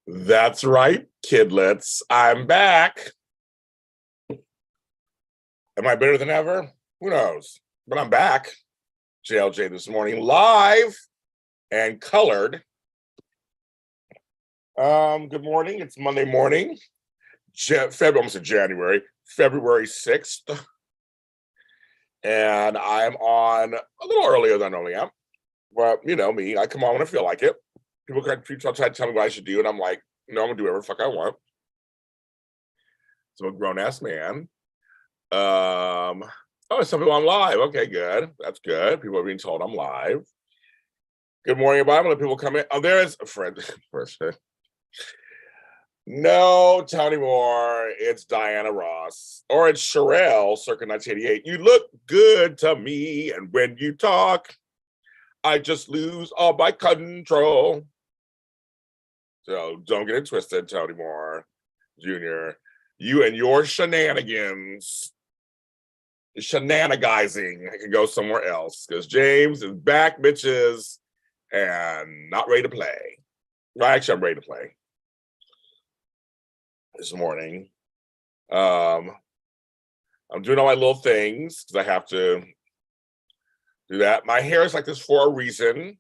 That's right, kidlets. I'm back. Am I better than ever? Who knows? But I'm back. JLJ this morning, live and colored. Good morning. It's Monday morning. February 6th. And I'm on a little earlier than I normally am. Well, you know me, I come on when I feel like it. People try to tell me what I should do, and I'm like, no, I'm gonna do whatever the fuck I want. So I'm a grown-ass man. Oh, some people I'm live. Okay, good. That's good. People are being told I'm live. Good morning, everybody. I'm gonna let people come in. Oh, there's a friend. No, Tony Moore. It's Diana Ross. Or it's Sherelle, circa 1988. You look good to me, and when you talk, I just lose all my control. So don't get it twisted, Tony Moore Jr. You and your shenanigans. Shenanigizing. I can go somewhere else because James is back, bitches, and not ready to play. Well, actually, I'm ready to play this morning. I'm doing all my little things because I have to do that. My hair is like this for a reason.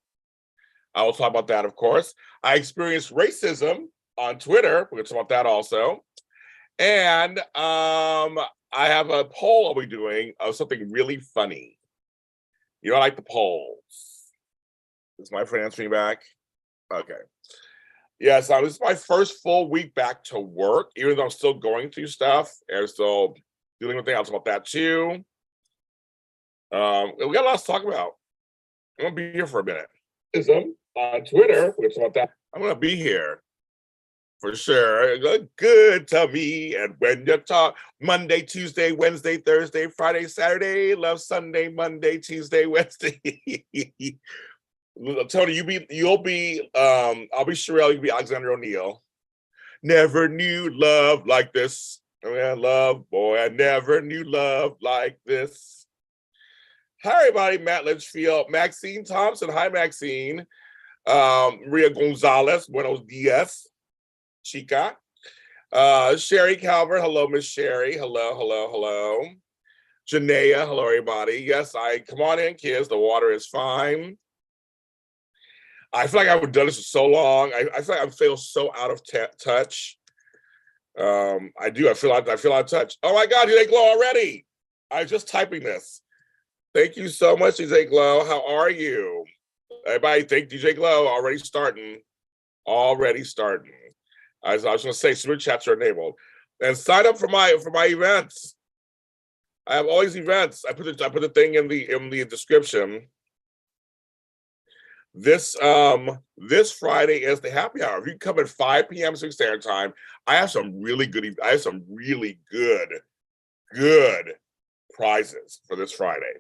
I will talk about that, of course. I experienced racism on Twitter. We're going to talk about that also. And I have a poll I'll be doing of something really funny. You know, I like the polls. Is my friend answering back? Okay. Yes, this is my first full week back to work, even though I'm still going through stuff and still dealing with things. I'll talk about that too. We got a lot to talk about. I'm going to be here for a minute. On Twitter, we're going to talk about that. I'm going to be here. For sure. Good to me. And when you talk Monday, Tuesday, Wednesday, Thursday, Friday, Saturday, love Sunday, Monday, Tuesday, Wednesday. Tony, I'll be Sherelle, you'll be Alexander O'Neill. Never knew love like this. I never knew love like this. Hi, everybody. Matt Litchfield, Maxine Thompson. Hi, Maxine. Maria Gonzalez, buenos dias. Chica. Sherry Calvert. Hello, Miss Sherry. Hello. Janaea. Hello, everybody. Yes, come on in, kids. The water is fine. I feel like I've done this for so long. I feel like I feel so out of touch. I do. I feel out of touch. Oh my God, DJ Glow already. I was just typing this. Thank you so much, DJ Glow. How are you? Everybody, thank DJ Glow. Already starting. I was going to say super chats are enabled, and sign up for my events. I have all these events. I put the thing in the description. This Friday is the happy hour. If you come at 5 p.m. Pacific Standard Time, I have some really good prizes for this Friday.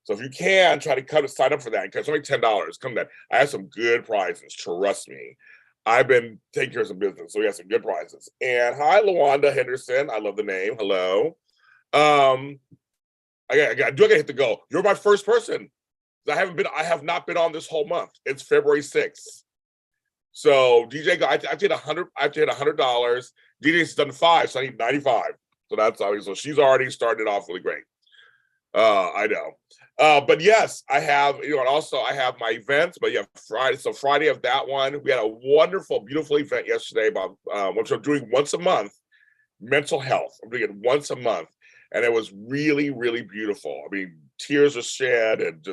So if you can try to sign up for that, because it's only $10. Come then. I have some good prizes. Trust me. I've been taking care of some business, so we have some good prizes. And hi, Lawanda Henderson. I love the name. Hello. I gotta hit the go. You're my first person. I have not been on this whole month. It's February 6th. So DJ, I did $100. I did $100. DJ's done 5, so I need 95. So that's obviously, so she's already started off really great. I know. But yes, I have, and also I have my events, but yeah, Friday. So Friday of that one, we had a wonderful, beautiful event yesterday about which I'm doing once a month, mental health. I'm doing it once a month. And it was really, really beautiful. I mean, tears were shed and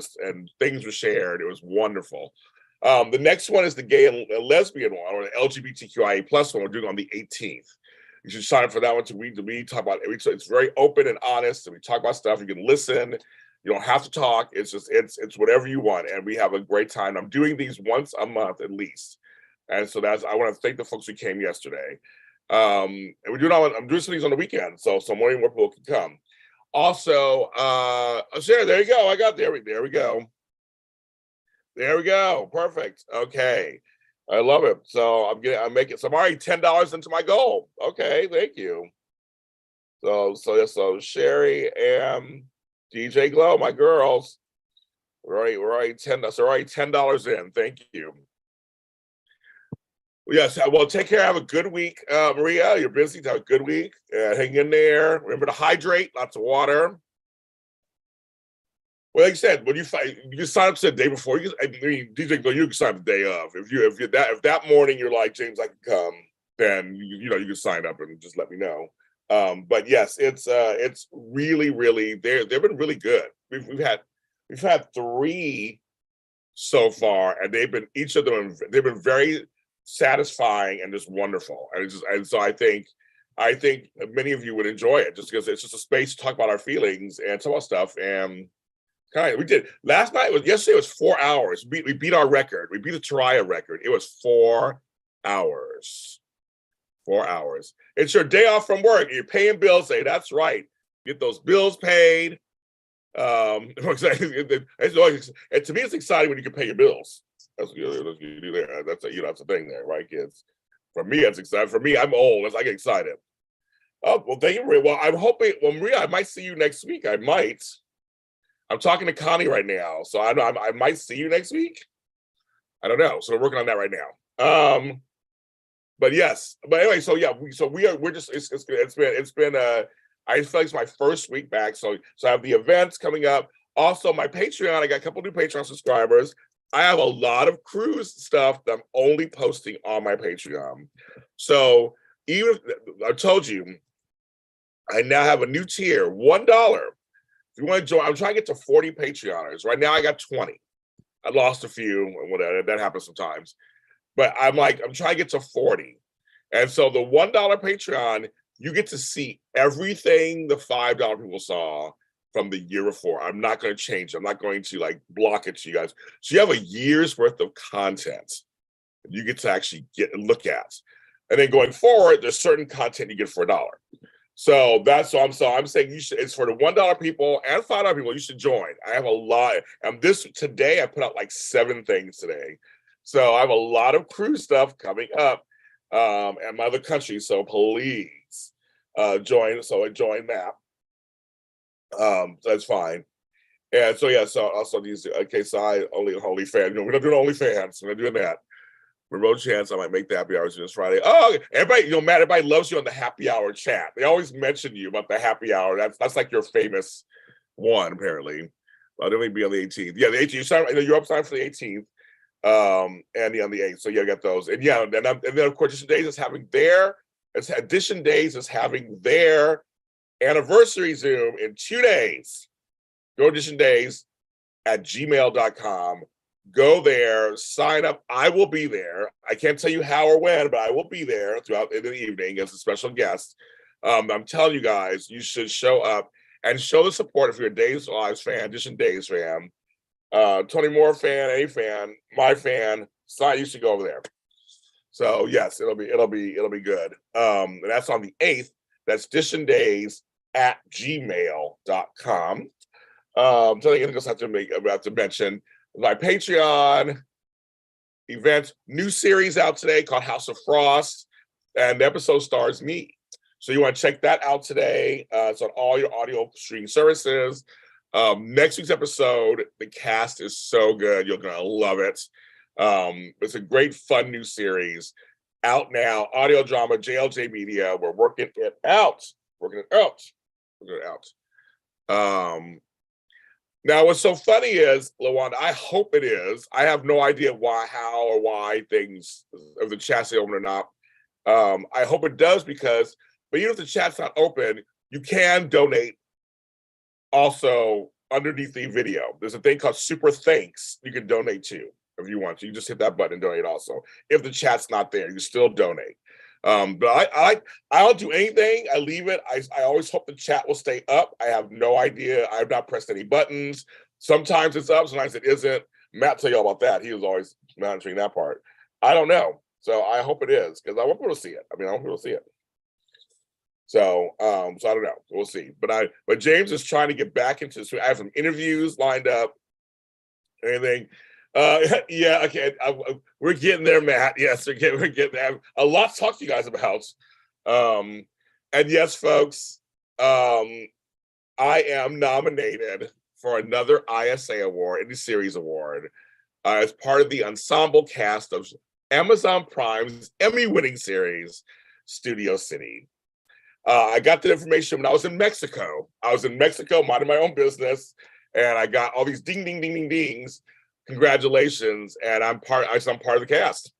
things were shared. It was wonderful. The next one is the gay and lesbian one, or the LGBTQIA plus one. We're doing on the 18th. You should sign up for that one to we talk about it. It's very open and honest, and we talk about stuff. You can listen. You don't have to talk. It's just it's whatever you want, and we have a great time. I'm doing these once a month at least, and so I want to thank the folks who came yesterday. And I'm doing some of these on the weekend, so some more people can come. Also, Sarah, there you go. I got there we go. There we go. Perfect. Okay. I love it. So I'm making, so I'm already $10 into my goal. Okay, thank you. So Sherry and DJ Glow, my girls, we're already $10 in. Thank you. Yes, well, take care. Have a good week, Maria. You're busy. Have a good week. Hang in there. Remember to hydrate. Lots of water. Well, like you said, when you can sign up to the day before. I mean, DJ, you can sign up the day of. If that morning you're like, James, I can come, then you can sign up and just let me know. But yes, it's really they've been really good. We've had three so far, and each of them they've been very satisfying and just wonderful. And so I think many of you would enjoy it just because it's just a space to talk about our feelings and talk about stuff. And we did yesterday was 4 hours. We beat our record. We beat the Taraya record. It was 4 hours. 4 hours. It's your day off from work. You're paying bills. Say that's right. Get those bills paid. It's always, and to me, it's exciting when you can pay your bills. That's what you do there. That's the thing there, right, kids? For me, it's exciting. For me, I'm old. I get excited. Oh well, thank you, Maria. Well, I'm hoping. Well, Maria, I might see you next week. I might. I'm talking to Connie right now, so I might see you next week. I don't know. So we're working on that right now. But yes. But anyway, so yeah, we're just it's been I feel like it's my first week back. So I have the events coming up. Also, my Patreon, I got a couple new Patreon subscribers. I have a lot of cruise stuff that I'm only posting on my Patreon. So even I told you, I now have a new tier, $1. If you want to join, I'm trying to get to 40 Patreoners. Right now I got 20. I lost a few, whatever, that happens sometimes. But I'm trying to get to 40. And so the $1 Patreon, you get to see everything the $5 people saw from the year before. I'm not going to change. I'm not going to block it to you guys. So you have a year's worth of content you get to actually look at. And then going forward, there's certain content you get for $1. So I'm saying it's for the $1 people and $5 people. You should join. I have a lot. And today I put out 7 things today. So I have a lot of cruise stuff coming up and my other countries. So please join. So join that. That's fine. And so yeah. So also these. Okay. So I OnlyFans. We're not doing OnlyFans. We're not doing that. Remote chance I might make the happy hours this Friday. Oh, everybody, Matt, everybody loves you on the happy hour chat. They always mention you about the happy hour. That's like your famous one, apparently. I'll definitely be on the 18th. Yeah, the 18th. You're up signed for the 18th. And on the 8th. So yeah, I got those. And yeah, and then of course Edition Days is having their anniversary Zoom in 2 days. Go Edition Days at gmail.com. Go there, sign up. I will be there. I can't tell you how or when, but I will be there throughout in the evening as a special guest. I'm telling you guys, you should show up and show the support if you're a Days Lives fan, Edition Days fan, Tony Moore fan, A fan, my fan. You should go over there. So yes, it'll be good. And that's on the 8th. That's Edition Days at gmail.com. So I just have to mention my Patreon event, new series out today called House of Frost, and the episode stars me. So you want to check that out today. It's on all your audio streaming services. Next week's episode, the cast is so good. You're going to love it. It's a great, fun new series out now. Audio drama, JLJ Media. We're working it out. Now, what's so funny is, LaWanda, I hope it is. I have no idea how or why things, if the chat's open or not. I hope it does but even if the chat's not open, you can donate also underneath the video. There's a thing called Super Thanks you can donate to if you want to. You just hit that button and donate also. If the chat's not there, you still donate. But I don't do anything. I leave it. I always hope the chat will stay up. I have no idea. I've not pressed any buttons. Sometimes it's up, sometimes it isn't. Matt tell you all about that. He was always monitoring that part. I don't know. So I hope it is because I want people to see it. I want people to see it. So I don't know. We'll see. But James is trying to get back into. So I have some interviews lined up. Anything. Yeah, okay. We're getting there, Matt. Yes, we're getting there. A lot to talk to you guys about. And yes, folks, I am nominated for another ISA award, Indie Series Award, as part of the ensemble cast of Amazon Prime's Emmy-winning series, Studio City. I got the information when I was in Mexico. I was in Mexico minding my own business, and I got all these ding, ding, ding, ding, dings. Congratulations, and I'm part of the cast.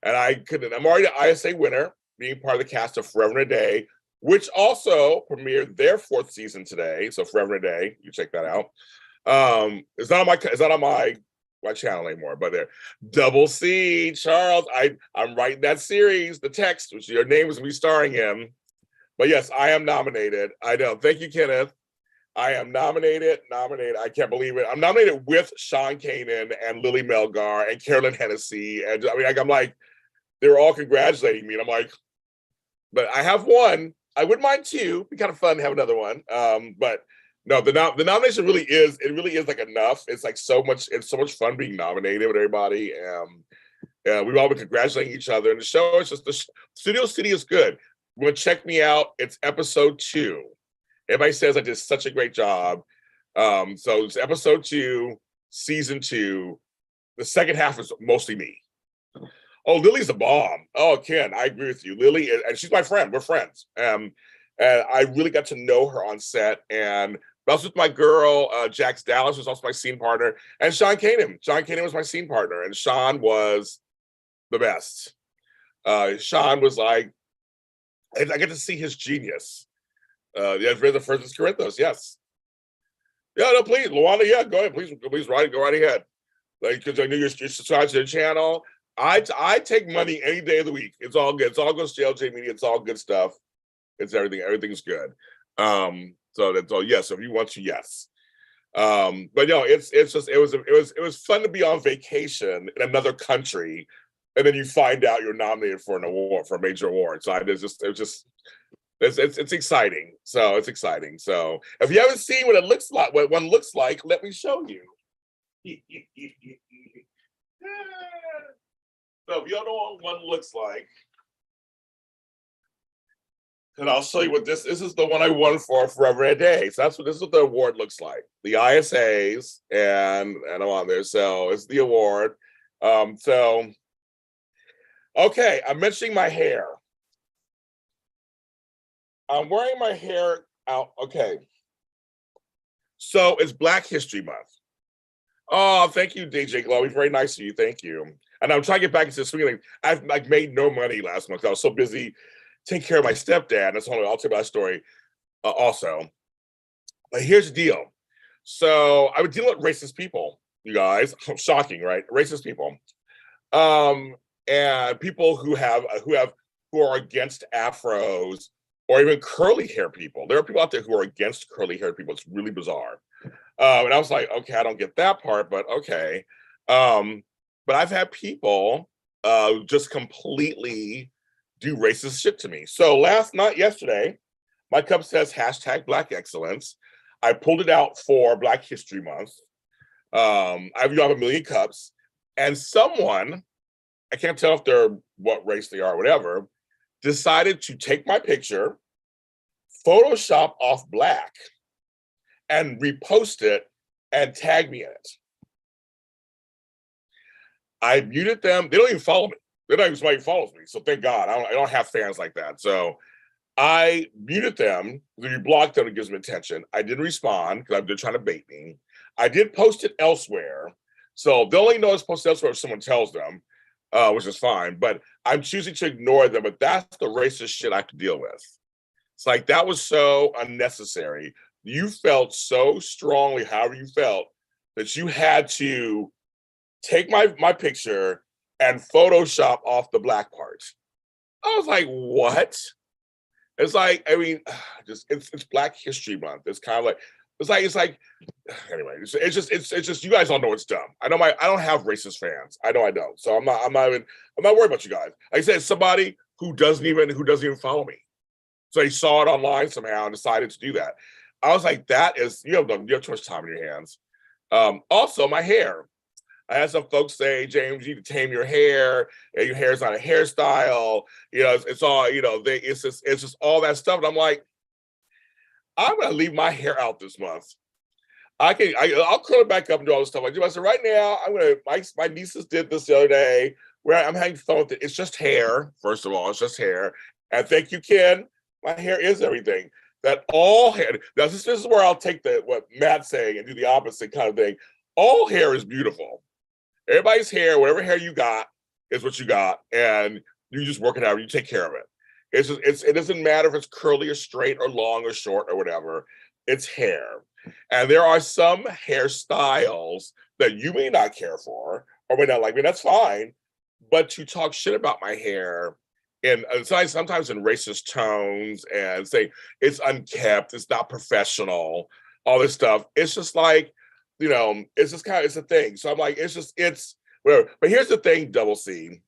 And I'm already an ISA winner, being part of the cast of Forever and a Day, which also premiered their 4th season today. So Forever and a Day, you check that out. It's not on my channel anymore, but there. Double C, Charles. I'm writing that series, the text, which your name is going to be starring in. But yes, I am nominated. I know. Thank you, Kenneth. I am nominated. I can't believe it. I'm nominated with Sean Kanan and Lily Melgar and Carolyn Hennessy. And I mean, I'm like, they were all congratulating me. And I'm like, but I have one. I wouldn't mind 2. It'd be kind of fun to have another one. But no, the nomination really is like enough. It's like it's so much fun being nominated with everybody. We've all been congratulating each other. And the show is just, the Studio City is good. We're gonna check me out. It's episode 2. Everybody says I did such a great job. So it's episode 2, season 2. The second half is mostly me. Oh, Lily's a bomb. Oh, Ken, I agree with you. Lily, and she's my friend. We're friends. And I really got to know her on set. And I was with my girl, Jax Dallas, who's also my scene partner, and Sean Kanan. Sean Kanan was my scene partner, and Sean was the best. Sean was like, I get to see his genius. Yeah, the first is Corinthos, yes. Yeah, no, please, Luana, yeah, go ahead, please go right ahead. Like, because I knew you're subscribed to the channel. I take money any day of the week. It's all good. It's all goes to JLJ Media. It's all good stuff. It's everything's good. So that's all. Yes, if you want to, yes. But no, it was fun to be on vacation in another country, and then you find out you're nominated for an award, for a major award. So it's exciting. So it's exciting. So if you haven't seen what one looks like, let me show you. So if you don't know what one looks like, and I'll show you what this is. The one I won for Forever and a Day. So this is what the award looks like. The ISAs and I'm on there. So it's the award. So okay, I'm mentioning my hair. I'm wearing my hair out. Okay. So it's Black History Month. Oh, thank you, DJ Glowy. Very nice of you. Thank you. And I'm trying to get back into the swing. I've made no money last month. I was so busy taking care of my stepdad. That's all. I'll tell you that story also. But here's the deal. So I would deal with racist people, you guys. Shocking, right? Racist people. And people who are against afros or even curly hair people. There are people out there who are against curly hair people. It's really bizarre. And I was like, okay, I don't get that part, but okay. But I've had people just completely do racist shit to me. So yesterday, my cup says #Black Excellence. I pulled it out for Black History Month. I have 1 million cups, and someone, I can't tell if they're what race they are, whatever, decided to take my picture, Photoshop off black, and repost it and tag me in it. I muted them. They don't even follow me. They're not even somebody who follows me. So thank God. I don't have fans like that. So I muted them. You blocked them, it gives them attention. I didn't respond because they're trying to bait me. I did post it elsewhere. So they'll only know it's posted elsewhere if someone tells them, which is fine. But I'm choosing to ignore them. But that's the racist shit I have to deal with. It's like, that was so unnecessary. You felt so strongly, however you felt, that you had to take my picture and Photoshop off the black part. I was like, what? It's like, I mean, it's Black History Month. It's kind of like, it's like anyway, it's just you guys all know it's dumb. I don't have racist fans. I know I don't. So I'm not worried about you guys. Like I said, somebody who doesn't even follow me. So he saw it online somehow and decided to do that. I was like, you have too much time in your hands. Also, my hair. I had some folks say, James, you need to tame your hair. And your hair's not a hairstyle. You know, it's all, it's just all that stuff. And I'm like, I'm gonna leave my hair out this month. I'll curl it back up and do all this stuff I do. I said, right now, my nieces did this the other day. where I'm having fun with it. It's just hair, first of all, it's just hair. And thank you, Ken. My hair is everything. That all hair, now this is where I'll take what Matt's saying and do the opposite kind of thing. All hair is beautiful. Everybody's hair, whatever hair you got, is what you got. And you just work it out, you take care of it. It doesn't matter if it's curly or straight or long or short or whatever. It's hair. And there are some hairstyles that you may not care for or may not like. I mean, that's fine. But to talk shit about my hair and sometimes in racist tones and say it's unkept, it's not professional, all this stuff, it's just like, it's just it's a thing. So I'm like, it's whatever. But here's the thing, Double C.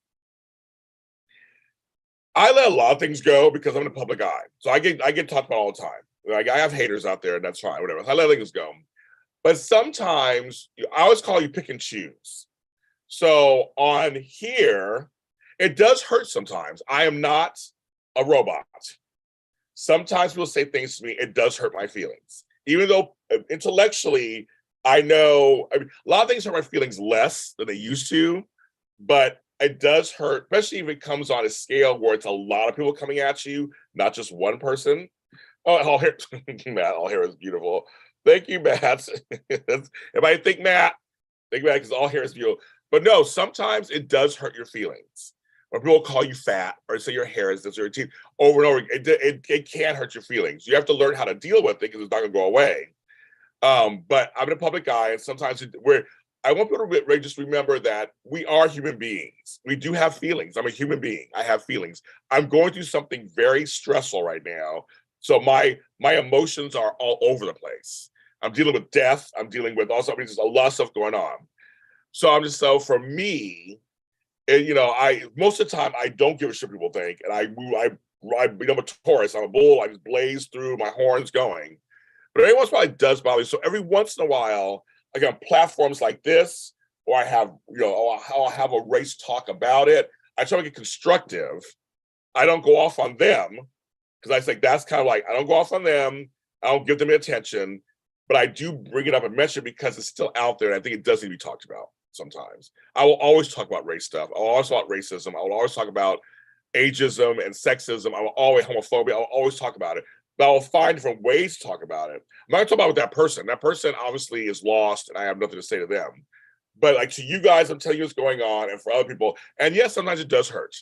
I let a lot of things go because I'm in the public eye. So I get talked about all the time. Like, I have haters out there, and that's fine, whatever. I let things go. But sometimes I always call you pick and choose. So on here, it does hurt sometimes. I am not a robot. Sometimes people say things to me, it does hurt my feelings. Even though intellectually, I know, a lot of things hurt my feelings less than they used to, but it does hurt, especially if it comes on a scale where it's a lot of people coming at you, not just one person. Oh, all hair, Matt, all hair is beautiful. Thank you, Matt. Everybody think Matt, because all hair is beautiful. But no, sometimes it does hurt your feelings. When people call you fat or say your hair is this or your teeth over and over, it can hurt your feelings. You have to learn how to deal with it because it's not going to go away. But I'm in a public eye, and sometimes I want people to just remember that we are human beings. We do have feelings. I'm a human being. I have feelings. I'm going through something very stressful right now. So my emotions are all over the place. I'm dealing with death. I'm dealing with also, there's a lot of stuff going on. So for me, most of the time I don't give a shit what people think. And I'm a Taurus. I'm a bull. I just blaze through, my horns going. But every once in a while it does bother me. So every once in a while, like on platforms like this, or I have, I'll have a race talk about it. I try to get constructive. I don't go off on them because I think that's kind of like, I don't go off on them. I don't give them attention, but I do bring it up and mention it because it's still out there. And I think it does need to be talked about sometimes. I will always talk about race stuff. I will always talk about racism. I will always talk about ageism and sexism. I will always homophobia. I will always talk about it. But I'll find different ways to talk about it. I'm not going to talk about that person. That person obviously is lost, and I have nothing to say to them. But like to you guys, I'm telling you what's going on, and for other people, and yes, sometimes it does hurt.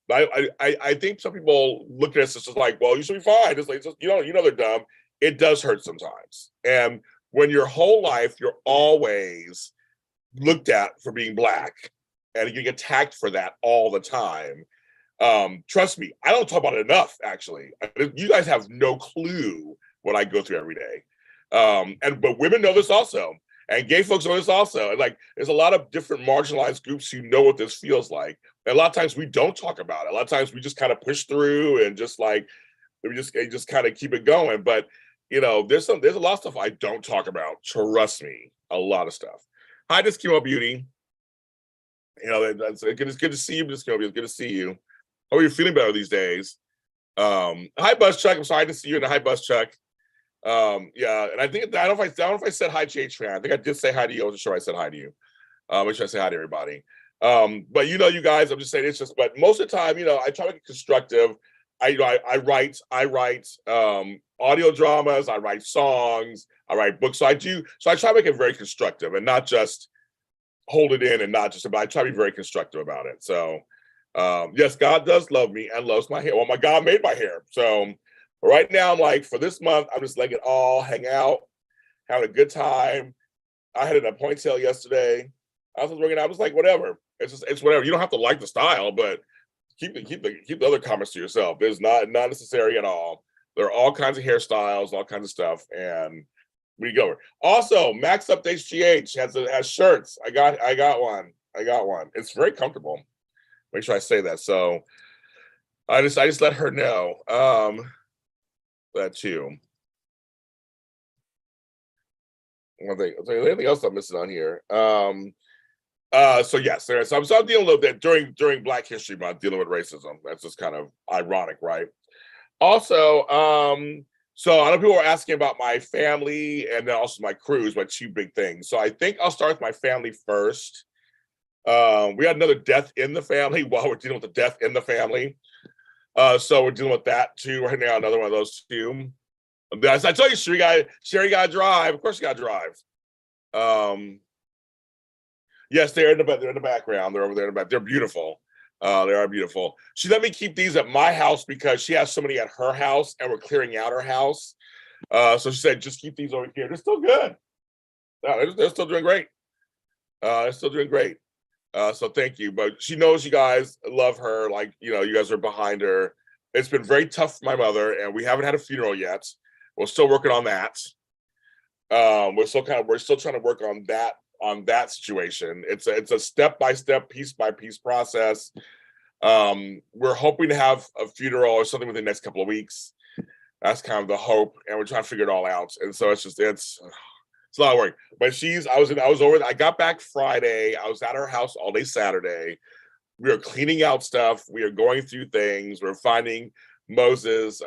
But I think some people look at us as just like, well, you should be fine. It's like, they're dumb. It does hurt sometimes. And when your whole life you're always looked at for being Black, and you get attacked for that all the time. Trust me, I don't talk about it enough, actually. You guys have no clue what I go through every day. But women know this also, and gay folks know this also. And like, there's a lot of different marginalized groups who know what this feels like. And a lot of times we don't talk about it. A lot of times we just kind of push through and just like, we just kind of keep it going. But there's a lot of stuff I don't talk about. Trust me, a lot of stuff. Hi, Miss Chemo Beauty. It's good to see you, Miss Chemo Beauty. It's good to see you. Oh, you're feeling better these days. Hi, Buzz Chuck. I'm sorry to see you. Hi, Buzz Chuck. Yeah, and I don't know if I said hi to HFan. I think I did say hi to you. I wasn't sure I said hi to you. Make sure I say hi to everybody. But you guys, I'm just saying it's just. But most of the time, I try to get constructive. I write audio dramas. I write songs. I write books. So I try to make it very constructive and not just hold it in and not just. But I try to be very constructive about it. So. Yes, God does love me and loves my hair. Well, my God made my hair. So right now, I'm like, for this month, I'm just letting it all hang out, having a good time. I had a ponytail yesterday. I was like, whatever. It's whatever. You don't have to like the style, but keep the other comments to yourself. It's not necessary at all. There are all kinds of hairstyles, all kinds of stuff, and we go. Also, Max Updates GH has shirts. I got one. It's very comfortable. Make sure I say that. So I just let her know that too. One thing, anything else I'm missing on here? So yes, so I'm dealing a little bit during Black History Month, dealing with racism. That's just kind of ironic, right? Also, so I know people are asking about my family and then also my cruise, my two big things. So I think I'll start with my family first. We had another death in the family while we're dealing with the death in the family. So we're dealing with that too right now. Another one of those two. I told you, Sherry got to drive. Of course, you got to drive. Yes, they're in the background. They're over there in the back. They're beautiful. They are beautiful. She let me keep these at my house because she has so many at her house, and we're clearing out her house. So she said, just keep these over here. They're still good. They're still doing great. They're still doing great. So thank you. But she knows you guys love her. Like, you guys are behind her. It's been very tough for my mother, and we haven't had a funeral yet. We're still working on that. We're still trying to work on that situation. It's a step-by-step, piece-by-piece process. We're hoping to have a funeral or something within the next couple of weeks. That's kind of the hope, and we're trying to figure it all out. And so it's a lot of work. But I got back Friday. I was at her house all day Saturday. We are cleaning out stuff. We are going through things. We're finding Moses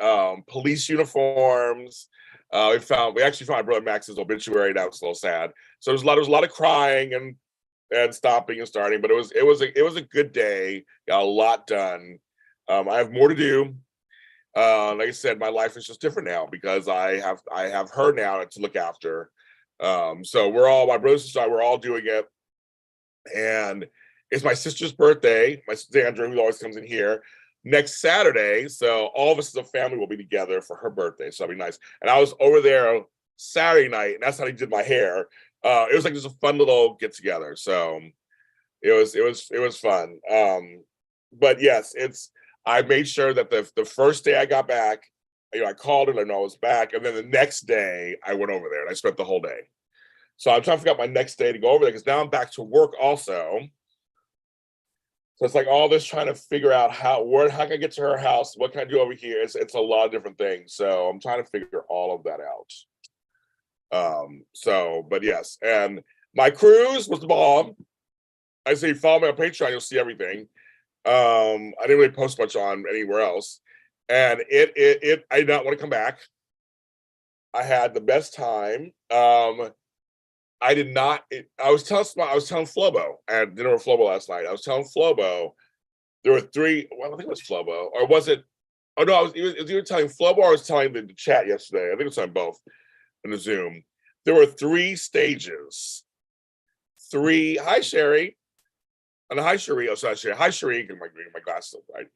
police uniforms. We actually found Brother Max's obituary. That was a little sad. So there was a lot of crying and stopping and starting, but it was a good day. Got a lot done. I have more to do. Like I said, my life is just different now because I have her now to look after. So my brothers and sister, we're all doing it. And it's my sister's birthday. My sister Andrew, who always comes in here, next Saturday. So all of us as a family will be together for her birthday. So that'll be nice. And I was over there Saturday night, and that's how he did my hair. It was like just a fun little get together. So it was fun. But yes, I made sure that the first day I got back, I called her, I know I was back, and then the next day I went over there and I spent the whole day. So I'm trying to figure out my next day to go over there because now I'm back to work also. So it's like all this trying to figure out how can I get to her house? What can I do over here? It's a lot of different things. So I'm trying to figure all of that out. But yes, and my cruise was the bomb. I say follow me on Patreon, you'll see everything. I didn't really post much on anywhere else. And I did not want to come back. I had the best time. I was telling Flobo, I had dinner with Flobo last night. I was telling Flobo there were three, well, I think it was Flobo, or was it? Oh no, it was either telling Flobo or I was telling the chat yesterday. I think it was on both in the Zoom. There were 3 stages. Hi Sherry. And hi Sherry. Oh, sorry, Sherry. Hi Sherry. Get my glasses, right?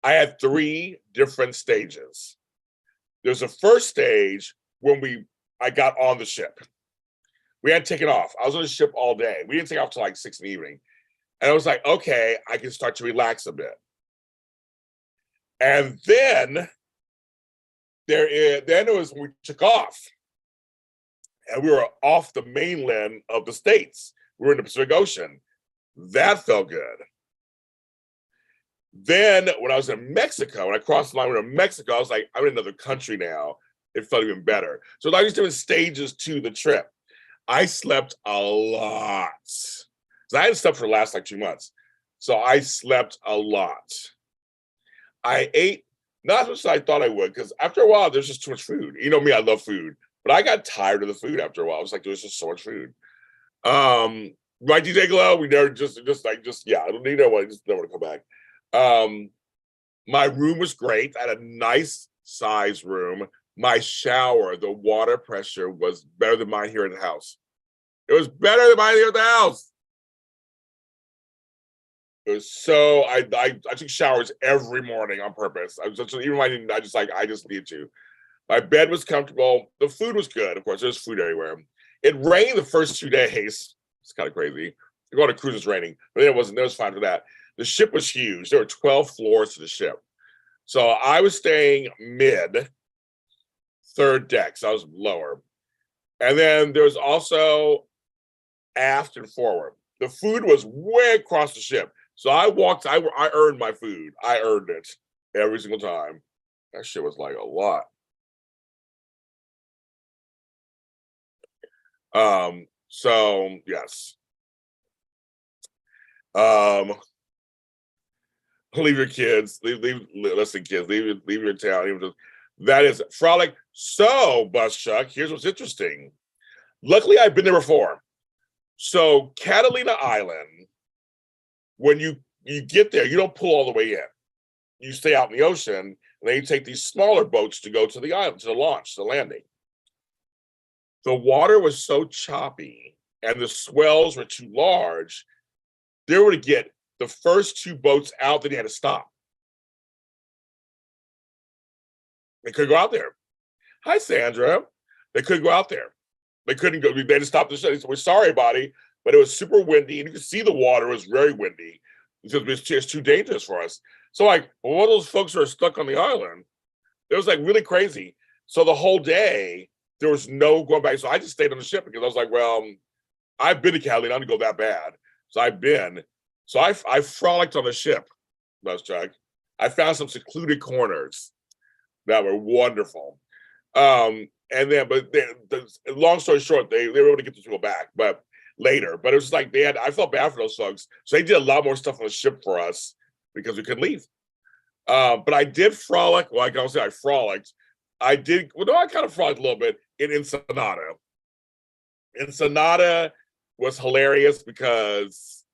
I had 3 different stages. There's a first stage when I got on the ship. We had taken off. I was on the ship all day. We didn't take off till like 6 in the evening. And I was like, okay, I can start to relax a bit. And then it was when we took off. And we were off the mainland of the States. We were in the Pacific Ocean. That felt good. Then when I was in Mexico, when I crossed the line in Mexico, I was like, I'm in another country now. It felt even better. So like these different stages to the trip. I slept a lot. So I hadn't slept for the last like 2 months. So I slept a lot. I ate not as much as I thought I would, because after a while, there's just too much food. You know me, I love food. But I got tired of the food after a while. I was like, there's just so much food. Right, DJ Glow? We never yeah, I don't need no one. Just don't want to come back. My room was great. I had a nice size room. My shower, the water pressure was better than mine here in the house. It was better than mine here at the house. It was so I took showers every morning on purpose. I just need to. My bed was comfortable. The food was good. Of course, there's food everywhere. It rained the first 2 days. It's kind of crazy. You go on a cruise, it's raining, but it was fine for that. The ship was huge. There were 12 floors to the ship. So I was staying mid 3rd deck. So I was lower. And then there was also aft and forward. The food was way across the ship. So I earned my food. I earned it every single time. That shit was like a lot. So yes. Leave your kids, listen, kids, leave your town. That is frolic. So, Bus Chuck, here's what's interesting. Luckily, I've been there before. So, Catalina Island when you get there, you don't pull all the way in. You stay out in the ocean, and then you take these smaller boats to go to the island, to the launch, the landing. The water was so choppy and the swells were too large. They were to get the first 2 boats out, then they had to stop. They couldn't go out there. Hi, Sandra. They couldn't go out there. They couldn't go. They had to stop the show. They said, we're sorry, buddy, but it was super windy, and you could see the water was very windy because it's just too dangerous for us. So, like, one of those folks who are stuck on the island, it was like really crazy. So the whole day, there was no going back. So I just stayed on the ship because I was like, well, I've been to Cali, I didn't go that bad. So I've been. So I frolicked on the ship, Chuck. I found some secluded corners that were wonderful. And then, but long story short, they were able to get the people back, but later. But it was like I felt bad for those folks. So they did a lot more stuff on the ship for us because we couldn't leave. But I did frolic. Well, I can say I frolicked. I kind of frolicked a little bit in Ensenada. Ensenada was hilarious because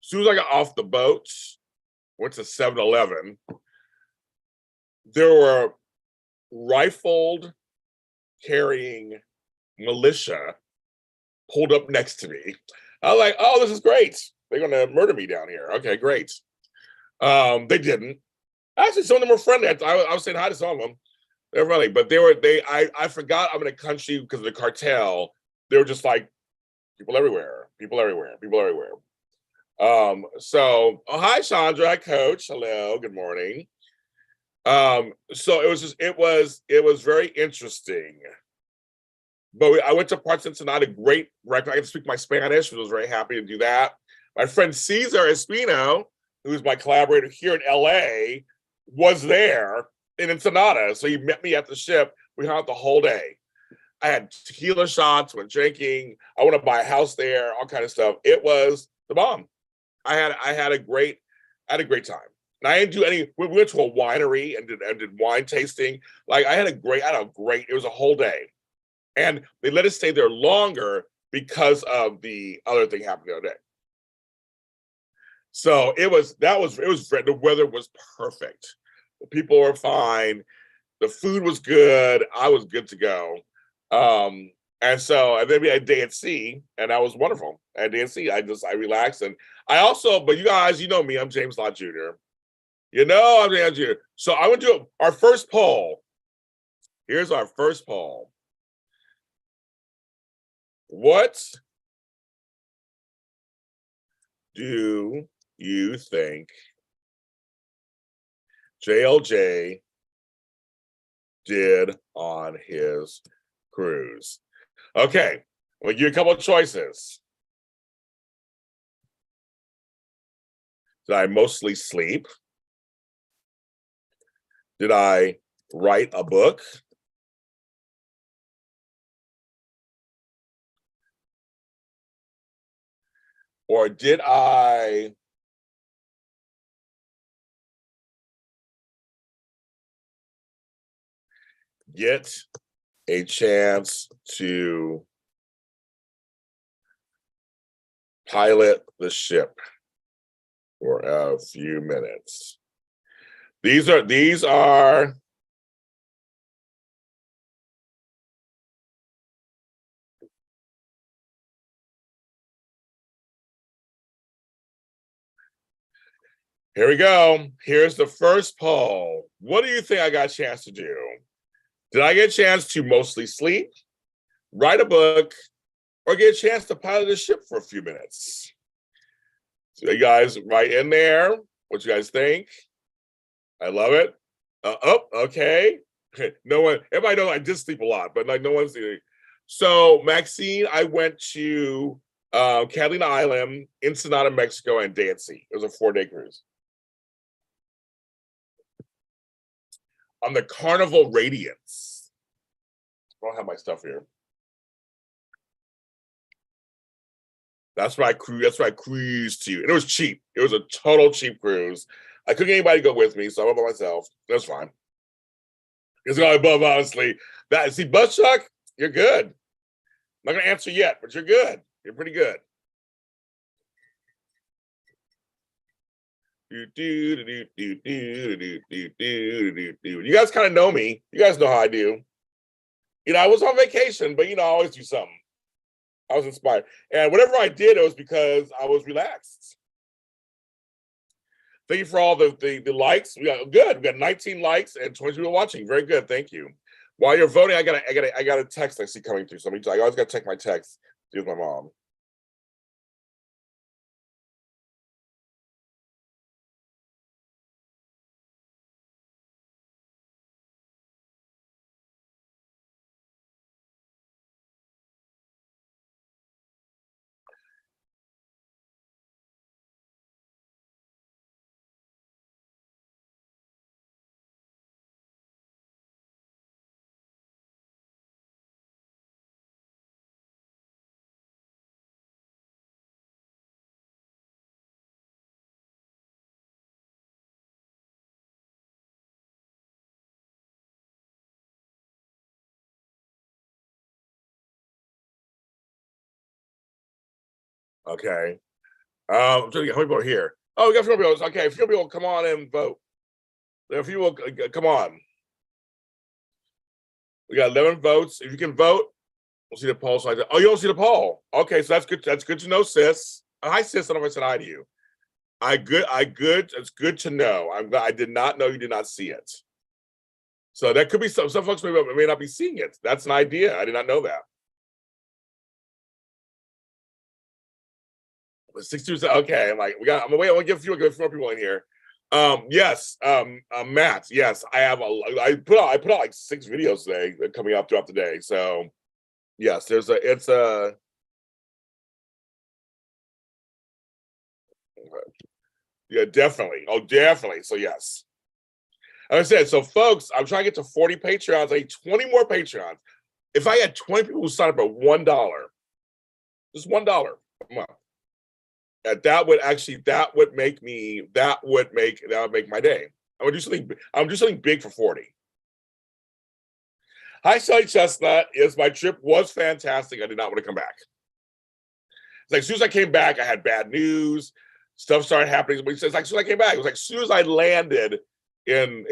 as soon as I got off the boat, went to 7-Eleven, there were rifled carrying militia pulled up next to me. I was like, oh, this is great. They're going to murder me down here. Okay, great. They didn't. Actually, some of them were friendly. I was saying hi to some of them. They're friendly, but I forgot I'm in a country because of the cartel. They were just like people everywhere. So hi, Chandra. Hi, Coach. Hello. Good morning. So it was very interesting. But I went to parts of Ensenada, great record. I could speak my Spanish, I was very happy to do that. My friend Cesar Espino, who's my collaborator here in LA, was there in Ensenada. So he met me at the ship. We hung out the whole day. I had tequila shots, went drinking. I want to buy a house there, all kind of stuff. It was the bomb. I had a great time. And I didn't do any. We went to a winery and did wine tasting. Like I had a great. It was a whole day, and they let us stay there longer because of the other thing happened the other day. So it was the weather was perfect. The people were fine. The food was good. I was good to go. And then we had a day at sea, and that was wonderful. At a day at sea, I relaxed, and but you guys, you know me, I'm James Lott Jr. You know I'm James Jr. So I went to our first poll. Here's our first poll. What do you think JLJ did on his cruise? Okay, we'll give you a couple of choices. Did I mostly sleep? Did I write a book? Or did I get a chance to pilot the ship for a few minutes? These are here we go. Here's the first poll. What do you think I got a chance to do? Did I get a chance to mostly sleep, write a book, or get a chance to pilot a ship for a few minutes? So you guys write in there what you guys think. I love it. Okay. No one, everybody knows I did sleep a lot, but like no one's doing. So Maxine, I went to Catalina Island, Ensenada, Mexico, and day at sea. It was a 4-day cruise. On the Carnival Radiance. I don't have my stuff here. That's why I cruised to. And it was cheap. It was a total cheap cruise. I couldn't get anybody to go with me, so I went by myself. That's fine. It's going above, honestly. Buzz Chuck, you're good. I'm not going to answer yet, but you're good. You're pretty good. You guys kind of know me. You guys know how I do. You know, I was on vacation, but you know, I always do something. I was inspired. And whatever I did, it was because I was relaxed. Thank you for all the likes. We got 19 likes and 20 people watching. Very good. Thank you. While you're voting, I got a text I see coming through. So I always got to check my text. With my mom. Okay. I'm trying to get how many people are here. Oh, we got a few people. Okay, a few people, come on and vote. If you will, come on. We got 11 votes. If you can vote, we'll see the poll. So oh, you don't see the poll. Okay, so that's good. That's good to know, sis. Hi, sis. I don't know if I said hi to you. It's good to know. I'm glad. I did not know you did not see it. So that could be some folks may not be seeing it. That's an idea. I did not know that. 62%. Okay, I'm like, I'm gonna wait. I'm gonna give a few more people in here. Yes, Matt. Yes, I put out like 6 videos today coming out throughout the day. So yes, yeah, definitely. Oh, definitely. So yes. Like I said, so folks, I'm trying to get to 40 Patreons. I need 20 more Patreons. If I had 20 people who signed up at $1, just $1 a month, that would make my day. I'm do something big for 40. Hi, Sally Chestnut. Yes, my trip was fantastic. I did not want to come back. It's like as soon as I came back, I had bad news. Stuff started happening. But he says, like, as soon as I came back, it was like as soon as I landed in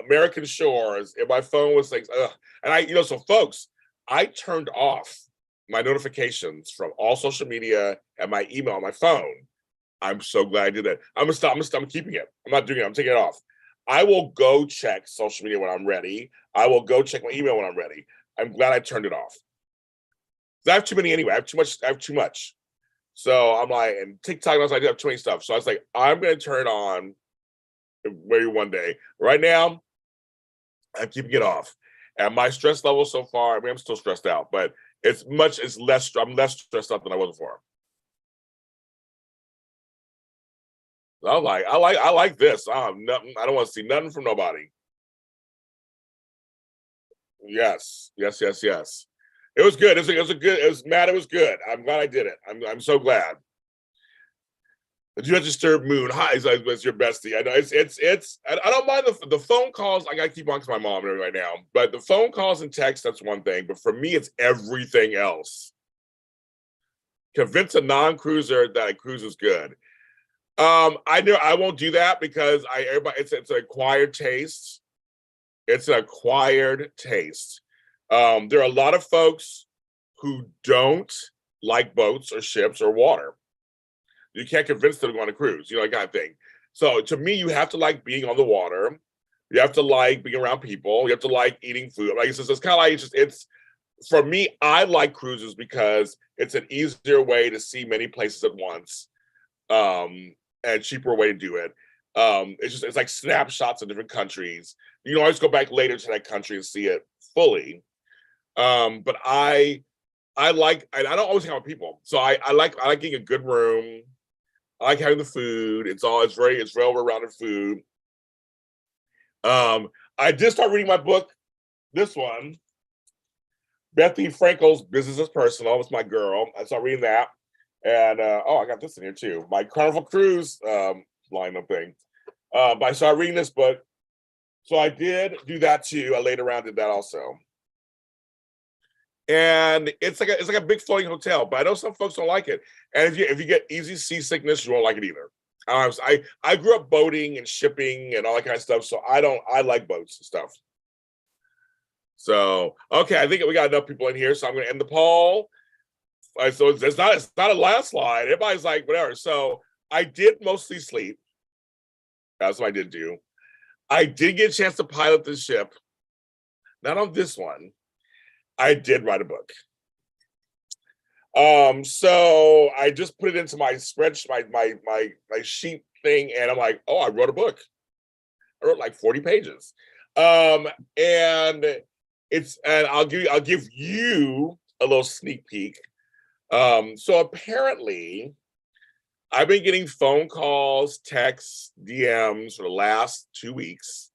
American shores, and my phone was like, ugh. And so folks, I turned off my notifications from all social media and my email on my phone. I'm so glad I did that. I'm keeping it. I'm not doing it. I'm taking it off. I will go check social media when I'm ready. I will go check my email when I'm ready. I'm glad I turned it off. I have too many anyway. I have too much. So I'm like, and TikTok, I was like, I have too many stuff. So I was like, I'm going to turn it on maybe one day. Right now, I'm keeping it off. And my stress level so far, I mean, I'm still stressed out, but I'm less stressed out than I was before. I like this. I don't want to see nothing from nobody. Yes. It was good. It was good. I'm glad I did it. I'm so glad. The Do Not Disturb Moon. Hi, is your bestie. I know I don't mind the phone calls. I gotta keep on to my mom right now. But the phone calls and text, that's one thing. But for me, it's everything else. Convince a non-cruiser that a cruise is good. I won't do that because it's an acquired taste. It's an acquired taste. There are a lot of folks who don't like boats or ships or water. You can't convince them to go on a cruise, that kind of thing. So to me, you have to like being on the water. You have to like being around people. You have to like eating food. Like it's kind of like it's for me. I like cruises because it's an easier way to see many places at once, and cheaper way to do it. It's like snapshots of different countries. You can always go back later to that country and see it fully. But I don't always hang out with people, so I like getting a good room. I like having the food. It's well-rounded food. I did start reading my book, this one, Bethany Frankel's Business is Personal. It's my girl. I started reading that, and I got this in here too. My Carnival Cruise lineup thing. But I started reading this book, so I did do that too. I later on did that also. And it's like a big floating hotel, but I know some folks don't like it. And if you get easy seasickness, you won't like it either. I grew up boating and shipping and all that kind of stuff, so I like boats and stuff. So okay, I think we got enough people in here, so I'm going to end the poll. So it's not a landslide. Everybody's like whatever. So I did mostly sleep. That's what I did do. I did get a chance to pilot the ship. Not on this one. I did write a book. So I just put it into my spreadsheet, my sheet thing, and I'm like, oh, I wrote a book. I wrote like 40 pages. And I'll give you a little sneak peek. So apparently I've been getting phone calls, texts, DMs for the last 2 weeks.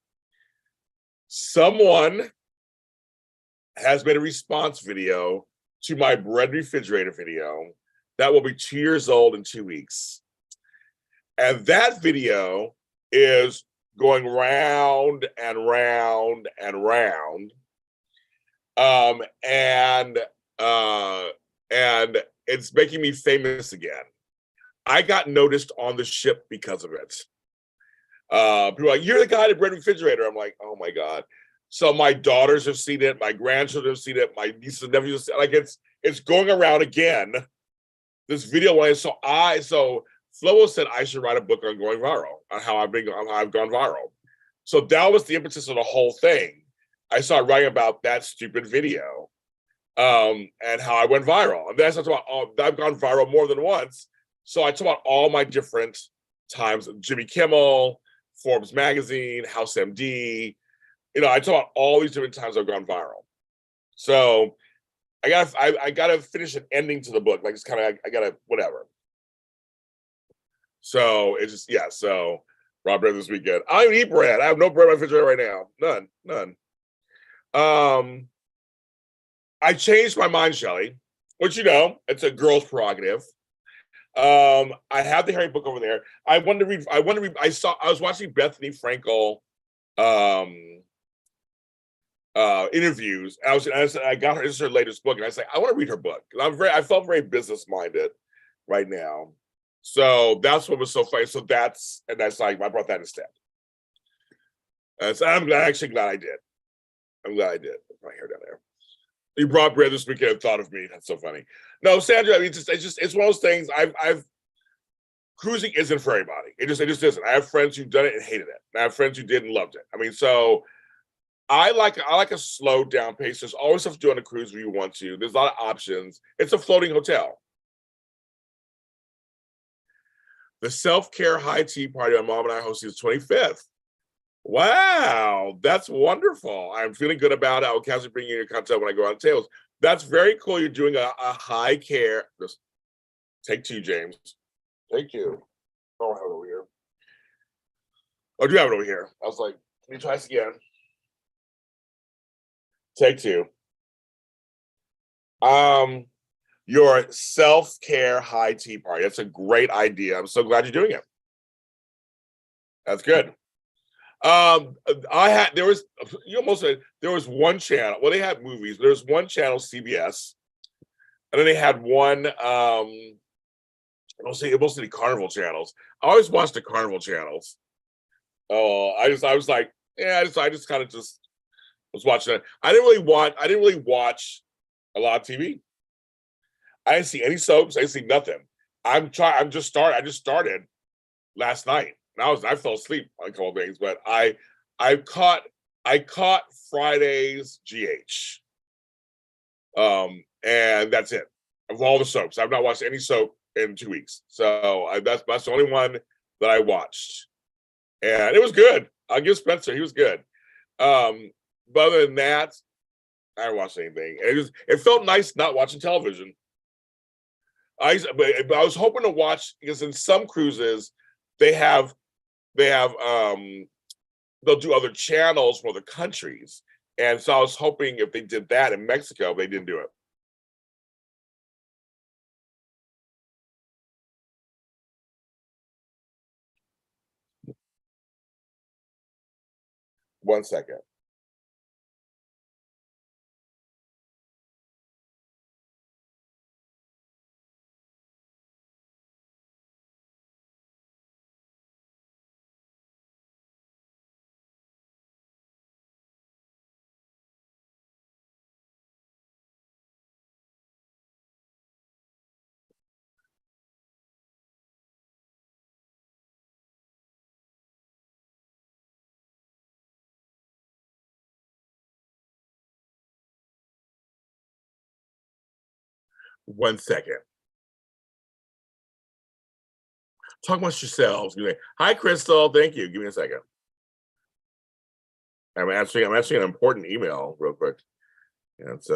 Someone has made a response video to my bread refrigerator video that will be 2 years old in 2 weeks. And that video is going round and round and round. And it's making me famous again. I got noticed on the ship because of it. People are like, you're the guy at the bread refrigerator. I'm like, oh my God. So my daughters have seen it, my grandchildren have seen it, my nieces and nephews have seen it. Like it's going around again. This video, so Flobo said I should write a book on going viral, on how I've gone viral. So that was the impetus of the whole thing. I started writing about that stupid video, and how I went viral. And then I talked about I've gone viral more than once. So I talk about all my different times: Jimmy Kimmel, Forbes magazine, House MD. I talk about all these different times I've gone viral. So I gotta finish an ending to the book. Like it's kind of I gotta whatever. So it's just So raw bread this weekend. I don't even eat bread. I have no bread in my refrigerator right now. None. I changed my mind, Shelly, which it's a girl's prerogative. I have the Harry book over there. I wanted to read. I was watching Bethany Frankel interviews. I got her. This is her latest book, and I said I want to read her book. I felt very business minded right now. So that's what was so funny. So that's like I brought that instead. So I'm actually glad I did. I'm glad I did. My hair down there. You brought bread this weekend and thought of me. That's so funny. No, Sandra, I mean, it's one of those things. Cruising isn't for everybody. It just isn't. I have friends who've done it and hated it. And I have friends who did and loved it. I mean, so I like a slow down pace. There's always stuff to do on a cruise where you want to. There's a lot of options. It's a floating hotel. The self-care high tea party my mom and I hosted is 25th. Wow, that's wonderful. I'm feeling good about it. I'll constantly bring you your content when I go on tables. That's very cool. You're doing a high care. Just take two, James. Take two. I don't have it over here. Oh, I do have it over here. I was like, can you try this again? Take two. Your self-care high tea party. That's a great idea. I'm so glad you're doing it. That's good. There was one channel. Well, they had movies. There was one channel, CBS, and then they had one. Mostly the Carnival channels. I always watched the Carnival channels. Oh, I was like, yeah. I just kind of just was watching it. I didn't really watch a lot of TV. I didn't see any soaps. I didn't see nothing. I just started last night. And I fell asleep on a couple of things, but I caught Friday's GH. And that's it. Of all the soaps, I've not watched any soap in 2 weeks. So that's the only one that I watched. And it was good. I'll give Spencer, he was good. But other than that, I didn't watch anything. It felt nice not watching television. But I was hoping to watch, because in some cruises they'll do other channels for the countries. And so I was hoping if they did that in Mexico, they didn't do it. One second. 1 second. Talk amongst yourselves. Hi, Crystal. Thank you. Give me a second. I'm answering an important email real quick. It's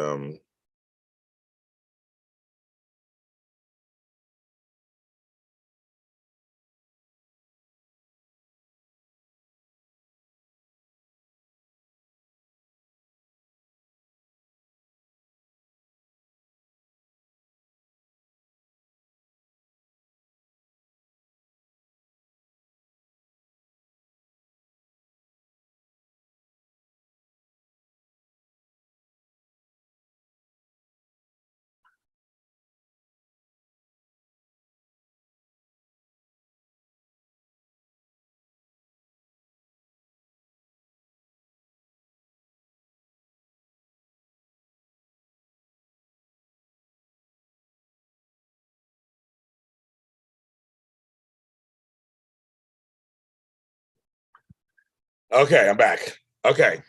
okay. I'm back. Okay.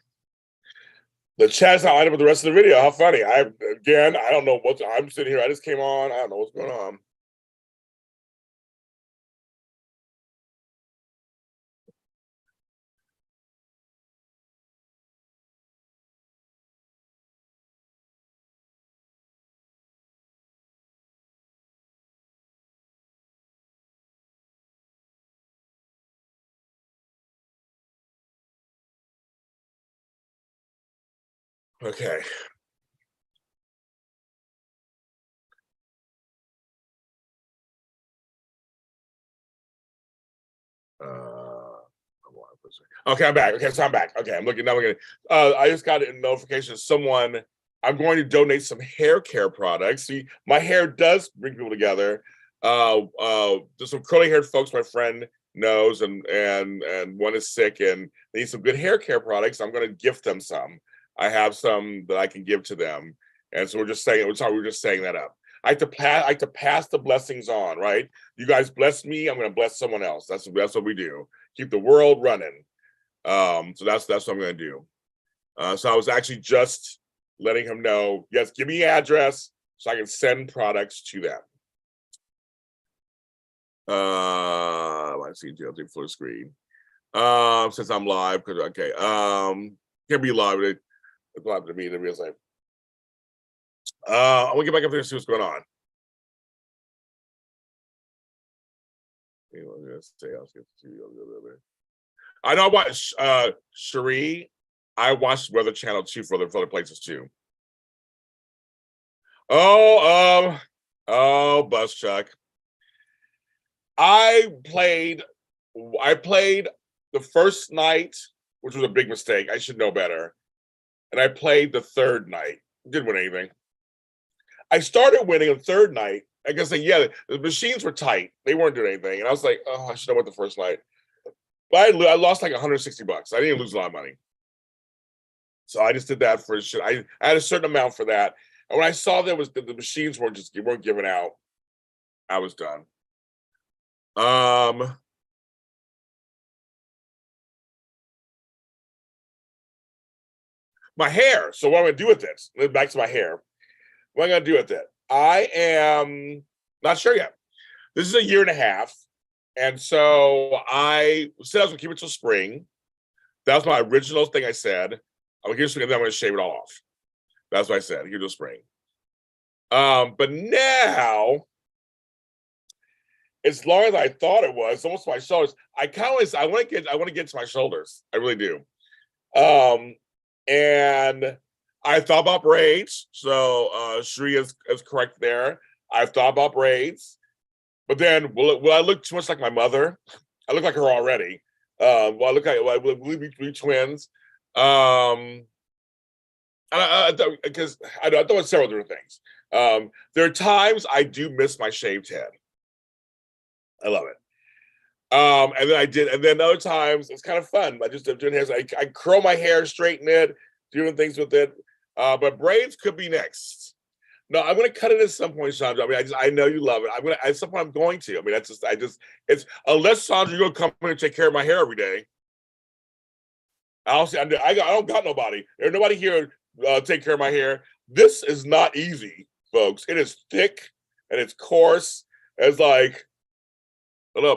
The chat's not lined up with the rest of the video. How funny. I don't know what I'm sitting here. I just came on. I don't know what's going on. Okay. Okay, I'm back. Okay, so I'm back. Okay, I'm looking now. I just got a notification. I'm going to donate some hair care products. See, my hair does bring people together. There's some curly haired folks my friend knows, and one is sick and they need some good hair care products. I'm going to gift them some. I have some that I can give to them, and so we're just saying that up. I like to pass the blessings on, right? You guys bless me, I'm going to bless someone else. That's what we do. Keep the world running. So that's what I'm going to do. So I was actually just letting him know, yes, give me your address so I can send products to them. I see JLJ full screen. Since I'm live, because okay, can't be live. It's live to me. The real life. I'm gonna get back up there and see what's going on. I know I watched Cherie. I watched Weather Channel too for other places too. Oh, Bus Chuck. I played the first night, which was a big mistake. I should know better. And I played the third night. Didn't win anything. I started winning the third night. I guess the machines were tight. They weren't doing anything. And I was like, oh, I should have went the first night. But I lost like $160. I didn't lose a lot of money. So I just did that for shit. I had a certain amount for that. And when I saw that the machines weren't giving out, I was done. My hair. So what I'm gonna do with this? Back to my hair. What am I gonna do with it? I am not sure yet. This is a year and a half. And so I said I was gonna keep it till spring. That was my original thing I said. I'm gonna give it, then I'm gonna shave it all off. That's what I said, here till spring. But now, as long as I thought it was, almost my shoulders, I want to get to my shoulders. I really do. And I thought about braids. So Shri is correct there. I've thought about braids. But then will I look too much like my mother? I look like her already. Will we be twins? Because I thought about several different things. There are times I do miss my shaved head. I love it. And then other times it's kind of fun. I just doing hair. I curl my hair, straighten it, doing things with it. But braids could be next. No, I'm gonna cut it at some point, Sandra. I mean, I know you love it. At some point I'm going to. I mean, it's unless Sandra, you're gonna come in and take care of my hair every day. I don't got nobody. There's nobody here take care of my hair. This is not easy. folks. It is thick and it's coarse. It's like, I don't know,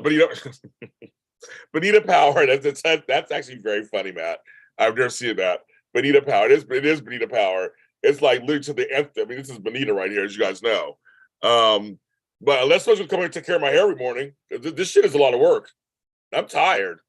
Bonita Power. That's actually very funny, Matt. I've never seen that. Bonita Power. It is Bonita Power. It's like literally to the nth. I mean, this is Bonita right here, as you guys know. But unless someone's coming to take care of my hair every morning, this shit is a lot of work. I'm tired.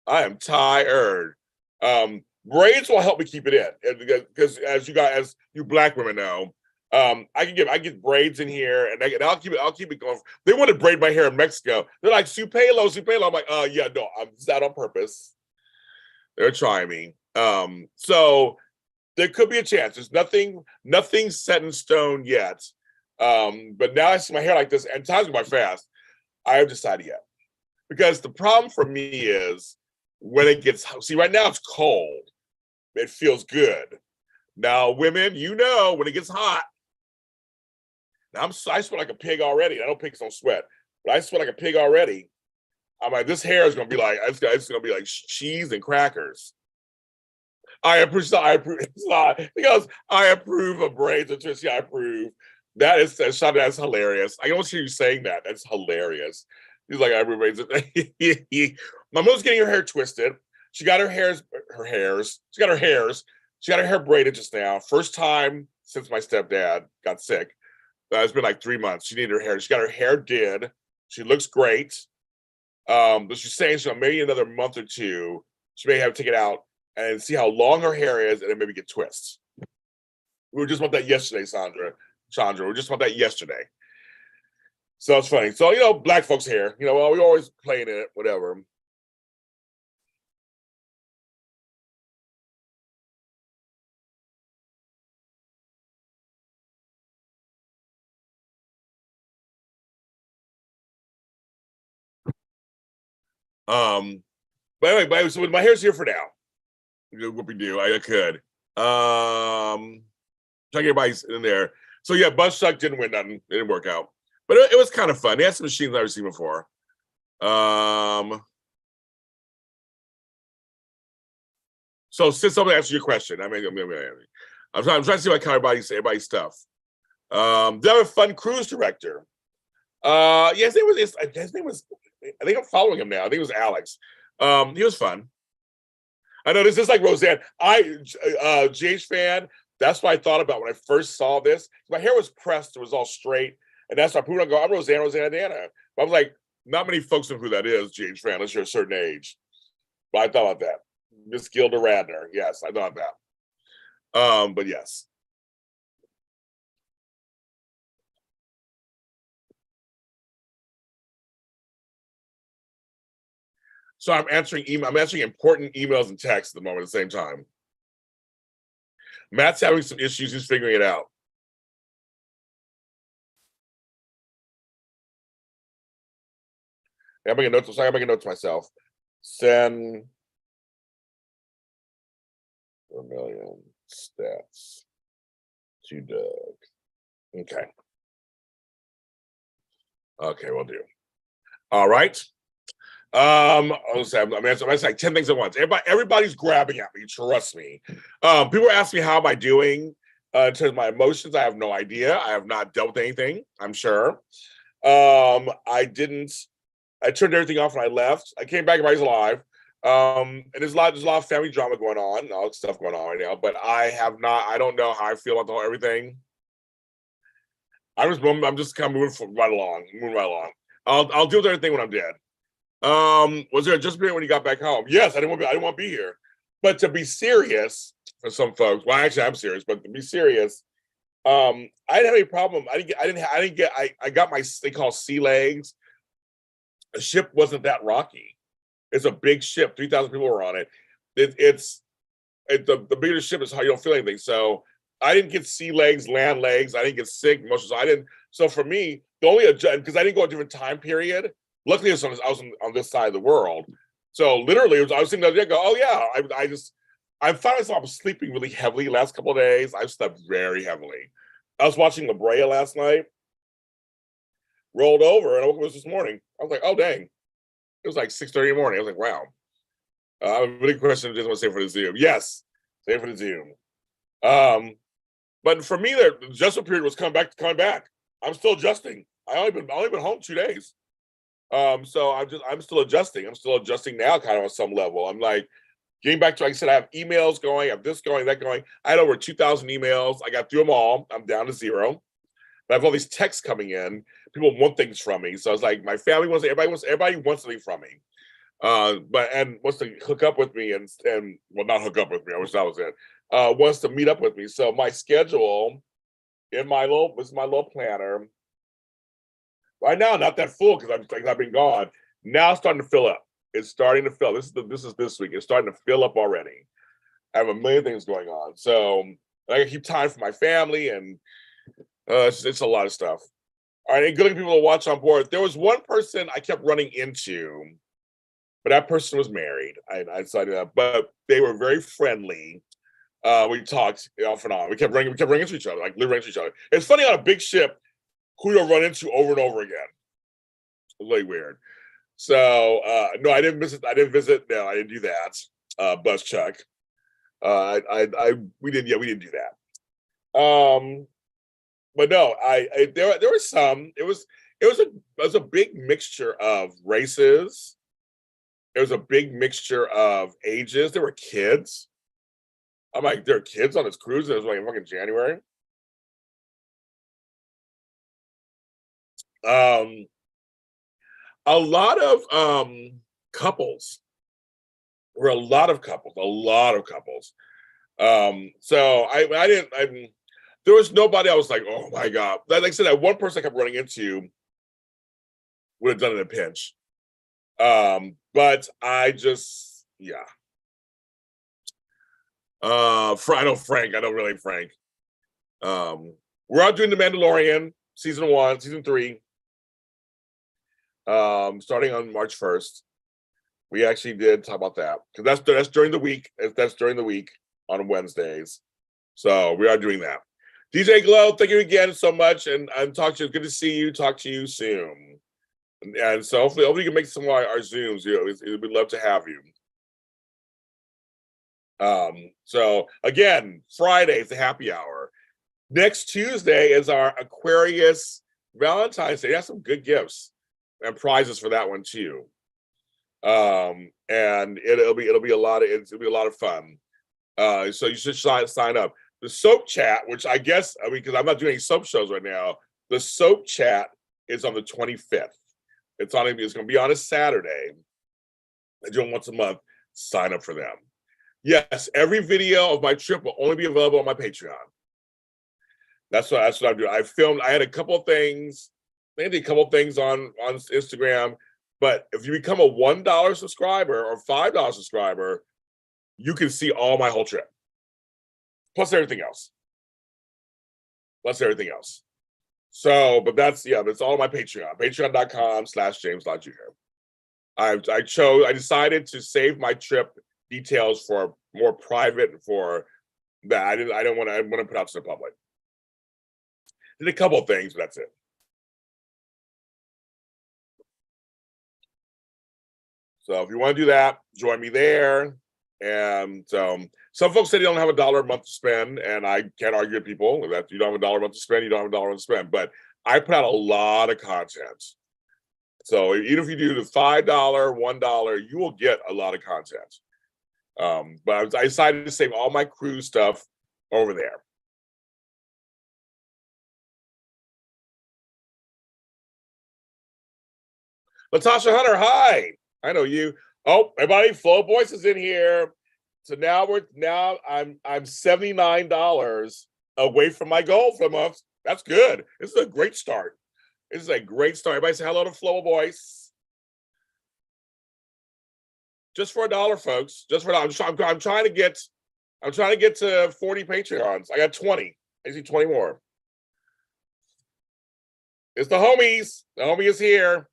I am tired. Braids will help me keep it in, because as you Black women know, I get braids in here, and I'll keep it going. They want to braid my hair in Mexico. They're like, Supelo. I'm like, yeah, no, it's not on purpose. They're trying me. So there could be a chance. There's nothing set in stone yet. But now I see my hair like this, and time's going by fast. I haven't decided yet, because the problem for me is when it gets, see, right now it's cold. It feels good. Now, women, you know, when it gets hot, now I sweat like a pig already. I know pigs don't sweat, but I sweat like a pig already. I'm like, this hair is gonna be like, it's gonna be like cheese and crackers. I approve because I approve of braids and twists. Yeah, I approve. That's hilarious. I don't hear you saying that. That's hilarious. He's like, I approve braids. My mom's getting her hair twisted. She got her hairs. She got her hair braided just now. First time since my stepdad got sick. It's been like 3 months. She needed her hair. She got her hair did. She looks great. But she's saying she'll maybe another month or two, she may have to take it out and see how long her hair is, and then maybe get twists. We were just about that yesterday, Chandra. We were just about that yesterday. So it's funny. So, you know, Black folks' hair, you know, well, we always playing in it, whatever. But anyway, so my hair's here for now. What we do, I could. Trying to get everybody's in there. So yeah, Buzz Suck didn't win nothing. It didn't work out. But it was kind of fun. They had some machines I've never seen before. So since somebody answered your question, I'm trying to see what kind of everybody's stuff. They have a fun cruise director. Yes, his name was, I think I'm following him now. I think it was Alex. He was fun. I know this is like Roseanne. GH fan, that's what I thought about when I first saw this. My hair was pressed, it was all straight. And that's why people go, I'm Roseanne Dana. But I was like, not many folks know who that is, GH fan, unless you're a certain age. But I thought about that. Miss Gilda Radner. Yes, I thought that. But yes. So I'm answering important emails and texts at the moment at the same time. Matt's having some issues, he's figuring it out. I'm making notes. Sorry, I'm making notes myself. Send Vermilion stats to Doug. Okay. Okay, we'll do. All right. I'm like 10 things at once. Everybody's grabbing at me. Trust me. People are asking me how am I doing in terms of my emotions. I have no idea. I have not dealt with anything. I'm sure. I turned everything off when I left. I came back. Everybody's alive. And there's a lot of family drama going on, all that stuff going on right now. But I don't know how I feel about everything. I'm just kind of moving right along. I'll deal with everything when I'm dead. Was there a adjustment when you got back home? Yes, I didn't want to be here. But to be serious, for some folks, well, actually, I'm serious. But to be serious, I didn't have any problem. I got my, they call sea legs. The ship wasn't that rocky. It's a big ship. 3,000 people were on it. The bigger the ship is how you don't feel anything. So I didn't get sea legs, land legs. I didn't get sick. So for me, the only because I didn't go a different time period. Luckily, I was on this side of the world. So literally, I was sitting there and go, oh yeah, I found myself sleeping really heavily the last couple of days. I've slept very heavily. I was watching La Brea last night, rolled over, and I woke up this morning. I was like, oh dang. It was like 6:30 in the morning. I was like, wow. A big question, I just want to say for the Zoom. Yes, say for the Zoom. But for me, the adjustment period was coming back. I'm still adjusting. I only been home 2 days. So I'm still adjusting. I'm still adjusting now, kind of on some level. I'm like getting back to, like I said, I have emails going, I have this going, that going. I had over 2,000 emails. I got through them all. I'm down to 0. But I have all these texts coming in. People want things from me. So I was like, my family wants, everybody wants something from me. And wants to hook up with me and well, not hook up with me. I wish that was it. Wants to meet up with me. So my schedule in my little planner right now, not that full because I've been gone. Now it's starting to fill up. It's starting to fill. This is this week. It's starting to fill up already. I have a million things going on. So I gotta keep time for my family, and it's a lot of stuff. All right, and good looking people to watch on board. There was one person I kept running into, but that person was married. I decided that, but they were very friendly. We talked off and on. We kept running into each other, like literally into each other. It's funny on a big ship who you'll run into over and over again. It's really weird. So no, I didn't visit. No, I didn't do that. Bus Chuck. We didn't do that. But no, there was some. It was a big mixture of races. It was a big mixture of ages. There were kids. I'm like, there are kids on this cruise. It was like fucking January. A lot of couples. Were a lot of couples. So I didn't. There was nobody I was like, oh my God. Like I said, that one person I kept running into would have done it in a pinch. But I just, yeah. I know Frank. We're out doing The Mandalorian, season 1, season 3. Starting on March 1st. We actually did talk about that because that's during the week. That's during the week on Wednesdays. So we are doing that. DJ Glow, thank you again so much, and talk to you. Good to see you. Talk to you soon. And so hopefully you can make some of our Zooms. We'd love to have you. So again, Friday is the happy hour. Next Tuesday is our Aquarius Valentine's Day. That's some good gifts and prizes for that one too. And it'll be a lot of fun. So you should sign up. The soap chat, which I guess, because I'm not doing any soap shows right now, the soap chat is on the 25th. It's going to be on a Saturday. I do it once a month. Sign up for them. Yes, every video of my trip will only be available on my Patreon. That's what I'm doing. I had a couple of things, maybe a couple of things on Instagram, but if you become a $1 subscriber or $5 subscriber, you can see all my whole trip. Plus everything else. So, but that's all on my Patreon. Patreon.com/JamesLott Jr. I decided to save my trip details for more private and for that. I don't want to put out to the public. Did a couple of things, but that's it. So if you want to do that, join me there. And some folks say they don't have $1 a month to spend, and I can't argue with people that you don't have $1 a month to spend, you don't have $1 a month to spend. But I put out a lot of content. So even if you do the $5, $1, you will get a lot of content. But I decided to save all my cruise stuff over there. Latasha Hunter, hi. I know you. Oh, everybody, Flow Boys is in here. So now I'm $79 away from my goal for the month. That's good. This is a great start. Everybody say hello to Flow Boys. Just for $1, folks. Just for $1. I'm trying to get to 40 Patreons. I got 20. I see 20 more. It's the homies. The homie is here.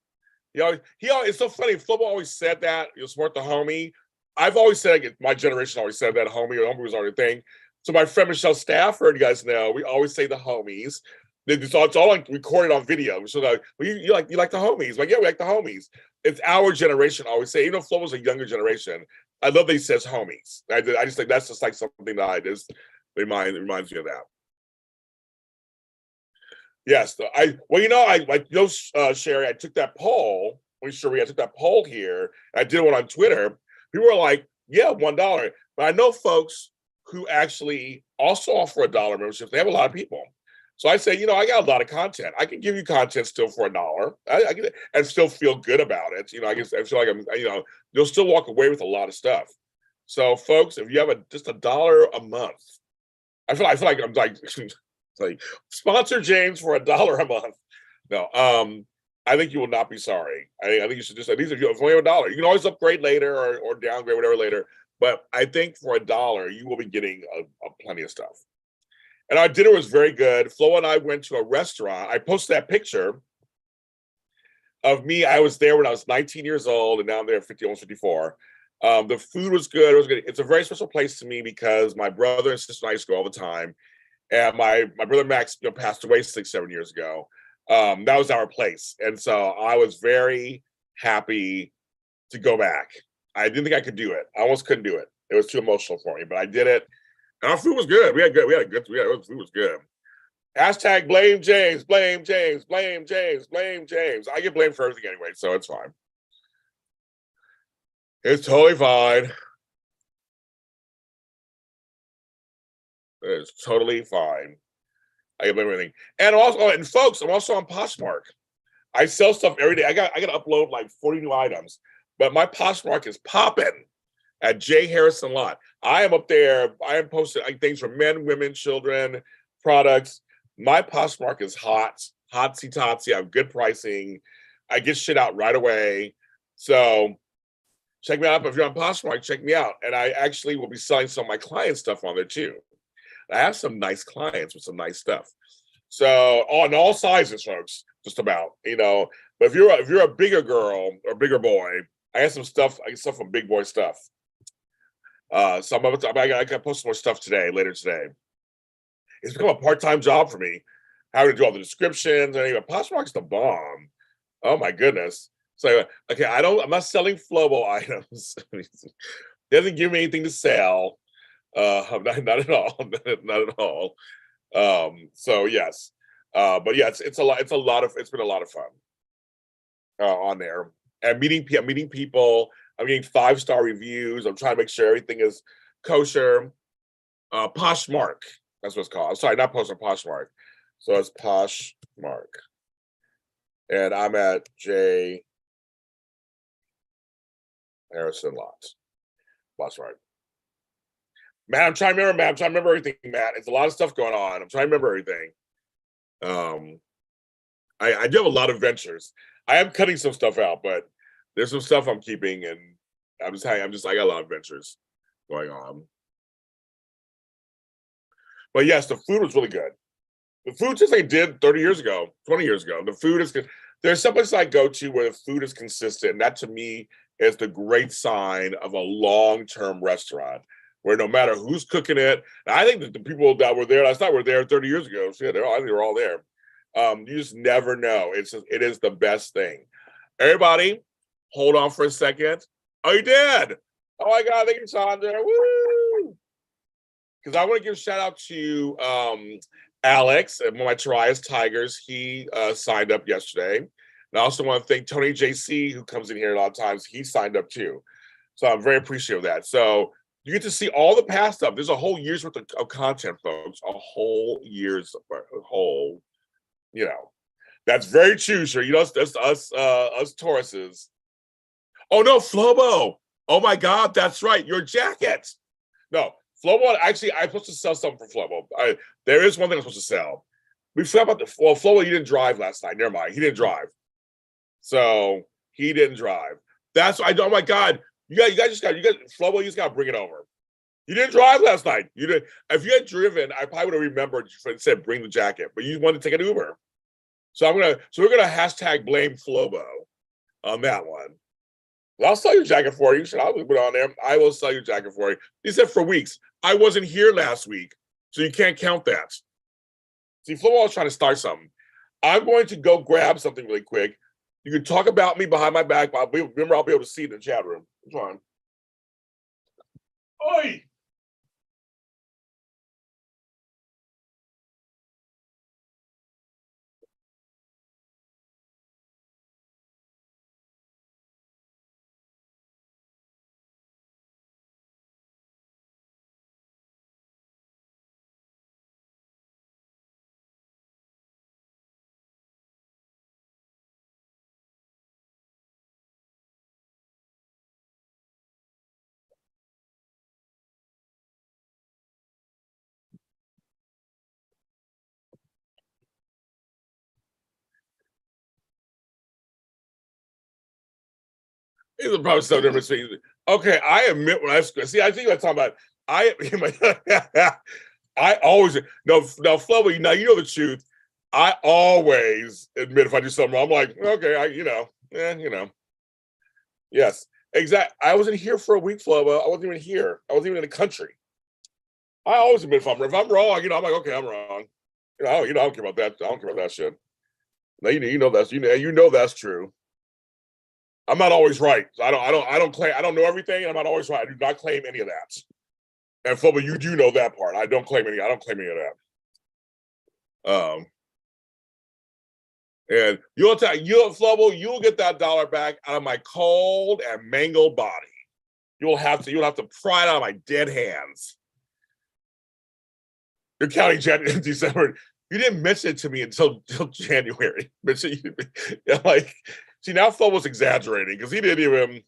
It's so funny. Flobo always said that you'll support the homie. I've always said, my generation always said that homie was already a thing. So my friend Michelle Stafford, you guys know, we always say the homies. It's all like recorded on video. So like, you like the homies? Like, yeah, we like the homies. It's our generation always say. Even though Flobo's a younger generation, I love that he says homies. I just think that's just like something that reminds me of that. Yes, well, Sherry, I took that poll. I took that poll here. I did one on Twitter. People were like, "Yeah, $1." But I know folks who actually also offer $1 membership. They have a lot of people. So I say, I got a lot of content. I can give you content still for $1. I can and still feel good about it. I guess I feel like you'll still walk away with a lot of stuff. So, folks, if you have just $1 a month, I feel like I'm like like sponsor James for $1 a month. No, I think you will not be sorry. I think you should just these are if only $1. You can always upgrade later or downgrade whatever later. But I think for $1, you will be getting a plenty of stuff. And our dinner was very good. Flo and I went to a restaurant. I posted that picture of me. I was there when I was 19 years old, and now I'm there at 50, almost 54. The food was good. It was good. It's a very special place to me because my brother and sister and I used to go all the time. And my brother Max passed away 6-7 years ago. That was our place. And so I was very happy to go back. I didn't think I could do it. I almost couldn't do it. It was too emotional for me, but I did it. And our food was good. Food was good. Hashtag blame James, blame James, blame James, blame James. I get blamed for everything anyway, so it's fine. It's totally fine. It's totally fine. I get blame everything. And folks, I'm also on Poshmark. I sell stuff every day. I got to upload like 40 new items, but my Poshmark is popping at jharrisonlott. I am up there. I am posting things for men, women, children, products. My Poshmark is hot, hotsy totsy. I have good pricing. I get shit out right away. So check me out. If you're on Poshmark, check me out. And I actually will be selling some of my client stuff on there too. I have some nice clients with some nice stuff. So on all sizes, folks, just about, But if you're a bigger girl or bigger boy, I have some stuff. I get stuff from Big Boy Stuff. Some of it, I got to post some more stuff later today. It's become a part-time job for me, having to do all the descriptions and Poshmark's the bomb. Oh my goodness. So okay, I'm not selling Flobo items. It doesn't give me anything to sell. Not at all. Not at all. So yes. But yeah, it's been a lot of fun on there. And meeting people. I'm getting 5-star reviews. I'm trying to make sure everything is kosher. Poshmark, that's what it's called. Sorry, not Poshmark. So it's Poshmark. And I'm at J Harrison Lott. Poshmark. Matt, I'm trying to remember everything, Matt. It's a lot of stuff going on. I'm trying to remember everything. I do have a lot of ventures. I am cutting some stuff out, but there's some stuff I'm keeping, and I got a lot of ventures going on. But yes, the food was really good. The food just like did 30 years ago, 20 years ago. The food is good. There's some places I go to where the food is consistent, and that to me is the great sign of a long-term restaurant, where no matter who's cooking it, I think that the people that were there last night were there 30 years ago. So yeah, I think they're all there. You just never know. It is the best thing. Everybody, hold on for a second. Oh, you did. Oh my God, thank you, Sandra. Woo! Because I want to give a shout out to Alex, one of my Trias Tigers. He signed up yesterday. And I also want to thank Tony JC, who comes in here a lot of times. He signed up too. So I'm very appreciative of that. So you get to see all the past stuff. There's a whole year's worth of content, folks. A whole year's whole, That's very true, sure. That's us Tauruses. Oh no, Flobo. Oh my God, that's right. Your jacket. No, Flobo, actually, I'm supposed to sell something for Flobo. There is one thing I'm supposed to sell. We forgot about Flobo, he didn't drive last night. Never mind. He didn't drive. So he didn't drive. Oh my God. Flobo, you just got to bring it over. You didn't drive last night. You did. If you had driven, I probably would have remembered and said, bring the jacket, but you wanted to take an Uber. So we're going to hashtag blame Flobo on that one. I'll sell your jacket for you. I'll put it on there. I will sell your jacket for you. He said for weeks. I wasn't here last week, so you can't count that. See, Flobo was trying to start something. I'm going to go grab something really quick. You can talk about me behind my back, but I'll be able to see it in the chat room. Come on. Oi! It's probably so different. Okay, I admit when I see. I think I'm talking about. I always no Flobo. Now you know the truth. I always admit if I do something wrong. I'm like, okay, yes, exactly. I wasn't here for a week, Flobo. I wasn't even here. I wasn't even in the country. I always admit if I'm wrong. I'm like, okay, I'm wrong. I don't care about that. I don't care about that shit. Now you know that's that's true. I'm not always right. So I don't claim. I don't know everything. I'm not always right. I do not claim any of that. And Flobo, you do know that part. I don't claim any of that. And Flobo, you'll get that dollar back out of my cold and mangled body. You'll have to pry it out of my dead hands. You're counting December. You didn't mention it to me until January. Like, see, now Flobo's exaggerating because he didn't even.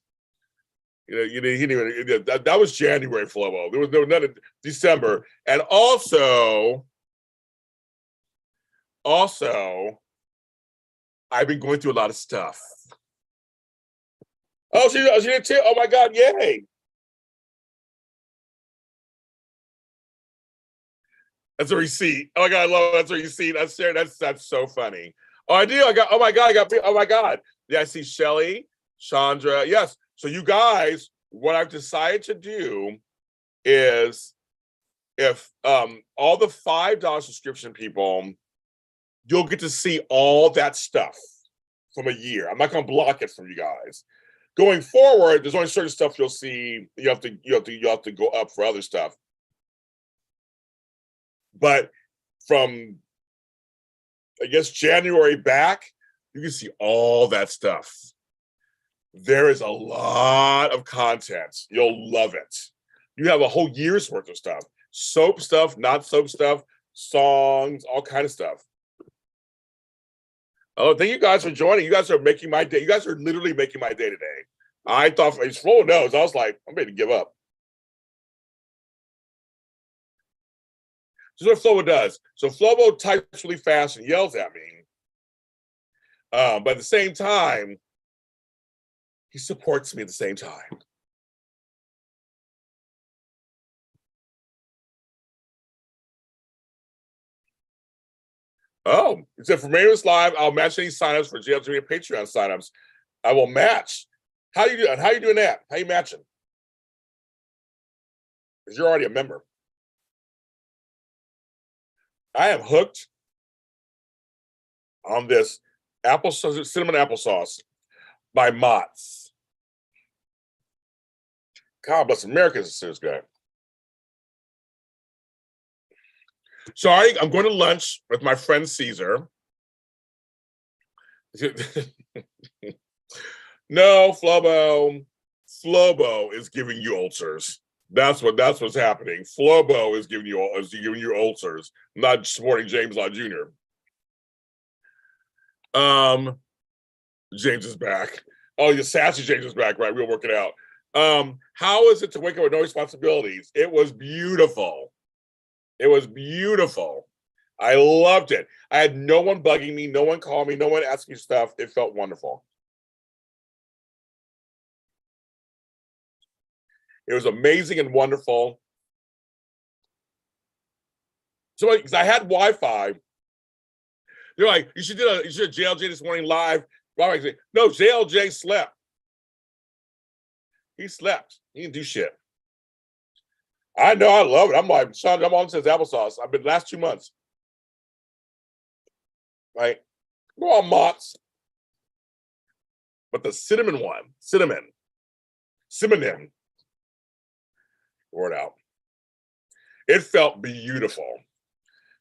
He didn't even. That was January, Flobo. There was none of December, and also, I've been going through a lot of stuff. Oh, she did too. Oh my God! Yay! That's a receipt. Oh my God, I love it. That's a receipt. That's so funny. Oh, I do. Oh my God. Yeah, I see Shelly, Chandra. Yes. So you guys, what I've decided to do is if all the $5 subscription people, you'll get to see all that stuff from a year. I'm not gonna block it from you guys. Going forward, there's only certain stuff you'll see. You have to go up for other stuff. But from, I guess, January back, you can see all that stuff. There is a lot of content. You'll love it. You have a whole year's worth of stuff. Soap stuff, not soap stuff, songs, all kind of stuff. Oh, thank you guys for joining. You guys are making my day. You guys are literally making my day today. I thought it's full nose. I was like, I'm ready to give up. This is what Flobo does. So Flobo types really fast and yells at me. But at the same time, he supports me at the same time. Oh, it said for Mayor's Live, I'll match any signups for JLJ and Patreon signups. I will match. How you doing? How you doing that? How you matching? Because you're already a member. I am hooked on this cinnamon applesauce by Mott's. God bless America, is a serious guy. Sorry, I'm going to lunch with my friend Caesar. No, Flobo. Flobo is giving you ulcers. That's what's happening. Flobo is giving you ulcers. I'm not supporting James Lott Jr. James is back. Oh, your sassy James is back, right? We'll work it out. How is it to wake up with no responsibilities? It was beautiful. It was beautiful. I loved it. I had no one bugging me, no one calling me, no one asking me stuff. It felt wonderful. It was amazing and wonderful. So, because I had Wi-Fi, they're like, you should JLJ this morning live. No, JLJ slept. He slept. He didn't do shit. I know, I love it. I'm like, Sean, I'm on since applesauce. I've been last 2 months. Right? Go on, Mott's. But the cinnamon one, cinnamon. Word out. It felt beautiful.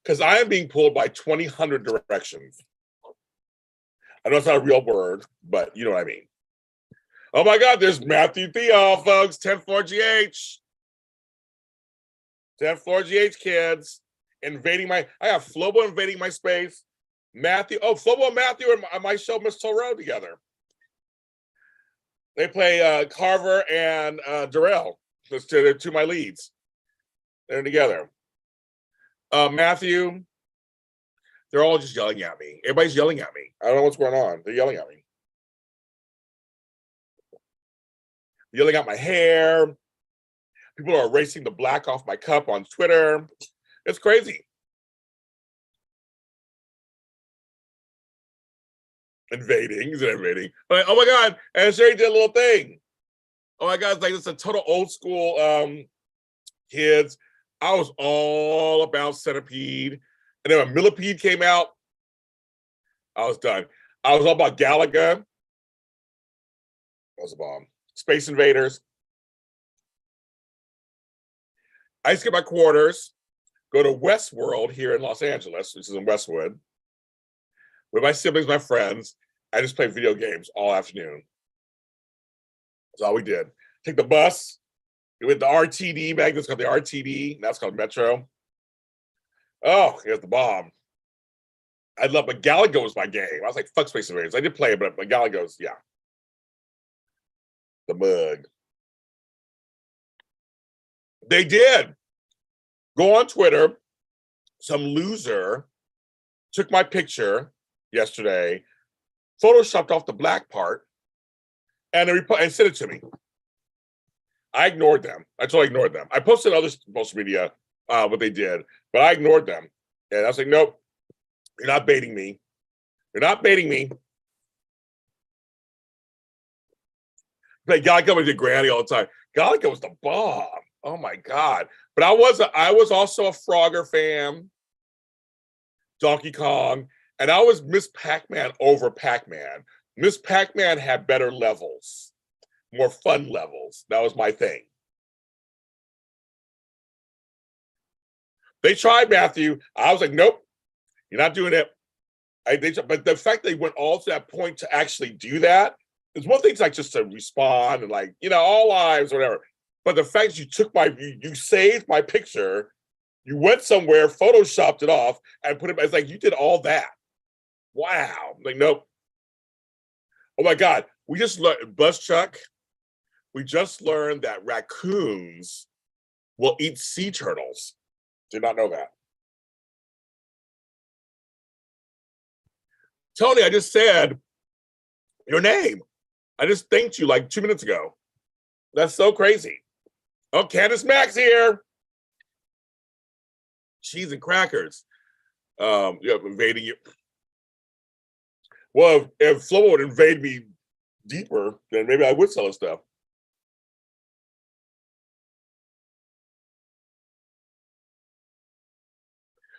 Because I am being pulled by 2,000 directions. I know it's not a real word, but you know what I mean. Oh my God, there's Matthew Theo, folks. 10th floor GH. 10th floor GH kids. I have Flobo invading my space. Flobo and Matthew are my show, Miss Toro, together. They play Carver and Darrell. They're two of my leads. They're together. Matthew, they're all just yelling at me. Everybody's yelling at me. I don't know what's going on. They're yelling at me. yelling at my hair. People are erasing the black off my cup on Twitter. It's crazy. Invading, he's invading. Like, oh my God, and Sherry did a little thing. Oh my God, it's like it's a total old school kids. I was all about Centipede. And then when Millipede came out, I was done. I was all about Galaga. That was a bomb. Space Invaders. I used to get my quarters, go to Westworld here in Los Angeles, which is in Westwood, with my siblings, my friends. I just played video games all afternoon. That's all we did. Take the bus. We went to RTD back. It's called the RTD. Now it's called Metro. Oh, here's the bomb. I love, but Galaga was my game. I was like, fuck Space Invaders. I did play it, but Galaga's, yeah. The mug. They did. Go on Twitter. Some loser took my picture yesterday, photoshopped off the black part, and sent it to me. I ignored them. I totally ignored them. I posted other social media what they did, but I ignored them. And I was like, nope, you're not baiting me. You're not baiting me. Like Galaga, we did Granny all the time. Galaga was the bomb. Oh my God. But I was also a Frogger fan, Donkey Kong, and I was Miss Pac-Man over Pac-Man. Miss Pac-Man had better levels, more fun levels. That was my thing. They tried, Matthew. I was like, nope, you're not doing it. But the fact they went all to that point to actually do that is one thing, like just to respond and like, all lives or whatever. But the fact you took you saved my picture, you went somewhere, photoshopped it off, and put it. It's like you did all that. Wow. Like, nope. Oh my God. We just learned, Buzz Chuck. We just learned that raccoons will eat sea turtles. Did not know that. Tony, I just said your name. I just thanked you like 2 minutes ago. That's so crazy. Oh, Candace Max here. Cheese and crackers. Invading you. Well, if Flobo would invade me deeper, then maybe I would sell his stuff.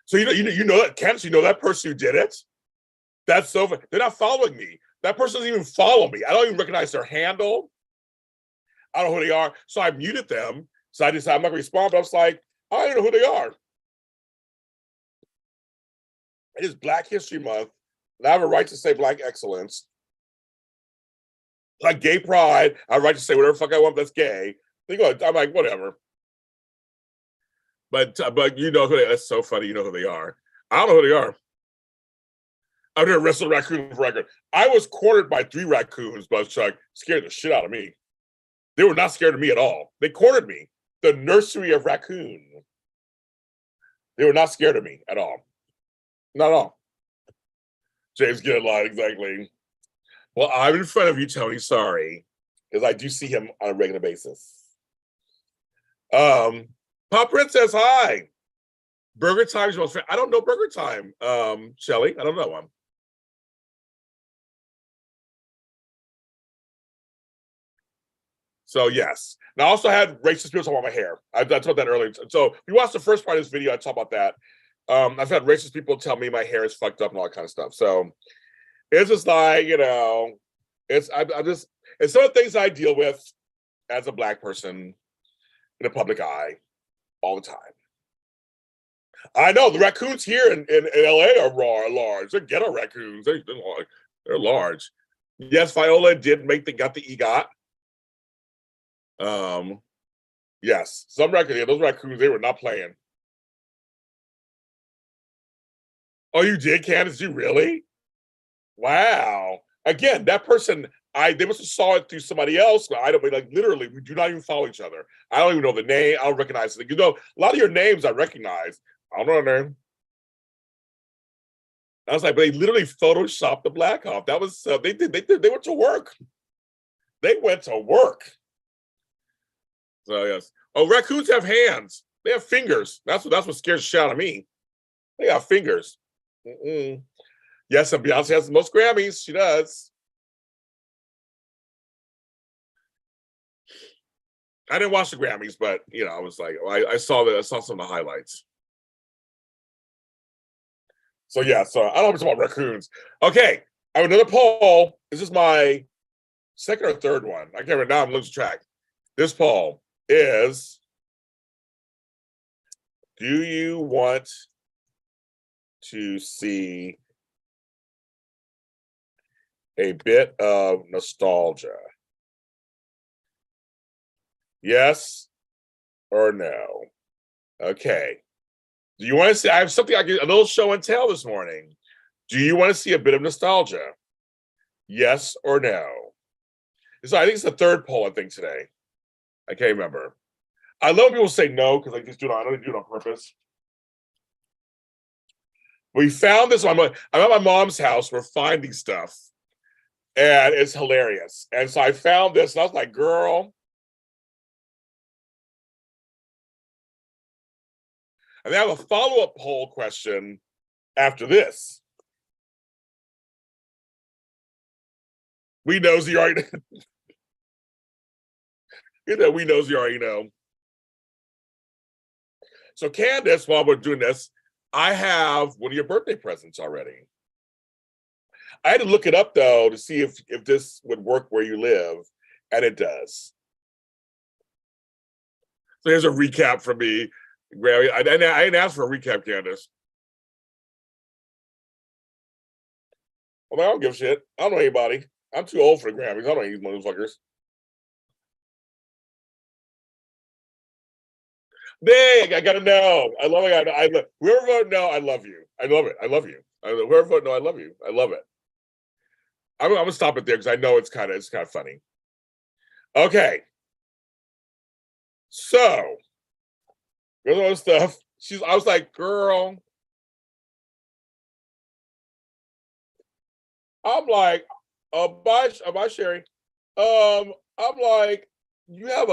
So you know that, Candace, you know that person who did it? That's so funny. They're not following me. That person doesn't even follow me. I don't even recognize their handle. I don't know who they are. So I muted them. So I decided I'm not going to respond, but I was like, I don't even know who they are. It is Black History Month, and I have a right to say Black excellence. Like gay pride, I have a right to say whatever the fuck I want that's gay. I'm like, whatever. But you know who they are. That's so funny. You know who they are. I don't know who they are. I'm going to wrestle raccoon for record. I was cornered by 3 raccoons, Buzz Chuck. Scared the shit out of me. They were not scared of me at all. They cornered me. The nursery of raccoon. They were not scared of me at all. Not at all. James, get a line, exactly. Well, I'm in front of you, Tony. Sorry. Because I do see him on a regular basis. Pop Princess, hi. Burger Time is most. I don't know Burger Time, Shelly. I don't know one. So yes. Now I also had racist people talk about my hair. I talked about that earlier. So if you watched the first part of this video, I talked about that. I've had racist people tell me my hair is fucked up and all that kind of stuff. So it's just like, it's some of the things I deal with as a Black person in the public eye all the time. I know the raccoons here in LA are large. They're ghetto raccoons. They're large. Yes, Viola got the EGOT. Yes, those raccoons, they were not playing. Oh, you did, Candace? You really? Wow. Again, that person, they must have saw it through somebody else. But I don't like literally, we do not even follow each other. I don't even know the name. I don't recognize it. A lot of your names I recognize. I don't know their name. I was like, but they literally photoshopped the Black off. That was they went to work. They went to work. So yes. Oh, raccoons have hands. They have fingers. That's what scares the shit out of me. They got fingers. Mm-mm. Yes, and Beyonce has the most Grammys. She does. I didn't watch the Grammys, but you know, I was like, I saw that. I saw some of the highlights. So yeah, so I don't know much about raccoons. Okay, I have another poll. This is my second or third one. I can't remember now. I'm losing track. This poll is: do you want to see a bit of nostalgia? Yes or no? Okay. Do you want to see? I have something a little show and tell this morning. Do you want to see a bit of nostalgia? Yes or no? So I think it's the third poll, I think, today. I can't remember. I love when people say no because I just do it. I don't do it on purpose. We found this. I'm at my mom's house. We're finding stuff, and it's hilarious. And so I found this, and I was like, "Girl." And they have a follow-up poll question after this. We knows you already. We knows you already know. So Candace, while we're doing this, I have one of your birthday presents already. I had to look it up though to see if this would work where you live, and it does. So here's a recap from me. I didn't ask for a recap, Candace. Well, I don't give a shit. I don't know anybody. I'm too old for the Grammys. I don't know these motherfuckers. Dang, I gotta know. I love it. Whoever voted no, I love you. I love it. I love you. Whoever voted no, I love you. I love it. I'm gonna stop it there because I know it's kind of funny. Okay, so here's all the stuff. I was like, girl. I'm like, bye, Sherry. I'm like, you have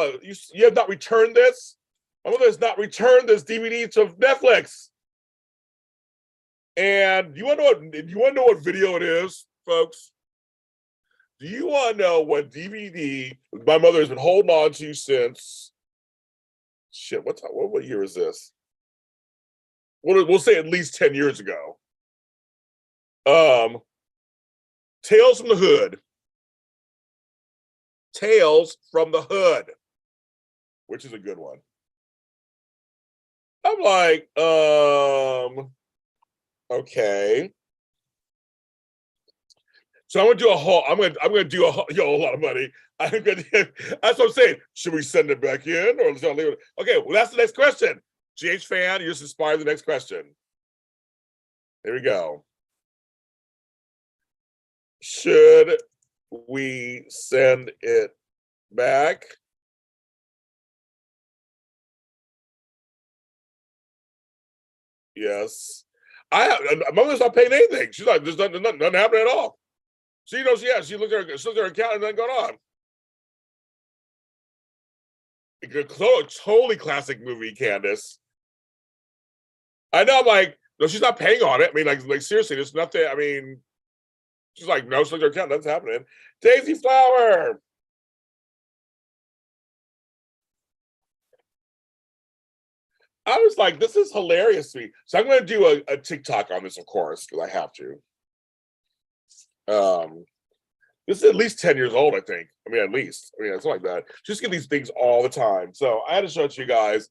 not returned this. My mother has not returned this DVD to Netflix. And you want to know what video it is, folks? Do you want to know what DVD my mother has been holding on to since? Shit, what year is this? We'll say at least 10 years ago. Um, Tales from the Hood. Tales from the Hood, which is a good one. I'm like, okay. So I'm gonna do a whole. I'm gonna do a lot of money. That's what I'm saying. Should we send it back in or leave it? Okay, well that's the next question. GH fan, you just inspired the next question. Here we go. Should we send it back? Yes. My mother's not paying anything. She's like, there's nothing happening at all. She knows, yeah, she looks at her account and nothing going on. A totally classic movie, Candace. I know, I'm like, no, she's not paying on it. I mean, like seriously, there's nothing. I mean, she's like, no, she looks at her account, nothing's happening. Daisy Flower. I was like, this is hilarious to me. So I'm going to do a TikTok on this, of course, because I have to. This is at least 10 years old, I think. I mean, at least. I mean, it's like that. Just get these things all the time. So I had to show it to you guys.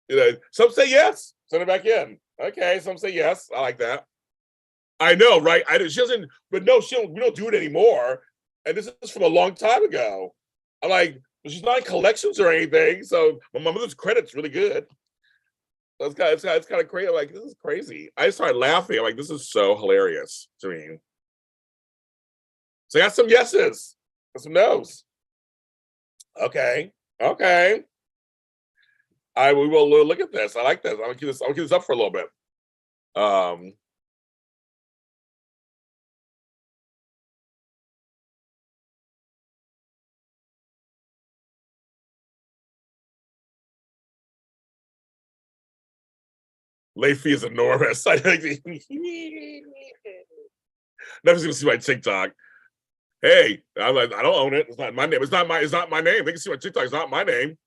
You know, some say yes, send it back in. Okay, some say yes. I like that. I know, right? She doesn't, but no, we don't do it anymore. And this is from a long time ago. I'm like, she's not in collections or anything. So my mother's credit's really good. So it's kind of crazy. I'm like, this is crazy. I started laughing. I'm like, this is so hilarious to me. So I got some yeses, got some nos. Okay. Okay. We will look at this. I like this. I'll keep this up for a little bit. Um Late fee is enormous. I think never gonna see my TikTok. Hey, I'm like, I don't own it. It's not my name. It's not my name. They can see my TikTok. It's not my name.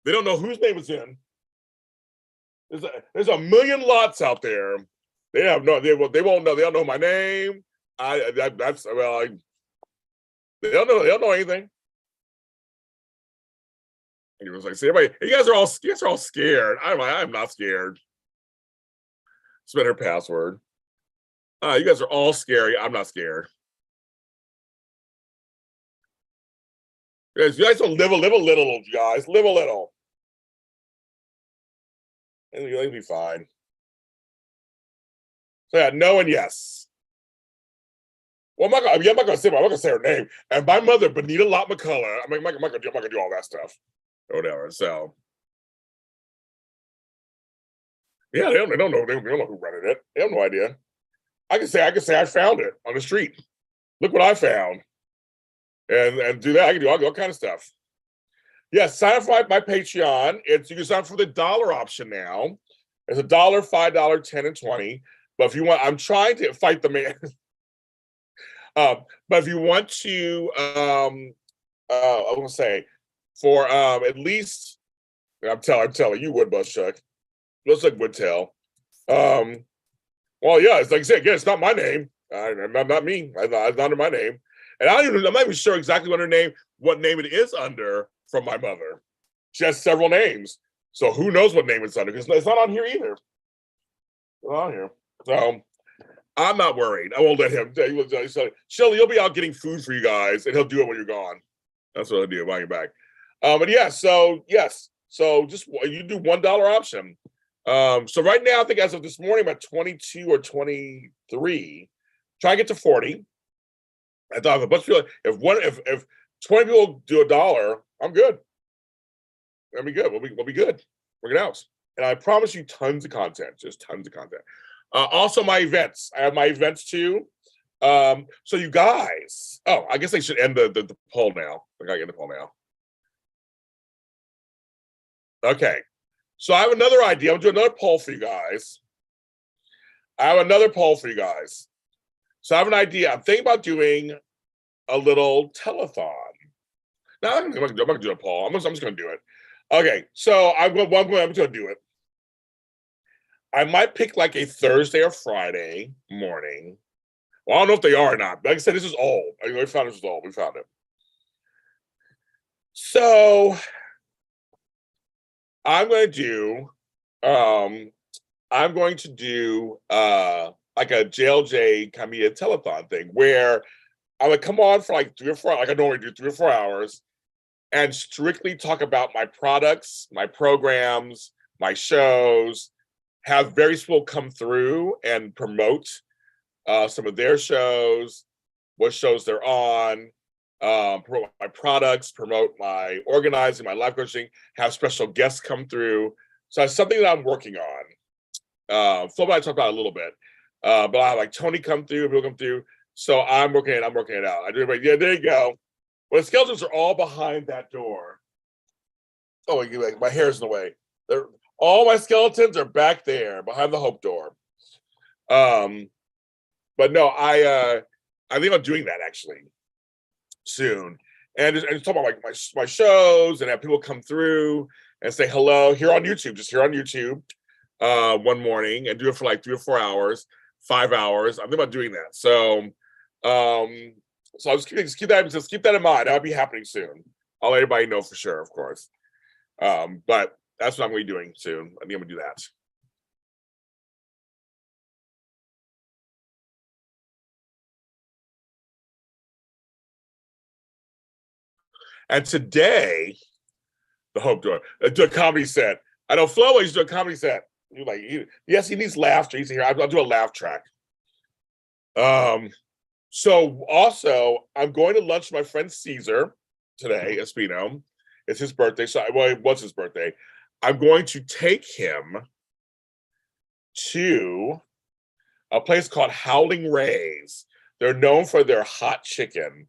They don't know whose name it's in. There's a million lots out there. They won't know. They don't know my name. They don't know. They don't know anything. And it was like, see, everybody, you guys are all scared. I'm not scared. Spent her password. You guys are all scary. I'm not scared. You guys don't live a little, you guys. Live a little. And you'll be fine. So yeah, no and yes. Well, I'm not gonna say her name. And my mother, Benita Lott McCullough. I'm not gonna do all that stuff. Or whatever. So yeah, they don't know who rented it. They have no idea. I can say I found it on the street. Look what I found. And do that. I can do all kind of stuff. Yeah, sign up for my Patreon. You can sign up for the dollar option now. It's $1, $5, $10, and $20. But if you want, I'm trying to fight the man. But if you want to, I was gonna say, for at least, I'm telling you would, Chuck. Looks like would tell. Well, yeah, it's like I said again, it's not my name. Not me. It's not under my name, and I'm not even sure exactly what name it is under from my mother. She has several names, so who knows what name it's under? Because it's not on here either. It's not on here, so I'm not worried. I won't let him. Shelly, you'll be out getting food for you guys, and he'll do it when you're gone. That's what I'll do while you're back. But yeah, so yes, so just you do $1 option. So right now, I think as of this morning, I'm at 22 or 23. Try to get to 40. I thought if a bunch of people, if 20 people do $1, I'm good. That'll be good. We'll be good. Work it out. And I promise you tons of content, just tons of content. Also my events. I have my events too. So you guys, I guess I should end the poll now. I gotta get the poll now. Okay. So I have another idea. I'm gonna do another poll for you guys. So I have an idea. I'm thinking about doing a little telethon. No, I'm not gonna do a poll. I'm just gonna do it. Okay, so I'm just gonna do it. I might pick like a Thursday or Friday morning. Well, I don't know if they are or not. But like I said, this is old. We found this was old. We found it. So I'm going to do like a JLJ comedy telethon thing where I'm gonna come on for like 3 or 4, like I normally do, 3 or 4 hours, and strictly talk about my products, my programs, my shows. Have various people come through and promote some of their shows, what shows they're on, promote my products, promote my organizing, my life coaching, have special guests come through. So it's something that I'm working on. Flobo I talked about it a little bit, but I have like Tony come through, people come through. So I'm working it out. I do it. Yeah, there you go. Well, the skeletons are all behind that door. Oh, my hair's in the way. All my skeletons are back there behind the hope door. But no, I think I'm doing that actually soon, and talk about like my shows and have people come through and say hello here on YouTube, just here on YouTube, one morning, and do it for like 3 or 4 hours, 5 hours. I'm thinking about doing that. So, I'll just keep that in mind. That'll be happening soon. I'll let everybody know for sure, of course. But that's what I'm going to be doing soon. I think I'm going to do that. And today, the Hope Door, do a comedy set. I know Flobo used to do a comedy set. You're like, yes, he needs laughter. He's here. I'll do a laugh track. So also, I'm going to lunch with my friend Caesar today, Espino. It's his birthday. So, well, it was his birthday. I'm going to take him to a place called Howling Ray's. They're known for their hot chicken.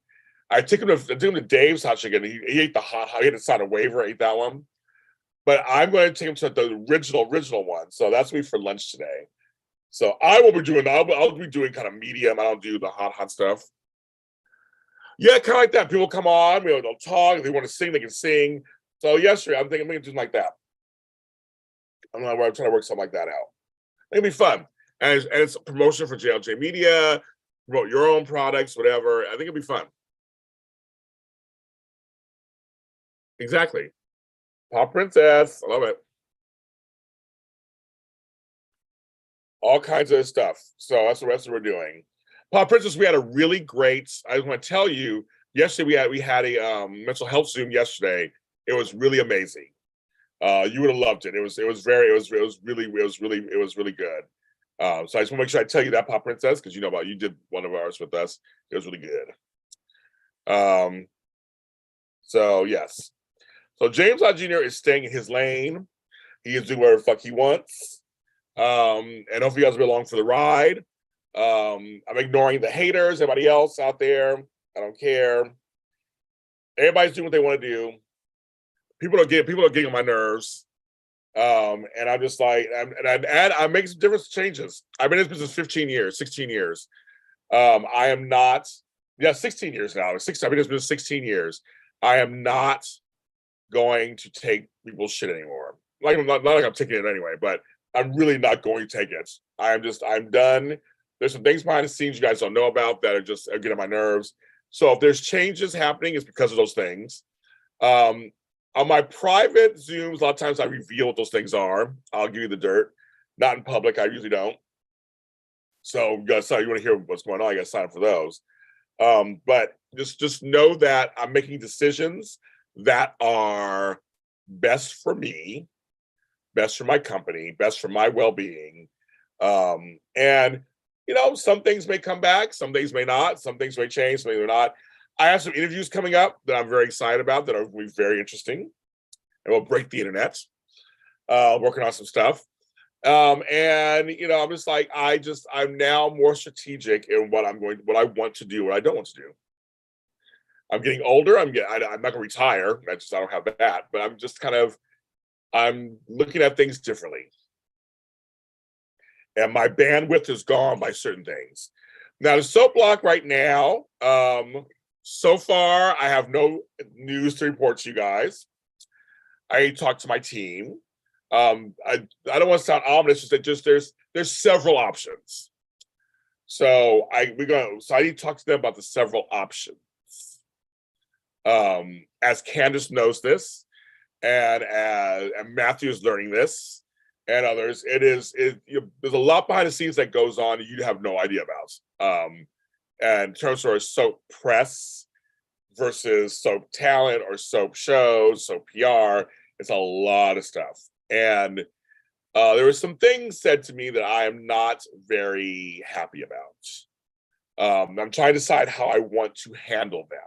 I took him to Dave's hot chicken. He ate the hot. He had to sign a waiver. Ate that one. but I'm going to take them to the original one. So that's me for lunch today. So I will be doing, I'll be doing kind of medium. I don't do the hot stuff. Yeah, kind of like that. People come on, they'll talk. If they want to sing, they can sing. So yesterday, I'm thinking do like that. I'm trying to work something like that out. It'll be fun. And it's a promotion for JLJ Media, promote your own products, whatever. I think it'll be fun. Exactly. Pop Princess. I love it. All kinds of stuff. So that's the rest of what we're doing. Pop Princess, we had a really great, I just want to tell you, yesterday we had a mental health Zoom yesterday. It was really amazing. You would have loved it. It was really good. So I just want to make sure I tell you that, Pop Princess, because you did one of ours with us. It was really good. So yes. So James Lott Jr. is staying in his lane. He is doing whatever the fuck he wants. And hopefully you guys will be along for the ride. I'm ignoring the haters, everybody else out there. I don't care. Everybody's doing what they want to do. People are getting on my nerves. And I'm just like, I'm making some different changes. I've been in this business 16 years. I am not, 16 years now. I've been in this business 16 years. I am not going to take people's shit anymore. Not like I'm taking it anyway, but I'm really not going to take it. I'm done. There's some things behind the scenes you guys don't know about that are getting on my nerves. So if there's changes happening, it's because of those things. On my private Zooms, a lot of times I reveal what those things are. I'll give you the dirt. Not in public, I usually don't. So you want to hear what's going on, you gotta sign up for those. But just know that I'm making decisions that are best for me, best for my company, best for my well-being. And some things may come back, some things may not, some things may change, some things may not. I have some interviews coming up that I'm very excited about that are going to be very interesting and will break the internet. Working on some stuff. And I'm just like, I'm now more strategic in what I want to do, what I don't want to do. I'm getting older. I'm not gonna retire. I don't have that, but I'm looking at things differently. And my bandwidth is gone by certain things. Now the soap block right now, so far I have no news to report to you guys. I talked to my team. I don't want to sound ominous, there's several options. So I need to talk to them about the several options. As Candace knows this, and Matthew is learning this, and others, there's a lot behind the scenes that goes on that you have no idea about. And in terms of soap press versus soap talent or soap shows, soap PR, it's a lot of stuff. And there were some things said to me that I am not very happy about. I'm trying to decide how I want to handle them.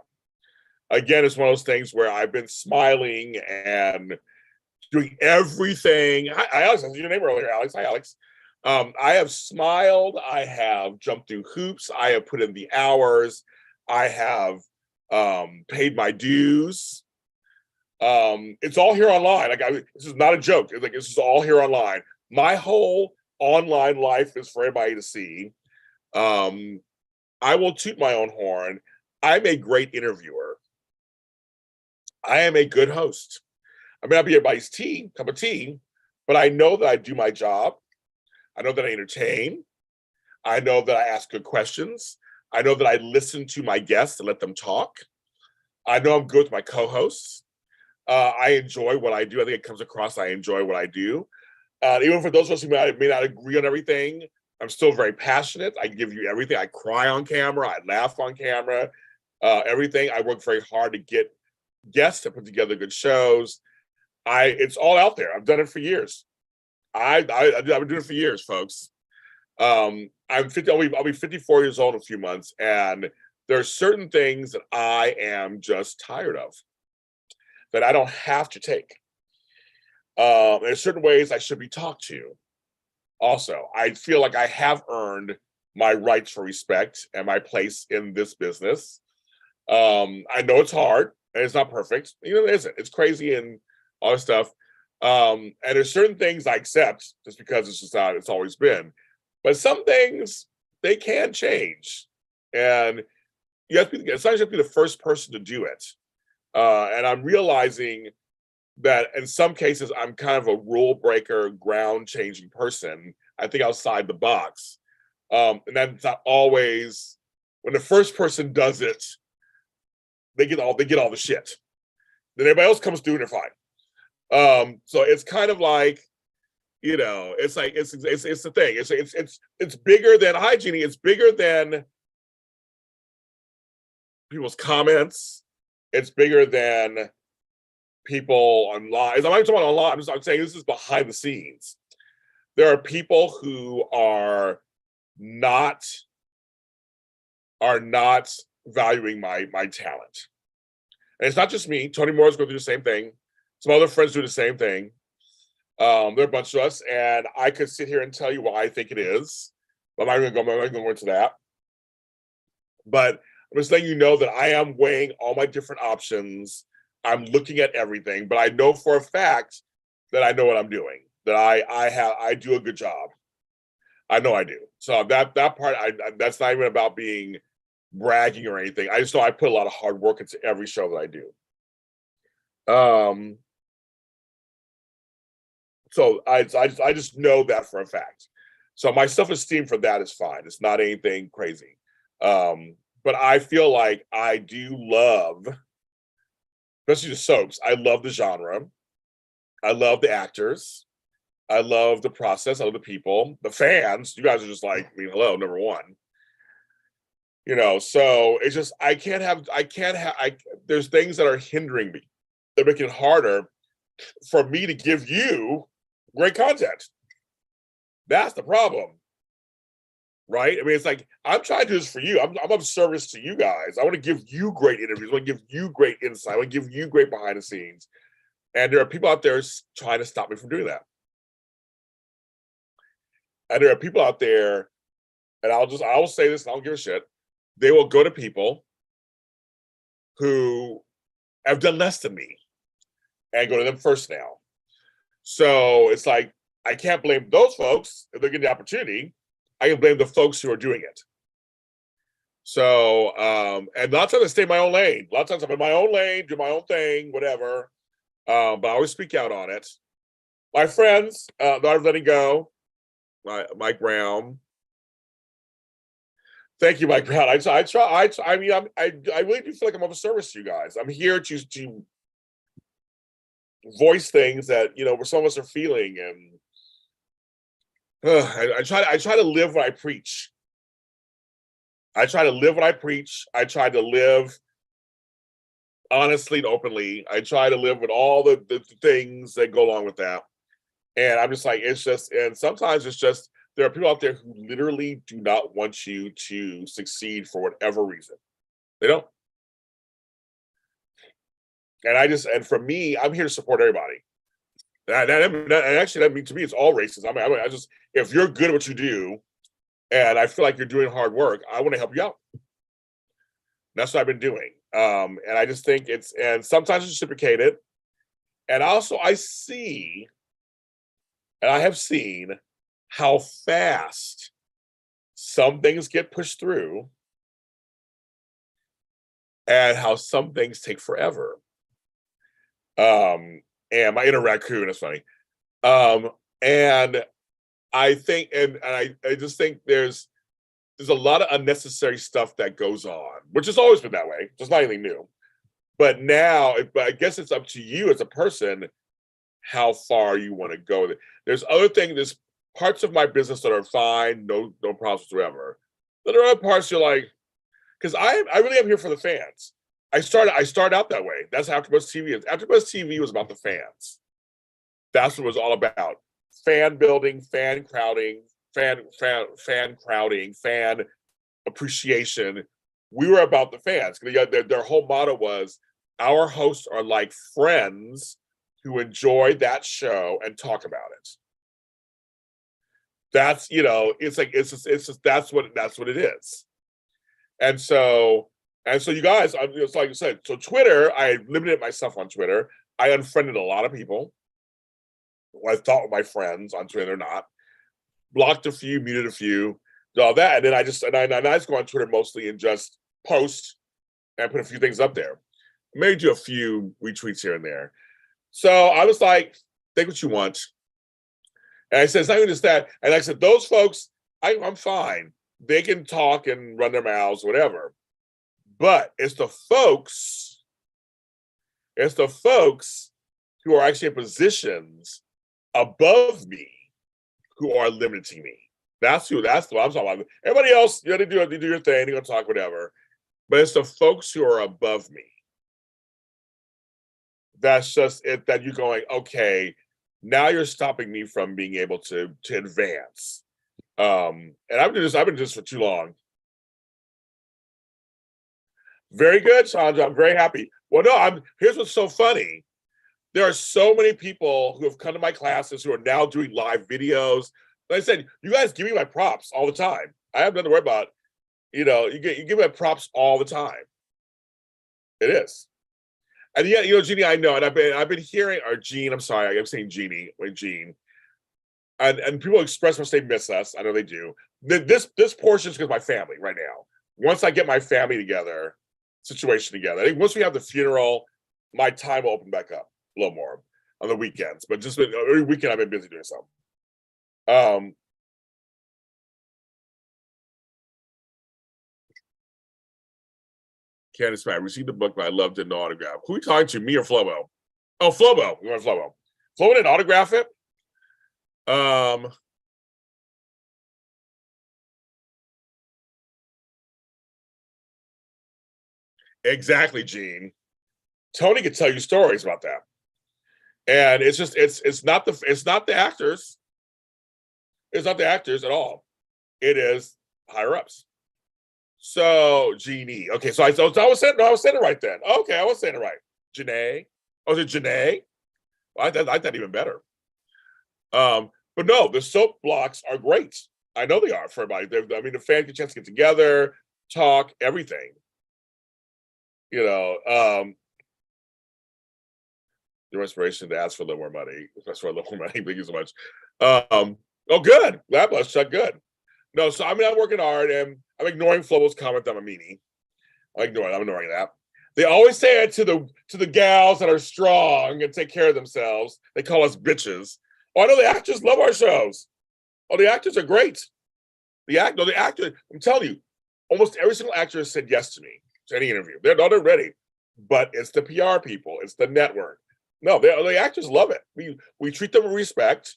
Again, it's one of those things where I've been smiling and doing everything. Hi, Alex. That's your name earlier, Alex. Hi, Alex. I have smiled. I have jumped through hoops. I have put in the hours. I have paid my dues. It's all here online. This is not a joke. This is all here online. My whole online life is for everybody to see. I will toot my own horn. I'm a great interviewer. I am a good host. I may not be everybody's cup of tea, but I know that I do my job. I know that I entertain. I know that I ask good questions. I know that I listen to my guests and let them talk. I know I'm good with my co-hosts. I enjoy what I do. I think it comes across. I enjoy what I do. Even for those of us who may not agree on everything, I'm still very passionate. I give you everything. I cry on camera. I laugh on camera. Everything. I work very hard to get guests to put together good shows. It's all out there. I've done it for years. I've been doing it for years, folks. I'm 50. I'll be 54 years old in a few months, and there are certain things that I am just tired of, that I don't have to take. There's certain ways I should be talked to. Also, I feel like I have earned my rights for respect and my place in this business. I know it's hard and it's not perfect. It isn't. It's crazy and all this stuff. And there's certain things I accept just because it's just how it's always been. But some things, they can change. And you have to be, sometimes you have to be the first person to do it. And I'm realizing that in some cases, I'm kind of a rule breaker, ground changing person. I think outside the box. And that's not always, when the first person does it, they get all the shit. Then everybody else comes through and they're fine. So it's kind of like, you know, it's like it's the thing. It's bigger than hygiene. It's bigger than people's comments. It's bigger than people online. I'm not talking about online. I'm saying this is behind the scenes. There are people who are not valuing my talent. And it's not just me. Tony Moore's going through the same thing. Some other friends do the same thing. There are a bunch of us, and I could sit here and tell you why I think it is. But I'm not going to go into that. But I'm just letting you know that I am weighing all my different options. I'm looking at everything, but I know for a fact that I know what I'm doing. That I do a good job. I know I do. So that part, that's not even about being bragging or anything. I just know I put a lot of hard work into every show that I do. So I just know that for a fact. So my self-esteem for that is fine. It's not anything crazy. But I feel like I do love, especially the soaps, I love the genre. I love the actors. I love the process. I love the people. The fans, you guys are just like, I mean, hello, number one. You know, so it's just, there's things that are hindering me. They're making it harder for me to give you great content. That's the problem. Right? I mean, it's like, I'm trying to do this for you. I'm of service to you guys. I want to give you great interviews. I want to give you great insight. I want to give you great behind the scenes. And there are people out there trying to stop me from doing that. And there are people out there, and I will say this, and I don't give a shit. They will go to people who have done less than me and go to them first now. So it's like, I can't blame those folks if they're getting the opportunity. I can blame the folks who are doing it. So, and a lot of times I stay in my own lane. A lot of times I'm in my own lane, do my own thing, whatever. But I always speak out on it. My friends, that I'm letting go, Mike Brown. Thank you, Mike Brown. I mean, I really do feel like I'm of a service to you guys. I'm here to voice things that, you know, where some of us are feeling, and I try to live what I preach. I try to live what I preach. I try to live honestly and openly. I try to live with all the things that go along with that. And I'm just like, it's just, and sometimes it's just, there are people out there who literally do not want you to succeed for whatever reason. They don't. And for me, I'm here to support everybody. And actually, that means to me, it's all races. I mean, I just, if you're good at what you do, and I feel like you're doing hard work, I want to help you out. That's what I've been doing. And I just think and sometimes it's reciprocated. And also I have seen how fast some things get pushed through and how some things take forever. And my inner raccoon, that's funny. And I think, and I just think there's a lot of unnecessary stuff that goes on, which has always been that way. It's not anything new. But now, I guess it's up to you as a person how far you want to go. There's other things, there's parts of my business that are fine, no problems whatsoever. But there are other parts you're like, because I really am here for the fans. I started out that way. That's how AfterBuzz TV is. AfterBuzz TV was about the fans. That's what it was all about. Fan building, fan crowding, fan appreciation. We were about the fans. Their whole motto was, our hosts are like friends who enjoy that show and talk about it. That's, you know, it's just that's what it is. And so you guys, it's like you said, so Twitter, I limited myself on Twitter. I unfriended a lot of people. who I thought were my friends on Twitter, they're not. Blocked a few, muted a few, did all that, and then I just go on Twitter mostly and just post and put a few things up there. Maybe do a few retweets here and there. So I was like, think what you want. And I said, it's not even just that. And I said, those folks, I'm fine. They can talk and run their mouths, whatever. But it's the folks who are actually in positions above me who are limiting me. That's what I'm talking about. Everybody else, they do your thing, they're gonna talk, whatever. But it's the folks who are above me. That's just it, that you're going, okay, now you're stopping me from being able to advance. And I've been doing this for too long. Very good, Sandra. I'm very happy. Well, no, here's what's so funny. There are so many people who have come to my classes who are now doing live videos. Like I said, you guys give me my props all the time. I have nothing to worry about. You give me my props all the time. It is. And yeah, Jeannie, I know, and I've been hearing, or Jean, I'm sorry, I'm saying Jeannie, wait, Jean. And people express once they miss us. I know they do. This portion is because of my family right now. Once I get my family situation together, I think once we have the funeral, my time will open back up a little more on the weekends. But just every weekend, I've been busy doing something. Candace, I received the book, but I loved it, no autograph. Who are you talking to, me or Flobo? Oh, Flobo. We want Flobo. Flobo didn't autograph it. Exactly, Gene. Tony could tell you stories about that. And it's just it's not the actors. It's not the actors at all. It is higher ups. So Jeannie. Okay, so I was saying it right then. Okay, I was saying it right. Janae. Oh, is it Janae? Well, I thought even better. But no, the soap blocks are great. I know they are for everybody. The fans get a chance to get together, talk, everything. The inspiration to ask for a little more money. Ask for a little more money. Thank you so much. Oh, good. That was good. No, so I'm working hard, and I'm ignoring Flobo's comment that I'm a meanie. I'm ignoring that. They always say it to the gals that are strong and take care of themselves. They call us bitches. Oh, I know the actors love our shows. Oh, the actors are great. The actor, I'm telling you, almost every single actor has said yes to me to any interview. They're ready. But it's the PR people, it's the network. No, the actors love it. We treat them with respect.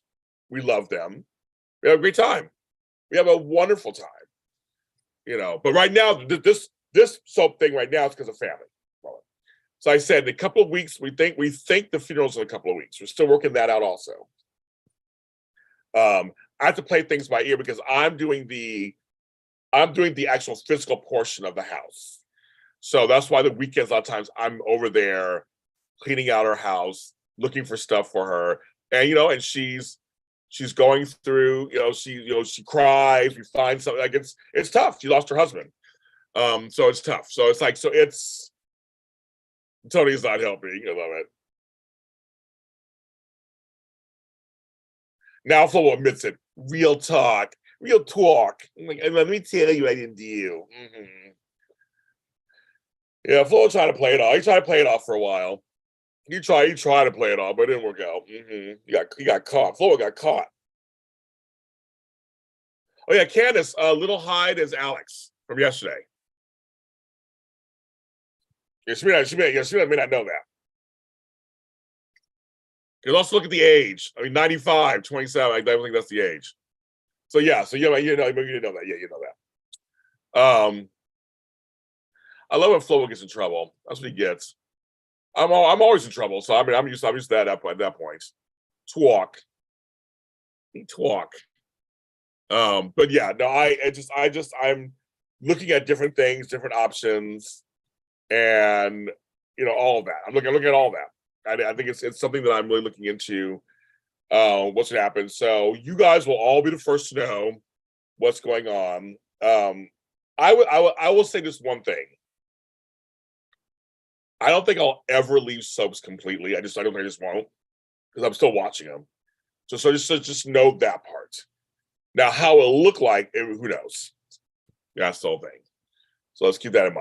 We love them. We have a great time. We have a wonderful time. But right now, this soap thing right now is because of family. So I said in a couple of weeks, we think the funeral's in a couple of weeks. We're still working that out also. I have to play things by ear because I'm doing the actual physical portion of the house. So that's why the weekends, a lot of times I'm over there cleaning out her house, looking for stuff for her. And, and she's going through, she cries, we find something, like it's tough. She lost her husband. So it's tough. So it's like, Tony's not helping. I love it. Now Flo admits it. Real talk. I'm like, let me tell you, I didn't do. Mm-hmm. Yeah, Flo tried to play it off. He tried to play it off for a while. He tried to play it off, but it didn't work out. Mm-hmm. He got caught. Flo got caught. Oh yeah, Candace, Little Hyde is Alex from yesterday. Yeah, she may not know that. Because also look at the age. 95, 27. I don't think that's the age. So yeah, you know that. Yeah, you know that. I love when Flobo gets in trouble. That's what he gets. I'm always in trouble, so I'm used to that at that point. Talk. But yeah, no, I'm looking at different things, different options, and all of that. I'm looking at all that. I think it's something that I'm really looking into. What's gonna happen? So you guys will all be the first to know what's going on. I will say this one thing. I don't think I'll ever leave soaps completely. I don't think I just won't, because I'm still watching them. So just note that part. Now, how it'll look like, who knows? That's the whole thing. So let's keep that in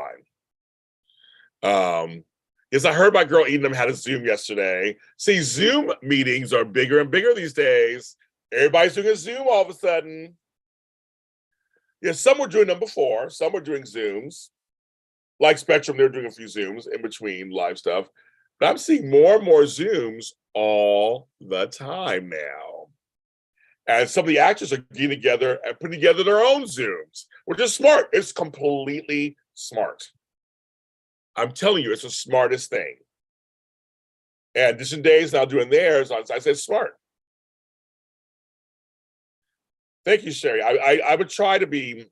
mind. Yes, I heard my girl Eden had a Zoom yesterday. See, Zoom meetings are bigger and bigger these days. Everybody's doing a Zoom all of a sudden. Yeah, some were doing them before. Some were doing Zooms. Like Spectrum, they're doing a few Zooms in between live stuff. But I'm seeing more and more Zooms all the time now. And some of the actors are getting together and putting together their own Zooms, which is smart. It's completely smart. I'm telling you, it's the smartest thing. And Edition Days now doing theirs, I said smart. Thank you, Sherry. I would try to be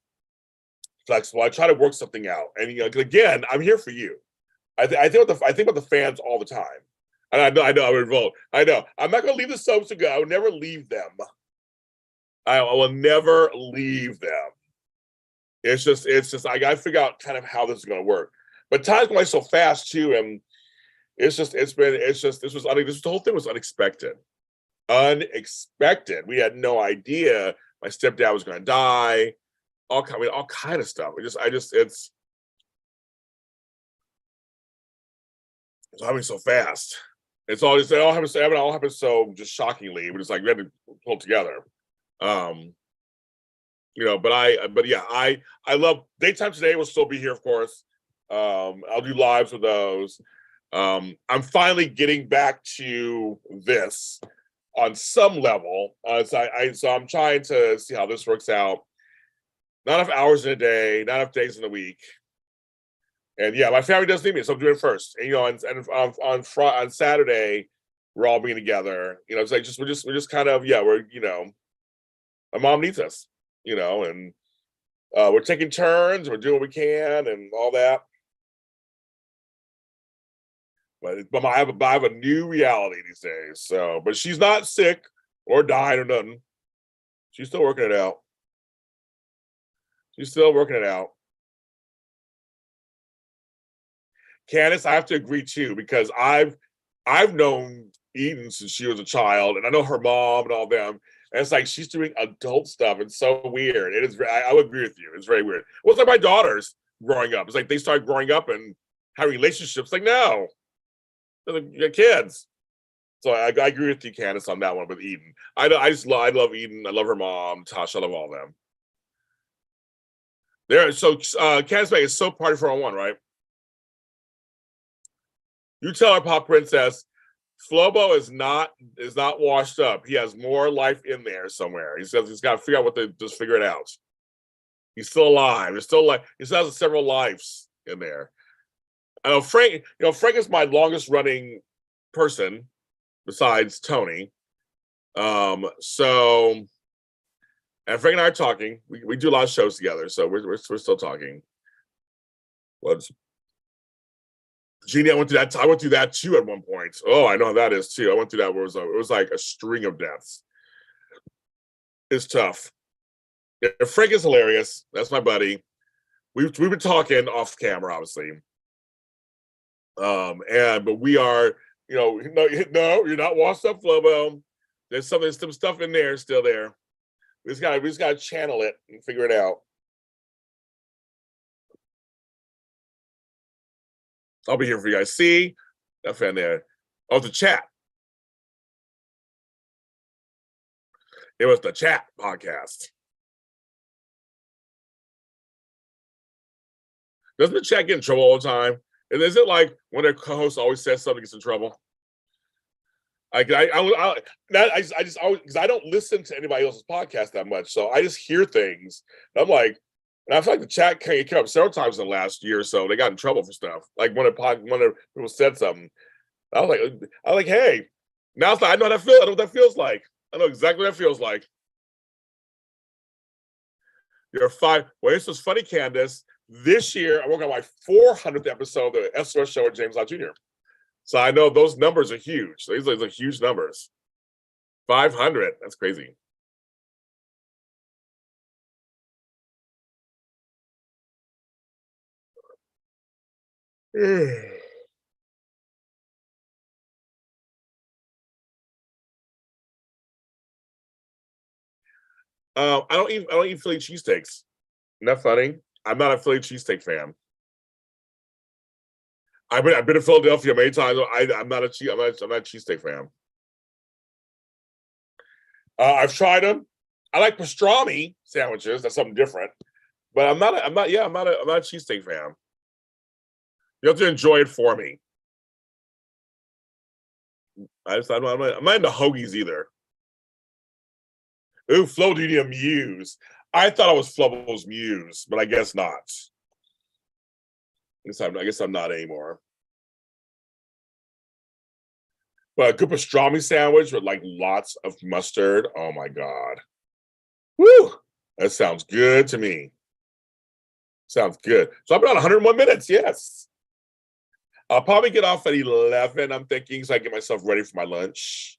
flexible. I try to work something out. And again, I'm here for you. I think about the fans all the time. And I know I would vote. I know. I'm not gonna leave the soaps to go. I would never leave them. I will never leave them. It's just I gotta figure out kind of how this is gonna work. But time's going so fast too, and this whole thing was unexpected. Unexpected. We had no idea my stepdad was gonna die. All kind of stuff. It's happening so fast. It all happened so just shockingly. We just like we had to pull it together. I love Daytime Today will still be here, of course. I'll do lives with those. I'm finally getting back to this on some level. So I'm trying to see how this works out. Not enough hours in a day, not enough days in a week. And yeah, my family doesn't need me, so I'm doing it first. And on Saturday, we're all being together. It's like we're just kind of my mom needs us, and we're taking turns, we're doing what we can, and all that. But I have a new reality these days. So, but she's not sick or dying or nothing. She's still working it out. She's still working it out. Candace, I have to agree too, because I've known Eden since she was a child, and I know her mom and all them. And it's like she's doing adult stuff. It's so weird. It is. I would agree with you. It's very weird. Well, it's like my daughters growing up. It's like they start growing up and having relationships. Like no, they're kids. So I agree with you, Candace, on that one with Eden. I love Eden. I love her mom, Tasha. I love all them. Candace Bay is so party for all one, right? You tell our pop princess, Flobo is not washed up. He has more life in there somewhere. He says he's got to figure out just figure it out. He's still alive. He still has several lives in there. I know Frank. Frank is my longest running person besides Tony. And Frank and I are talking. We do a lot of shows together, so we're still talking. Jeannie, I went through that too at one point. Oh, I know how that is too. I went through that where it was like a string of deaths. It's tough. Yeah, Frank is hilarious. That's my buddy. We've been talking off camera, obviously. But we are, no, you're not washed up, Flobo. There's some stuff in there still there. We just gotta channel it and figure it out. I'll be here for you guys. See that fan there? Oh, the chat. It was the chat podcast. Doesn't the chat get in trouble all the time? And is it like when their co-host always says something gets in trouble? Because I don't listen to anybody else's podcast that much, so I just hear things. And I'm like, and I feel like the chat came up several times in the last year or so. They got in trouble for stuff. Like when people said something, I was like, hey, now it's like I know what that feels. I know what that feels like. I know exactly what that feels like. You're fine. Well, this was funny, Candace. This year, I'm working on my 400th episode of the SOS show with James Lott Jr. So I know those numbers are huge. These are huge numbers. 500. That's crazy. I don't eat Philly cheesesteaks. Isn't that funny? I'm not a Philly cheesesteak fan. I've been to Philadelphia many times. I'm not a cheesesteak fan. I've tried them. I like pastrami sandwiches. That's something different. But I'm not a cheesesteak fan. You have to enjoy it for me. I'm not into hoagies either. Ooh, Flo, do you need a muse? I thought I was Flobo's muse, but I guess not. I guess I'm not anymore. But a good pastrami sandwich with like lots of mustard. Oh my God. Woo! That sounds good to me. Sounds good. So I've been on 101 minutes. Yes. I'll probably get off at 11, I'm thinking, so I get myself ready for my lunch.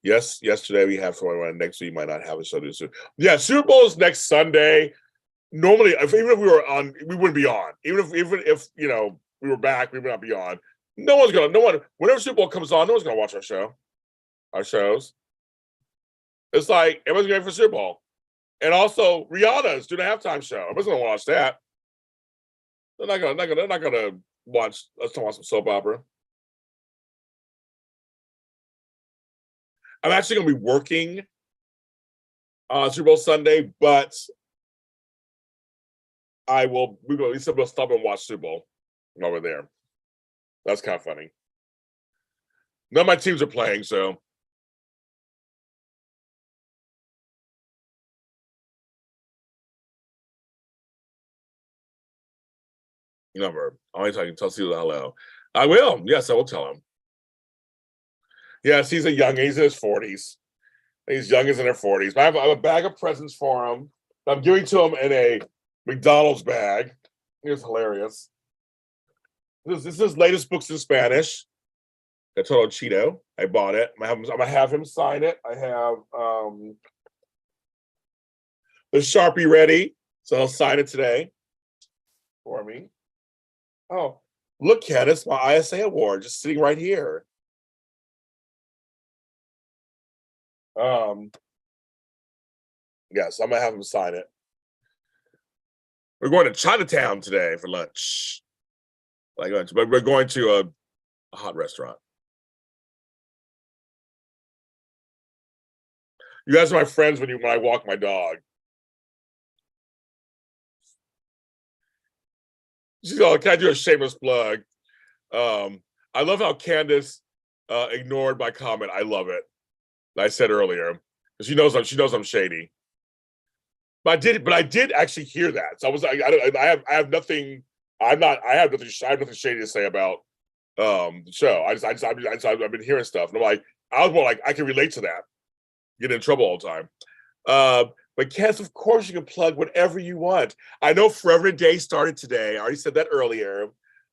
Yes, yesterday we have someone. Next week might not have a show this soon. Yeah, Super Bowl is next Sunday. Normally, even if we were on, we wouldn't be on. Even if you know we were back, we would not be on. No one. Whenever Super Bowl comes on, no one's gonna watch our shows. It's like everyone's going for Super Bowl, and also Rihanna's doing a halftime show. Everyone's gonna watch that. They're not gonna watch. Let's talk about some soap opera. I'm actually gonna be working on Super Bowl Sunday, but we still will stop and watch Super Bowl over there. That's kind of funny. None of my teams are playing, so never. Only time I can tell Caesar hello. I will. Yes, I will tell him. Yes, he's in his 40s. He's young, he's in their 40s. But I have a bag of presents for him. I'm giving to him in a McDonald's bag. It's hilarious. This is his latest books in Spanish. A total Cheeto. I bought it. I'm gonna have him sign it. I have the Sharpie ready, so he'll sign it today for me. Oh, look, Candace, my ISA award just sitting right here. Yes, I'm gonna have him sign it. We're going to Chinatown today for lunch. But we're going to a hot restaurant. You guys are my friends when I walk my dog. She's all, can I do a shameless plug? I love how Candace ignored my comment. I love it. I said earlier. She knows I'm shady. But I did actually hear that. So I was like, I have nothing. I have nothing shady to say about the show. I've been hearing stuff, and I'm like, I was more like, I can relate to that. Get in trouble all the time. But Cass, of course, you can plug whatever you want. I know Forever Day started today. I already said that earlier.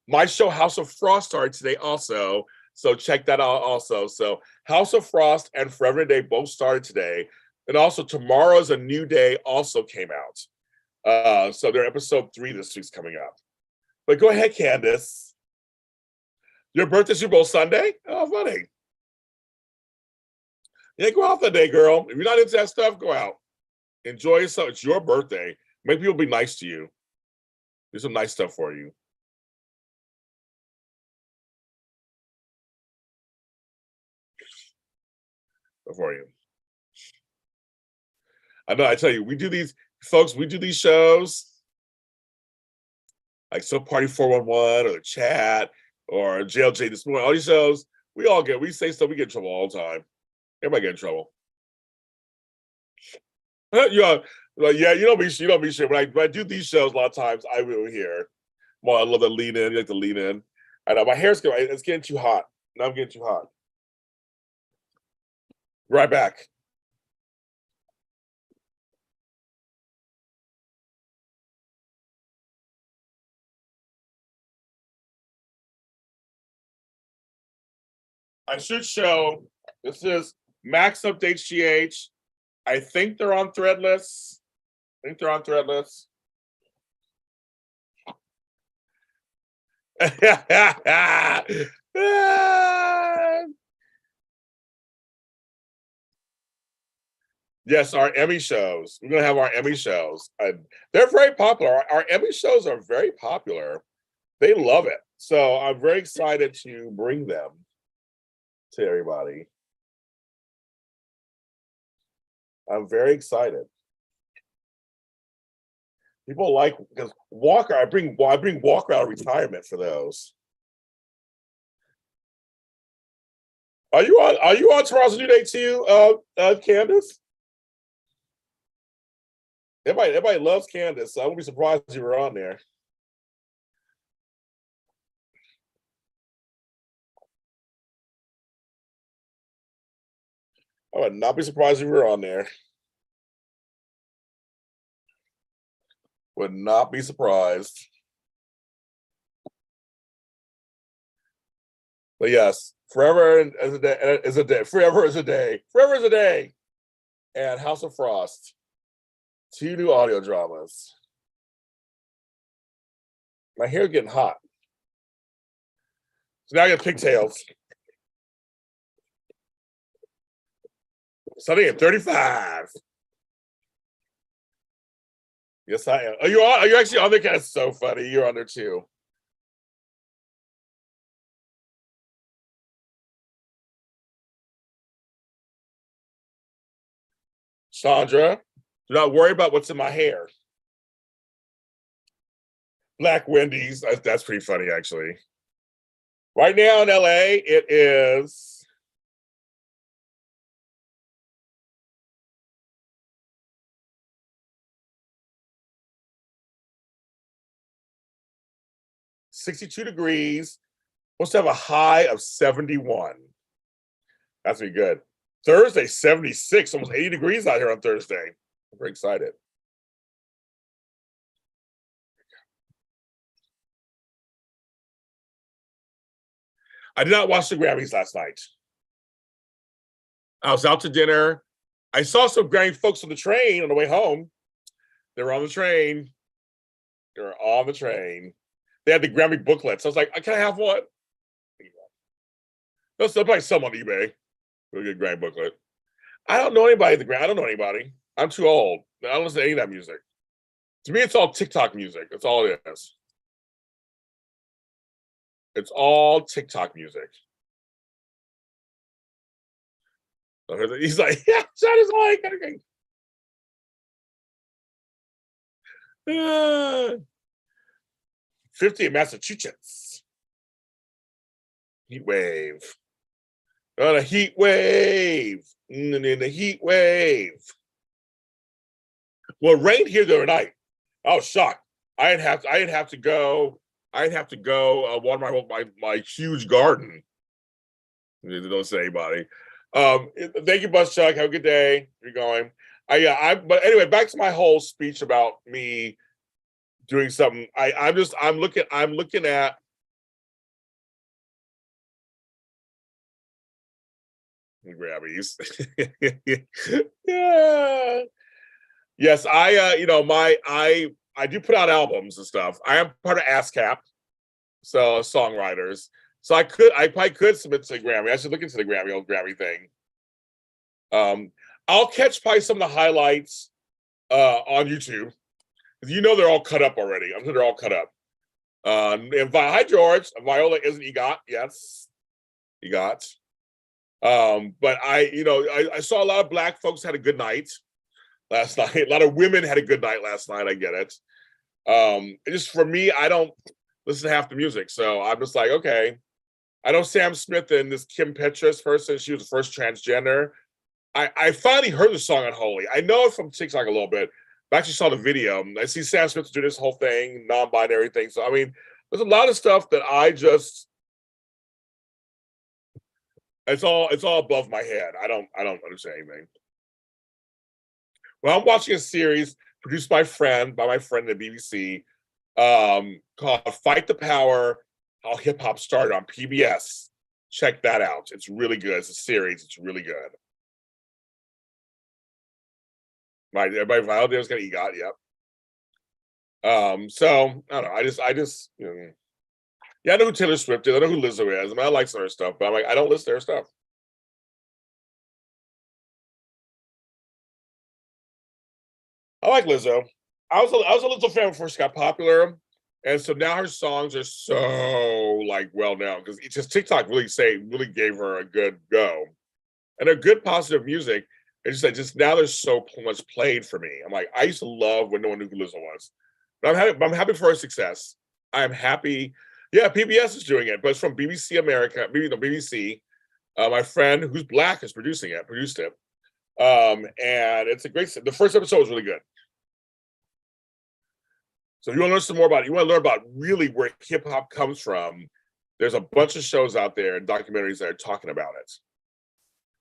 My show, House of Frost, started today also. So check that out also. So House of Frost and Forever Day both started today. And also Tomorrow's a New Day also came out. So their episode 3 this week's coming up. But go ahead, Candace. Your birthday Super Bowl Sunday? Oh, funny. Yeah, go out that day, girl. If you're not into that stuff, go out. Enjoy yourself. It's your birthday. Make people be nice to you. Do some nice stuff for you. For you. I know, I tell you, we do these shows like So Party 411 or the chat or JLJ this morning, all these shows, we say stuff, we get in trouble all the time. Everybody get in trouble. Yeah, like, yeah, you don't be sure. When I do these shows, a lot of times I will hear. Well, I love the lean in. You like to lean in. I know my hair's it's getting too hot. Now I'm getting too hot. Right back. I should show. This is Max Updates GH. I think they're on Threadless. Yes, our Emmy shows. We're gonna have our Emmy shows. They're very popular. Our Emmy shows are very popular. They love it. So I'm very excited to bring them to everybody. I'm very excited. People like because Walker. I bring Walker out of retirement for those. Are you on Tomorrow's New Day too, Candace? Everybody loves Candace, so I wouldn't be surprised if you were on there. I would not be surprised if you were on there. Would not be surprised. But yes, forever is a day. Is a day. Forever is a day. Forever is a day. And House of Frost. 2 new audio dramas. My hair's getting hot. So now I get pigtails. Sunday at 35. Yes, I am. Are you on? Are you actually on there? That's so funny. You're on there too. Chandra, do not worry about what's in my hair. Black Wendy's. That's pretty funny, actually. Right now in LA, it is 62 degrees. Supposed to have a high of 71. That's be good. Thursday, 76, almost 80 degrees out here on Thursday. I'm very excited. I did not watch the Grammys last night. I was out to dinner. I saw some Grammy folks on the train on the way home. They were on the train. They were on the train. They had the Grammy booklets. I was like, can I have one? They'll probably sell them on eBay. Really good Grammy booklet. I don't know anybody at the Grammy. I don't know anybody. I'm too old. I don't listen to any of that music. To me, it's all TikTok music. That's all it is. It's all TikTok music. He's like, yeah, that is like. 50 in Massachusetts. Heat wave. On a heat wave. In the heat wave. Well, it rained here the other night. I was shocked. I didn't have to go water my huge garden. Don't say anybody. Thank you, Bus Chuck. Have a good day. You're going. But anyway, back to my whole speech about me doing something. I'm looking at Grabbies. Yeah. Yes, I do put out albums and stuff. I am part of ASCAP, so songwriters. So I probably could submit to the Grammy. I should look into the old Grammy thing. I'll catch probably some of the highlights on YouTube. You know they're all cut up already. I'm sure they're all cut up. And hi George, Viola isn't EGOT. Yes, EGOT. But I saw a lot of Black folks had a good night last night. A lot of women had a good night last night. I get it. Just for me, I don't listen to half the music, so I'm just like, okay. I know Sam Smith and this Kim Petras person. She was the first transgender. I finally heard the song Unholy. I know it from TikTok a little bit. I actually saw the video. I see Sam Smith do this whole thing, non-binary thing. So I mean, there's a lot of stuff that I just it's all above my head. I don't understand anything. Well, I'm watching a series produced by my friend at the BBC, called Fight the Power: How Hip Hop Started on PBS. Check that out. It's really good. It's a series. It's really good. Right, everybody Valentine's got EGOT, yep. So I don't know. I just yeah, I know who Taylor Swift is. I know who Lizzo is. I mean, I like some of her stuff, but I'm like, I don't listen to her stuff. I like Lizzo. I was a Lizzo fan when first got popular, and so now her songs are so like well known because it's just TikTok really gave her a good go, and they're good positive music. It's just like just now there's so much played for me. I'm like I used to love when no one knew who Lizzo was, but I'm happy for her success. I'm happy. Yeah, PBS is doing it, but it's from BBC America, BBC. My friend who's black is produced it. And it's a great. The first episode was really good. So if you want to learn some more about it, you want to learn about really where hip hop comes from. There's a bunch of shows out there and documentaries that are talking about it.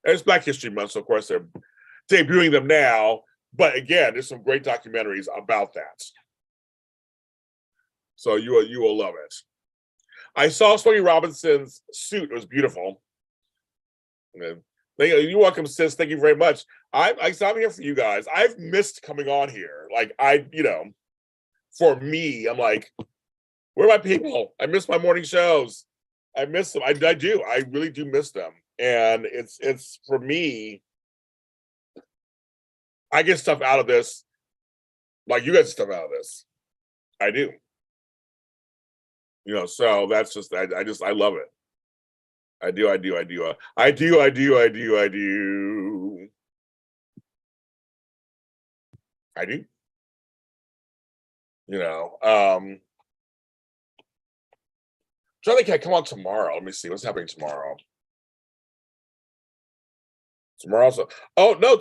And it's Black History Month, so of course they're debuting them now. But again, there's some great documentaries about that. So you will love it. I saw Smokey Robinson's suit; it was beautiful. You're welcome, sis. Thank you very much. I'm here for you guys. I've missed coming on here. Like for me, I'm like, where are my people? I miss my morning shows. I miss them. I do. I really do miss them. And it's for me. I get stuff out of this, like you get stuff out of this. I do. So that's just I love it. I do. I do. I do. So I think I come on tomorrow. Let me see what's happening tomorrow. Tomorrow's oh no.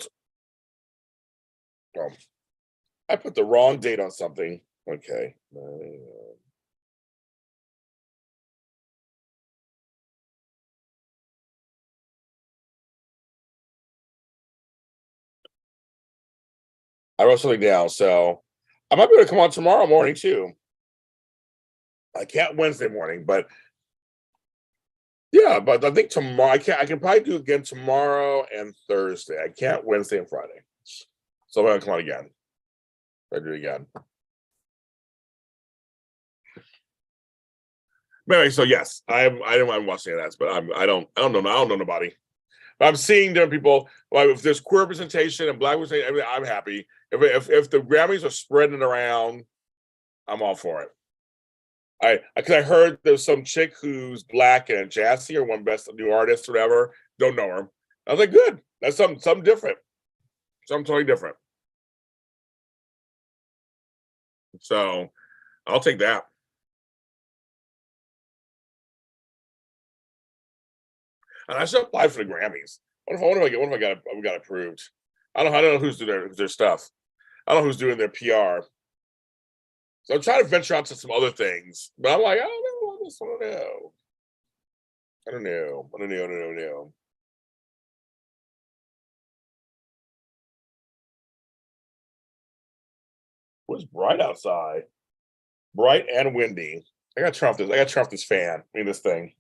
I put the wrong date on something. Okay. I wrote something down, so I might be able to come on tomorrow morning too. I can't Wednesday morning, but yeah, but I think tomorrow I can probably do it again tomorrow and Thursday. I can't Wednesday and Friday. So I'm gonna come on again. I do it again. Anyway, so yes, I don't watch any of that, but I don't know nobody. But I'm seeing different people. Like if there's queer representation and black representation, I'm happy. If the Grammys are spreading around, I'm all for it. Because I heard there's some chick who's black and jazz singer, one best new artist or whatever. Don't know her. I was like, good. That's something different. Something totally different. So I'll take that. And I should apply for the Grammys. What if I got approved? I don't know who's doing their stuff. I don't know who's doing their PR. So I'm trying to venture out to some other things, but I'm like, I don't know. I don't know. It was bright outside, bright and windy. I got to turn off this. I got to turn off this fan. I mean, this thing.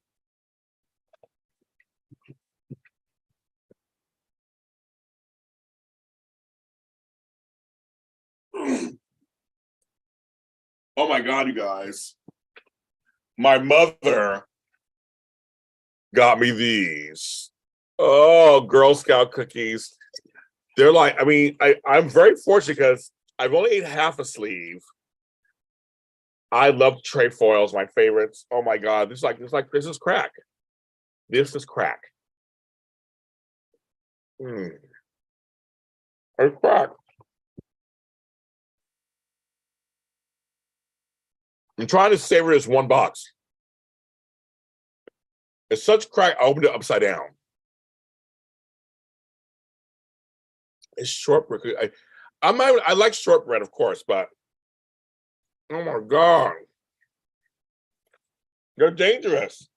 Oh my God, you guys. My mother got me these. Oh, Girl Scout cookies. They're like, I mean, I'm very fortunate because I've only ate half a sleeve. I love tray foils, my favorites. Oh my God. This is crack. This is crack. It's crack. I'm trying to savor this one box. It's such crack. I opened it upside down. It's shortbread. I like shortbread, of course, but oh my God, they're dangerous.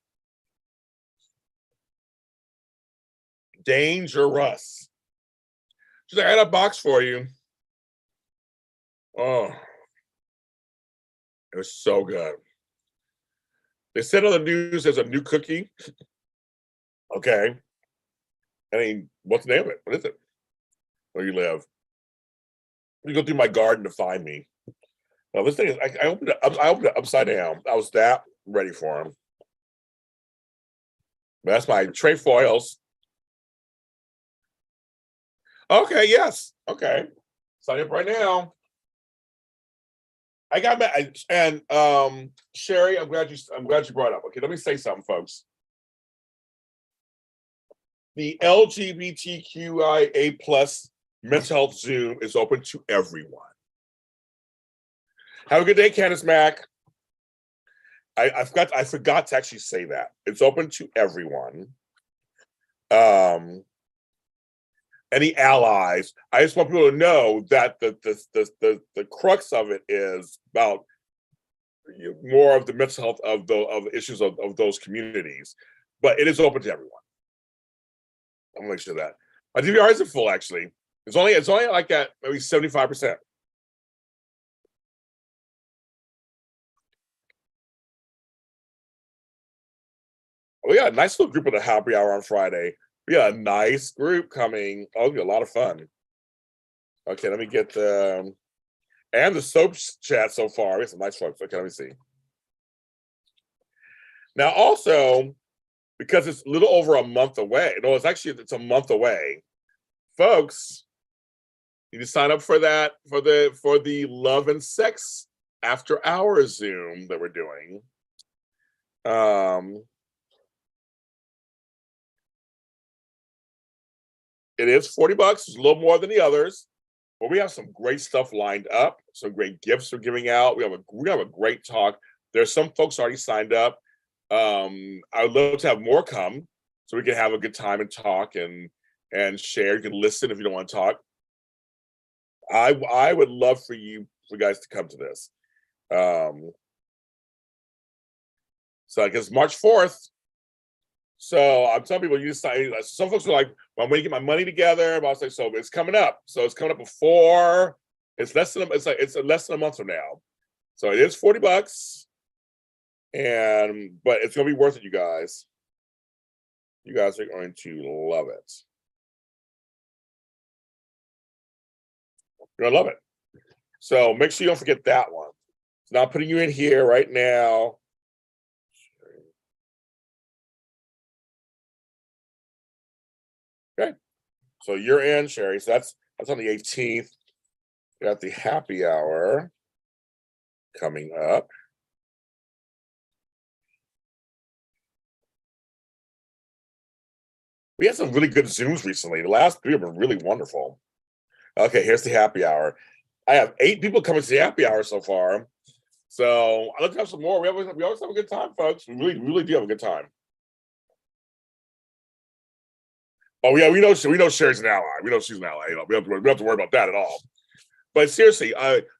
Dangerous. She's like, I got a box for you. Oh, it was so good. They said on the news there's a new cookie. Okay. I mean, what's the name of it? What is it? Where you live? You go through my garden to find me. Well, this thing is, I opened it upside down. I was that ready for him. That's my tray foils. Okay, yes. Okay. Sign up right now. I got and Sherry, I'm glad you brought it up. Okay, let me say something, folks. The LGBTQIA plus mental health Zoom is open to everyone. Have a good day, Candace Mack. I forgot to actually say that. It's open to everyone. Any allies. I just want people to know that the crux of it is about more of the mental health of the issues of those communities, but it is open to everyone. I'm gonna make sure that my DVR isn't full. Actually, it's only like at maybe 75%. We got a nice little group at the happy hour on Friday. We got a nice group coming. Oh, it'll be a lot of fun. Okay, let me get the and the soap chat so far. We have some nice folks. Okay, let me see. Now, also, because it's a little over a month away. No, it's a month away. Folks, you need to sign up for that for the Love and Sex After Hours Zoom that we're doing. It is $40. It's a little more than the others, but we have some great stuff lined up. Some great gifts we're giving out. We have a great talk. There's some folks already signed up. I would love to have more come so we can have a good time and talk and share. You can listen if you don't want to talk. I would love for you guys to come to this. So I guess March 4th. So I'm telling people, you sign. Some folks are like, well, I'm going to get my money together. But I was like, so it's coming up. So it's coming up before. It's less than less than a month from now. So it is $40, but it's going to be worth it, you guys. You guys are going to love it. You're gonna love it. So make sure you don't forget that one. So now I'm putting you in here right now. Okay, so you're in, Sherry. So that's on the 18th. We got the happy hour coming up. We had some really good Zooms recently. The last 3 have been really wonderful. Okay, here's the happy hour. I have 8 people coming to the happy hour so far. So I'd like to have some more. We always have a good time, folks. We really do have a good time. Oh yeah, we know Sherry's an ally. We know she's an ally. We don't have to worry about that at all. But seriously,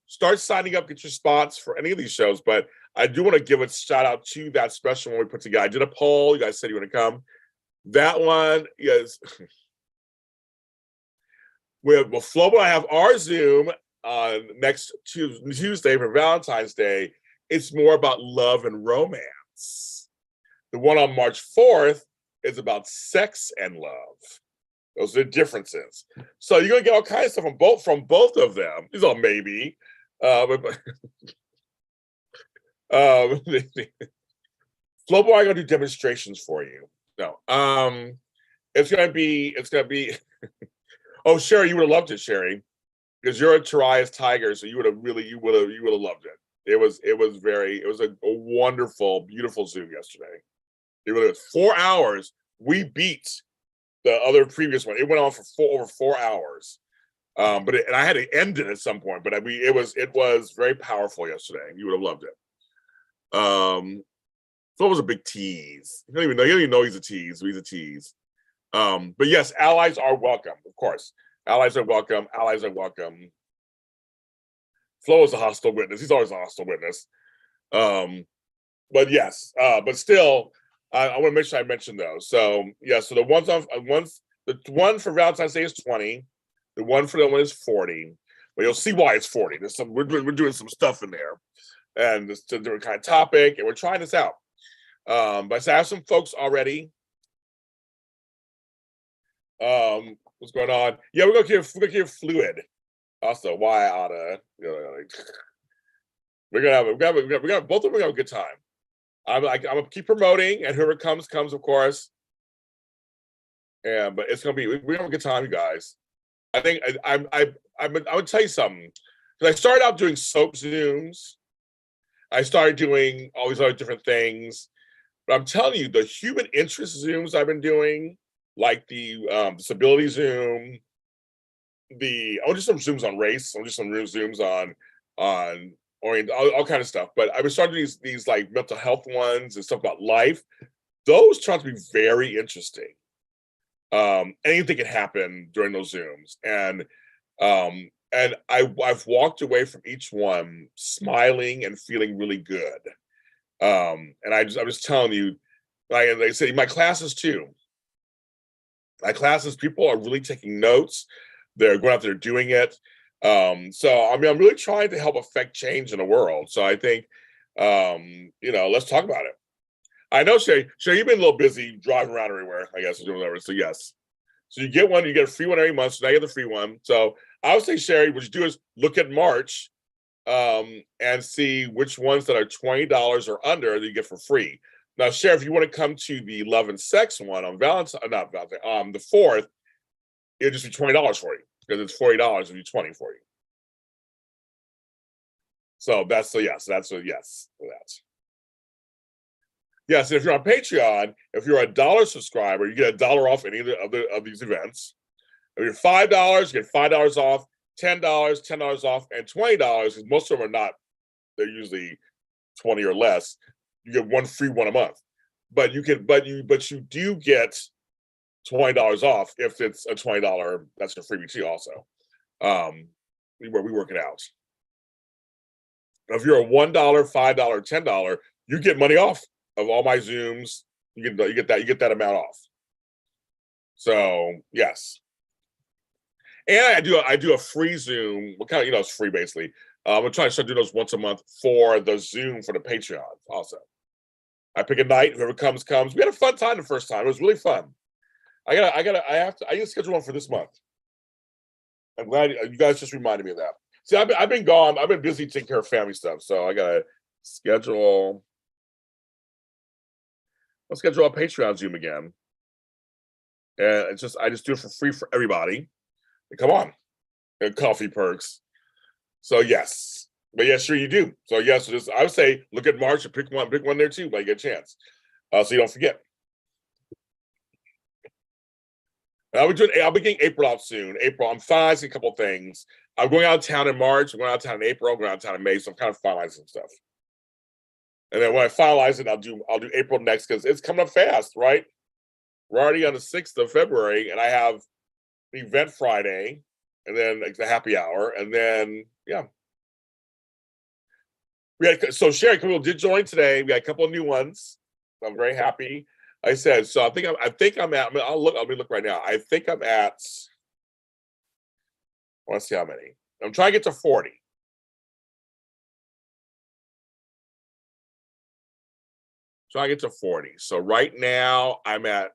start signing up, get your spots for any of these shows. But I do want to give a shout out to that special one we put together. I did a poll. You guys said you want to come. That one, yes. With Flobo, I have our Zoom on next Tuesday for Valentine's Day. It's more about love and romance. The one on March 4th is about sex and love. Those are the differences. So you're gonna get all kinds of stuff from both of them. These are maybe. Flobo, I'm gonna do demonstrations for you. No, it's gonna be. Oh, Sherry, you would have loved it, Sherry, because you're a Tarias Tiger, so you would have loved it. It was a wonderful, beautiful Zoom yesterday. It really was 4 hours. We beat the other previous one. It went on for over 4 hours. And I had to end it at some point, but it was very powerful yesterday. You would have loved it. So it was a big tease. You don't even know he's a tease. He's a tease. But yes, allies are welcome, of course. Allies are welcome. Allies are welcome. Flo is a hostile witness. He's always a hostile witness. But yes, but still, I want to make sure I mention those. So yeah, so the one for Valentine's Day is 20. The one for that one is 40. But you'll see why it's 40. We're doing some stuff in there, and it's a different kind of topic, and we're trying this out. But I have some folks already. What's going on? Yeah, we're gonna hear fluid. Also, why I oughta, we're gonna both of them have a good time. I'm gonna keep promoting, and whoever comes, of course. Yeah, but it's gonna be we're gonna have a good time, you guys. I think I would tell you something. Because I started out doing soap Zooms. I started doing all these other different things. But I'm telling you, the human interest Zooms I've been doing, like the disability Zoom, I'll do some Zooms on race, I'll do some Zooms on orient, all kind of stuff. But I was starting these like mental health ones and stuff about life. Those turn out to be very interesting. Anything can happen during those Zooms, and I've walked away from each one smiling and feeling really good. And I'm just telling you, like they say, my classes too. My classes, people are really taking notes. They're going out there doing it. So I mean, I'm really trying to help affect change in the world. So I think, let's talk about it. I know, Shay, you've been a little busy driving around everywhere, I guess, doing whatever. So yes. So you get a free one every month. So now you get the free one. So I would say, Sherry, what you do is look at March and see which ones that are $20 or under that you get for free. Now, Sherry, if you want to come to the love and sex one on Valentine, not Valentine, the 4th, it'll just be $20 for you because it's $40 if you 20 for you. So that's a yes for that. Yes, and if you're on Patreon, if you're a $1 subscriber, you get $1 off any of these events. If you're $5, you get $5 off, $10, $10 off, and $20, because most of them are not, they're usually 20 or less. You get one free one a month. But you do get $20 off if it's a $20, that's a freebie too also. We work it out. If you're a $1, $5, $10, you get money off of all my Zooms. You get that amount off. So yes. And I do a free Zoom. What kind of, it's free basically. I'm trying to start doing those once a month for the Zoom for the Patreon also. I pick a night, whoever comes. We had a fun time the first time. It was really fun. I need to schedule one for this month. I'm glad you guys just reminded me of that. See, I've been gone. I've been busy taking care of family stuff, so I gotta schedule. I'll schedule a Patreon Zoom again, and I just do it for free for everybody. And come on, and coffee perks. So yes, but yeah, sure you do. So yes, I would say look at March and pick one there too, when you get a chance, so you don't forget. I'll be getting April out soon. April, I'm finalizing a couple things. I'm going out of town in March. I'm going out of town in April. I'm going out of town in May. So I'm kind of finalizing stuff. And then when I finalize it, I'll do April next because it's coming up fast, right? We're already on the 6th of February, and I have the event Friday, and then the happy hour, and then yeah. So Sherry, people did join today. We got a couple of new ones. I'm very happy. I said, so I think I'm at, let me look right now. I think I'm at, I want to see how many. I'm trying to get to 40. Trying to get to 40. So right now I'm at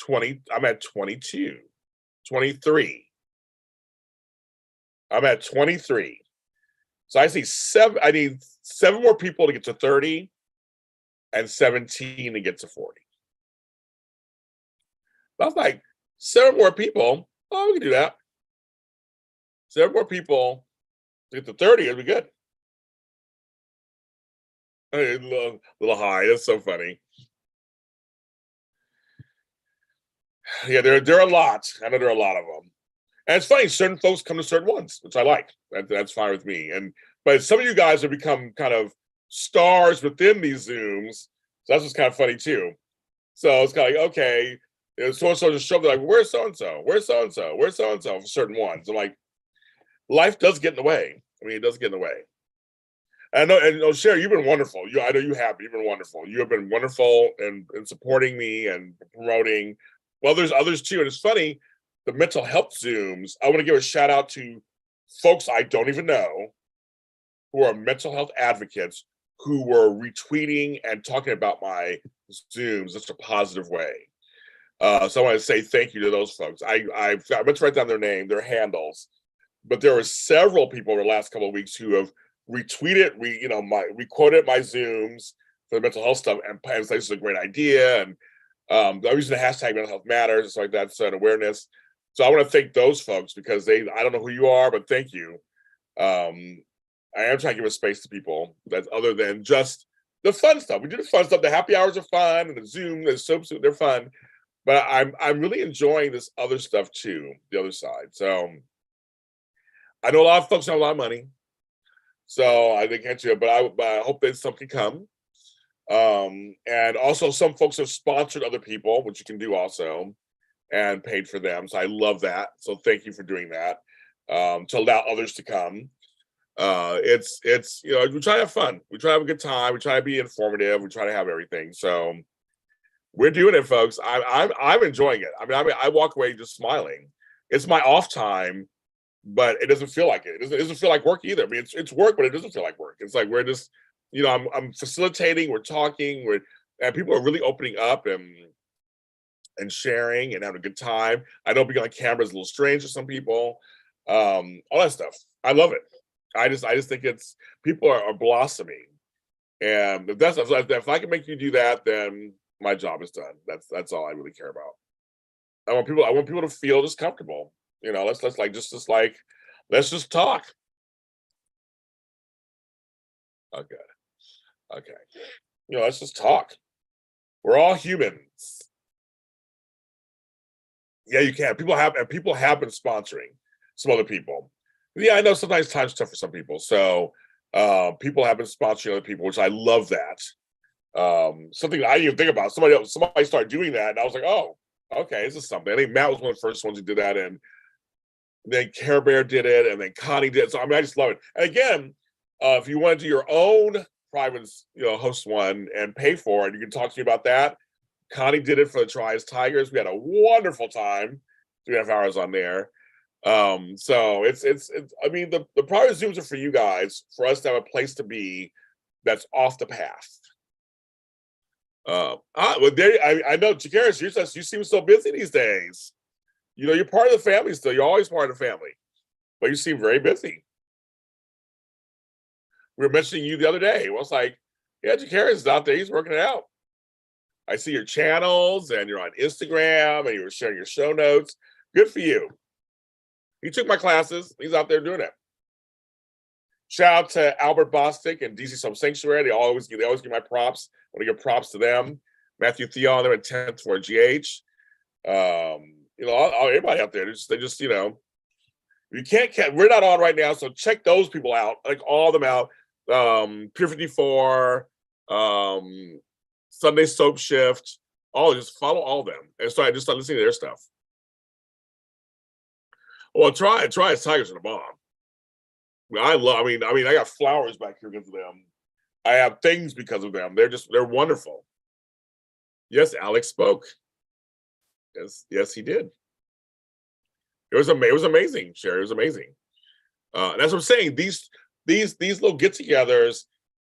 20. I'm at 22, 23. I'm at 23. So I need 7 more people to get to 30 and 17 to get to 40. I was like, 7 more people. Oh, we can do that. 7 more people to get to 30, it'll be good. A little high. That's so funny. Yeah, there are a lot. I know there are a lot of them. And it's funny, certain folks come to certain ones, which I like. That's fine with me. But some of you guys have become kind of stars within these Zooms. So that's what's kind of funny too. So it's kind of like, okay, so-and-so just show up, they're like, where's so-and-so? Where's so-and-so? Where's so-and-so for certain ones? I'm like, life does get in the way. I mean, it does get in the way. I know, and Sherry, you've been wonderful. I know you have. You've been wonderful. You have been wonderful in supporting me and promoting. Well, there's others too. And it's funny, the mental health Zooms, I want to give a shout out to folks I don't even know who are mental health advocates who were retweeting and talking about my Zooms in such a positive way. So I want to say thank you to those folks. I meant to write down their name, their handles, but there were several people over the last couple of weeks who have retweeted, quoted my Zooms for the mental health stuff and said this is a great idea. And I'm using the hashtag mental health matters and stuff like that, so an awareness. So I want to thank those folks because I don't know who you are, but thank you. I am trying to give a space to people that's other than just the fun stuff. We do the fun stuff. The happy hours are fun, and the Zoom, the soap suit, they're fun. But I'm really enjoying this other stuff too, the other side. So I know a lot of folks have a lot of money, so I think can't you. But I hope that some can come. And also some folks have sponsored other people, which you can do also, and paid for them. So I love that. So thank you for doing that. To allow others to come. It's we try to have fun. We try to have a good time. We try to be informative. We try to have everything. So we're doing it, folks. I'm enjoying it. I mean, I walk away just smiling. It's my off time, but it doesn't feel like it. It doesn't feel like work either. I mean, it's work, but it doesn't feel like work. It's like we're just, I'm facilitating. We're talking. And people are really opening up and sharing and having a good time. I know being on camera is a little strange to some people. All that stuff. I love it. I just think it's people are blossoming, and if I can make you do that, then my job is done. That's all I really care about. I want people to feel just comfortable. Let's just talk. Okay. Let's just talk. We're all humans. Yeah, you can. People have been sponsoring some other people. Yeah, I know sometimes time's tough for some people. So people have been sponsoring other people, which I love that. Something I didn't even think about. Somebody started doing that, and I was like, oh, okay, this is something. I think Matt was one of the first ones who did that, and then Care Bear did it, and then Connie did it. So I mean, I just love it. And again, if you want to do your own private, host one and pay for it, you can talk to me about that. Connie did it for the Try As Tigers. We had a wonderful time, 3.5 hours on there. So it's I mean, the private Zooms are for you guys, for us to have a place to be that's off the path. I know, Jharris, you seem so busy these days. You're part of the family still. You're always part of the family, but you seem very busy. We were mentioning you the other day. Well, it's like, yeah, Jharris is out there. He's working it out. I see your channels, and you're on Instagram, and you were sharing your show notes. Good for you. He took my classes. He's out there doing it. Shout out to Albert Bostic and DC Soap Sanctuary. They always give my props. I want to give props to them. Matthew Theon, they're at 10th for GH. Everybody out there, they just you can't. We're not on right now, so check those people out. Like all of them out. Pure 54, Sunday Soap Shift. Just follow all of them and start listening to their stuff. Well, try As Tigers in the bomb. I got flowers back here because of them. I have things because of them. They're wonderful. Yes, Alex spoke. Yes, he did. It was amazing, Sherry. It was amazing. And that's what I'm saying. These little get-togethers,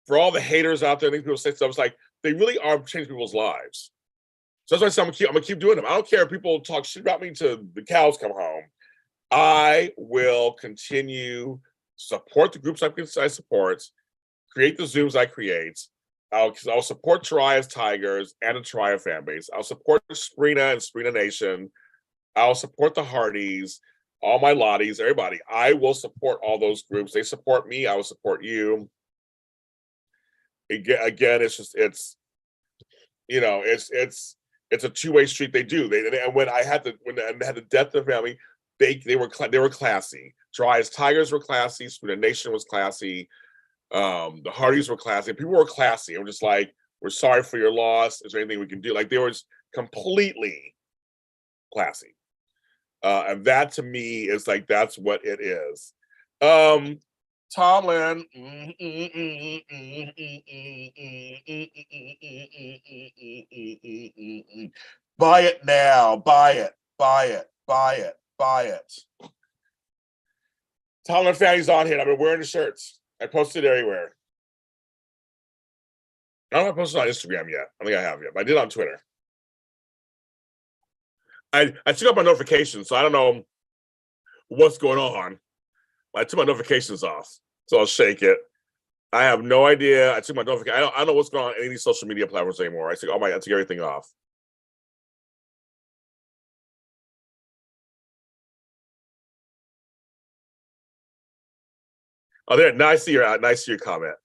for all the haters out there, I think people say stuff. It's like they really are changing people's lives. So that's why I say I'm gonna keep doing them. I don't care if people talk shit about me till the cows come home. I will continue support the groups I support, create the Zooms I create. I'll support Try As Tigers and the Try fan base. I'll support Sprina and Sprina Nation. I'll support the Hardys, all my Lotties, everybody. I will support all those groups. They support me. I will support you. Again, it's a two-way street. They do. And when I had the death of the family, they were classy. Try As Tigers were classy. Sprina Nation was classy. The Hardys were classy. People were classy. I'm just like, we're sorry for your loss. Is there anything we can do? Like, they were completely classy. And that to me is like, that's what it is. Tomlin. Buy it now. Buy it. Buy it. Buy it. Buy it. Tomlin Fanny's on here. I've been wearing the shirts. I posted it everywhere. I don't have posted on Instagram yet. I don't think I have yet, but I did on Twitter. I took up my notifications, so I don't know what's going on. I took my notifications off, so I'll shake it. I have no idea. I took my notification. I don't know what's going on any of these social media platforms anymore. I took everything off. Oh, there. Now I see your comment.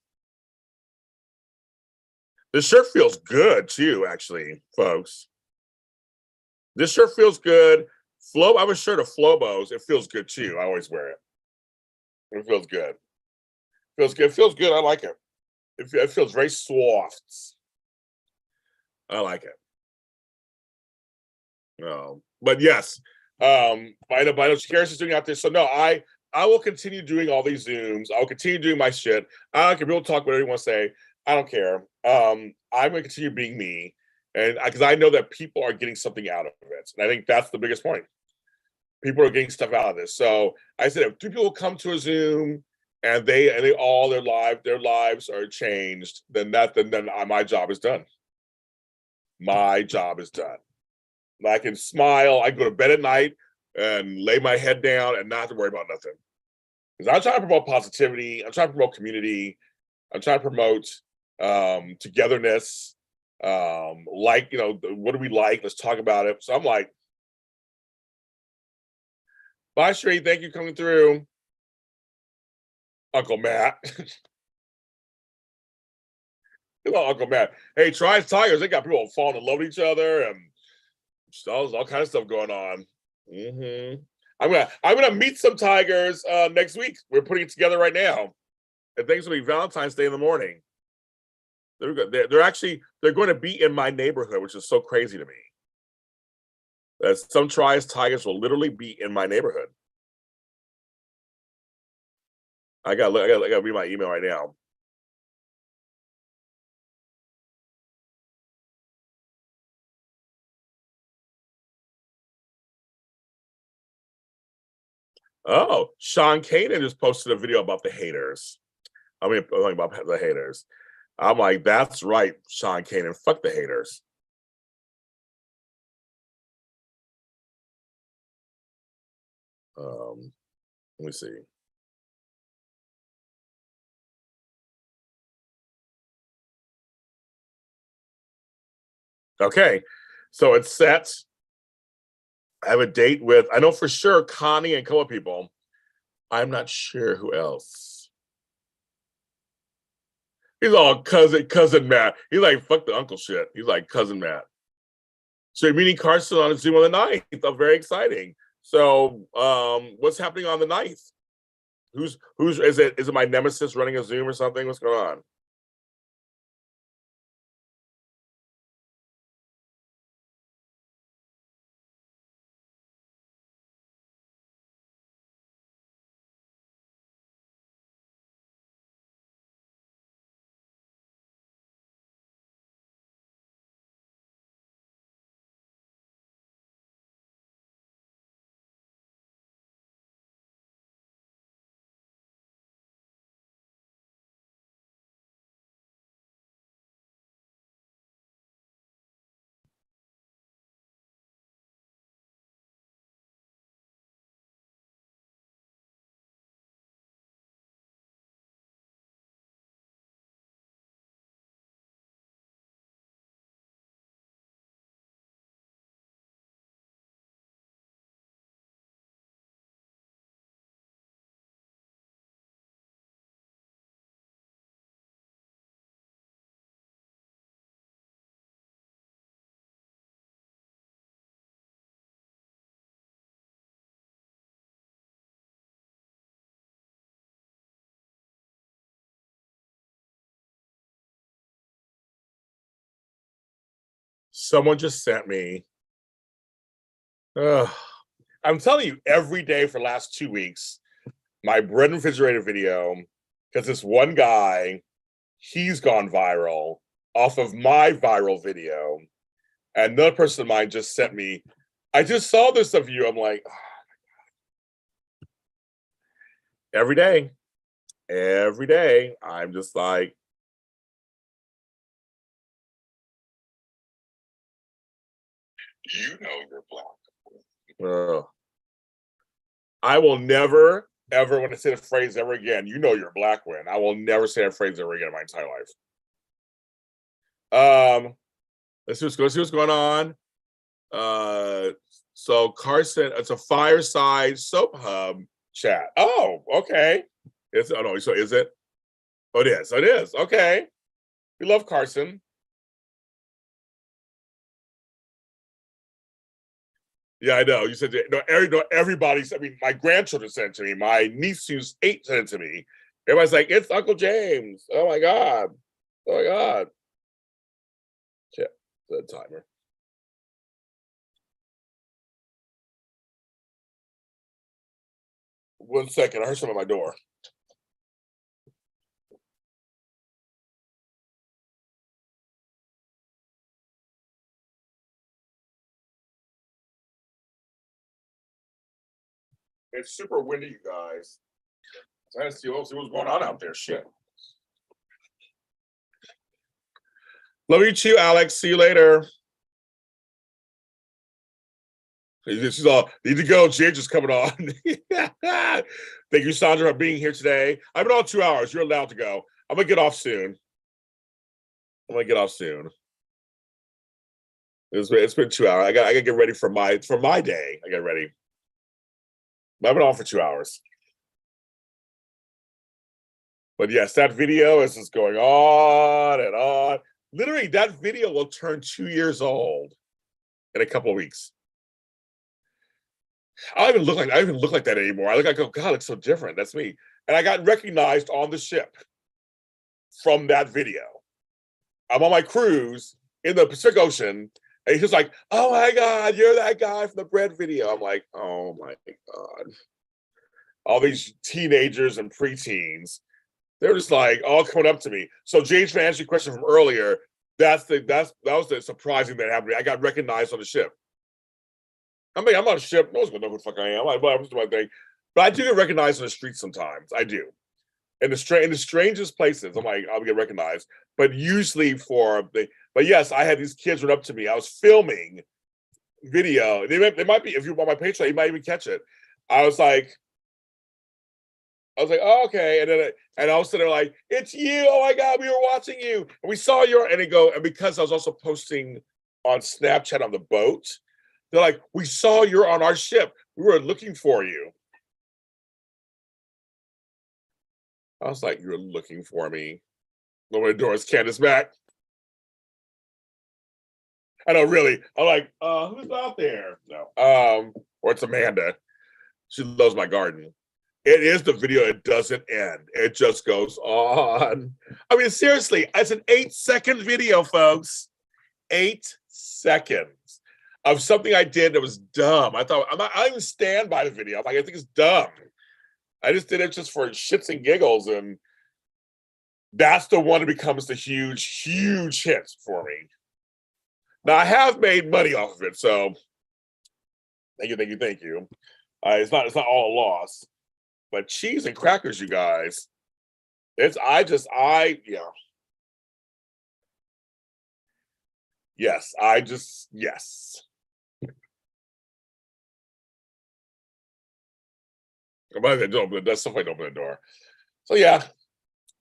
This shirt feels good too, actually, folks. This shirt feels good. Flobo. I have a shirt of Flobo's. It feels good too. I always wear it. It feels good. Feels good. It feels good. I like it. It feels very soft. I like it. But yes, I know Karis is doing out there. So no, I will continue doing all these Zooms. I'll continue doing my shit. I don't care. People talk whatever you want to say. I don't care. I'm gonna continue being me, and because I know that people are getting something out of it, and I think that's the biggest point. People are getting stuff out of this. So I said, if two people come to a Zoom and they all their lives are changed, then my job is done. My job is done. I can smile. I can go to bed at night and lay my head down and not have to worry about nothing. Because I'm trying to promote positivity. I'm trying to promote community. I'm trying to promote togetherness. What do we like? Let's talk about it. So I'm like, bye, Sheree. Thank you for coming through. Uncle Matt. Hello, Uncle Matt. Hey, Tri's Tigers, they got people falling in love with each other and all kinds of stuff going on. I'm gonna meet some tigers next week. We're putting it together right now. And things will be Valentine's Day in the morning. They're going to be in my neighborhood, which is so crazy to me. That some Tri's Tigers will literally be in my neighborhood. I gotta read my email right now. Oh, Sean Kanan just posted a video about the haters. About the haters. I'm like, that's right, Sean Kanan. Fuck the haters. Let me see. Okay, so it's set. I have a date with, I know for sure, Connie and a couple of people. I'm not sure who else. He's all cousin Matt. He's like, fuck the uncle shit. He's like, cousin Matt. So you're meeting Carson on a Zoom on the 9th. That's very exciting. So what's happening on the 9th? Is it my nemesis running a Zoom or something? What's going on? Someone just sent me. I'm telling you, every day for the last 2 weeks, my bread and refrigerator video, because this one guy, he's gone viral off of my viral video. And another person of mine just sent me, I just saw this of you. I'm like, oh my God. Every day, I'm just like, you know you're black. I will never, ever, when I say the phrase ever again, you know you're black when. I will never say that phrase ever again in my entire life. Let's see what's going on. So Carson, it's a fireside soap hub chat. Oh, okay. It's oh no, so is it? Oh, it is. It is. Okay. We love Carson. Yeah, I know. You said no, everybody's. I mean, my grandchildren sent it to me. My niece who's 8 sent it to me. Everybody's like, "It's Uncle James." Oh my god. Oh my god. Yeah, the timer. One second. I heard someone at my door. It's super windy, you guys. I gotta see what's going on out there. Shit. Love you too, Alex. See you later. She's all need to go. Jay just coming on. Thank you, Sandra, for being here today. I've been on 2 hours. You're allowed to go. I'm gonna get off soon. It's been 2 hours. I got to get ready for my day. I get ready. I've been on for 2 hours. But yes, that video is just going on and on. Literally, that video will turn 2 years old in a couple of weeks. I don't even look like that anymore. I go, God, it's so different. That's me. And I got recognized on the ship from that video. I'm on my cruise in the Pacific Ocean, and he's just like, "Oh my God, you're that guy from the bread video." I'm like, "Oh my God!" All these teenagers and preteens, they're just like all coming up to me. So, James, to answer your question from earlier, that was the surprising that happened to me. I got recognized on the ship. I mean, I'm on a ship. No one's gonna know who the fuck I am. I'm just doing my thing, but I do get recognized on the streets sometimes. I do. In the strangest places, I'm like, I'll get recognized. But usually but yes, I had these kids run up to me. I was filming video. They might be, if you're on my page, you might even catch it. I was like, oh, okay. And all of a sudden they're like, it's you. Oh my God, we were watching you. And we saw and because I was also posting on Snapchat on the boat, they're like, we saw you're on our ship. We were looking for you. I was like, you're looking for me. Open the door, it's Candace back. I know, really. I'm like, who's out there? No. Or it's Amanda. She loves my garden. It is the video, it doesn't end. It just goes on. I mean, seriously, it's an 8-second video, folks. 8 seconds of something I did that was dumb. I don't even stand by the video. I'm like, I think it's dumb. I just did it just for shits and giggles, and that's the one that becomes the huge, huge hit for me. Now I have made money off of it, so thank you. It's not all a loss, but cheese and crackers, you guys. Yes. Yes. That's stuff I don't open the door. So yeah,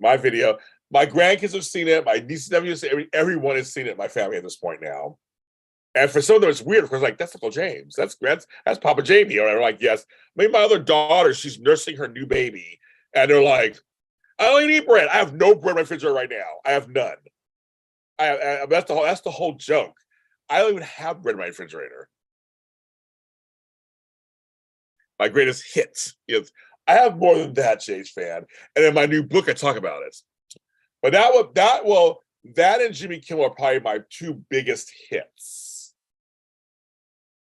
my video. My grandkids have seen it. My nieces, nephews, everyone has seen it in my family at this point now. And for some of them, it's weird because like, that's Uncle James. That's Papa Jamie. Or they're like, yes. Maybe my other daughter, she's nursing her new baby. And they're like, I don't even eat bread. I have no bread in my refrigerator right now. I have none. That's the whole joke. I don't even have bread in my refrigerator. My greatest hits is I have more than that, Chase fan. And in my new book, I talk about it. But that and Jimmy Kimmel are probably my 2 biggest hits.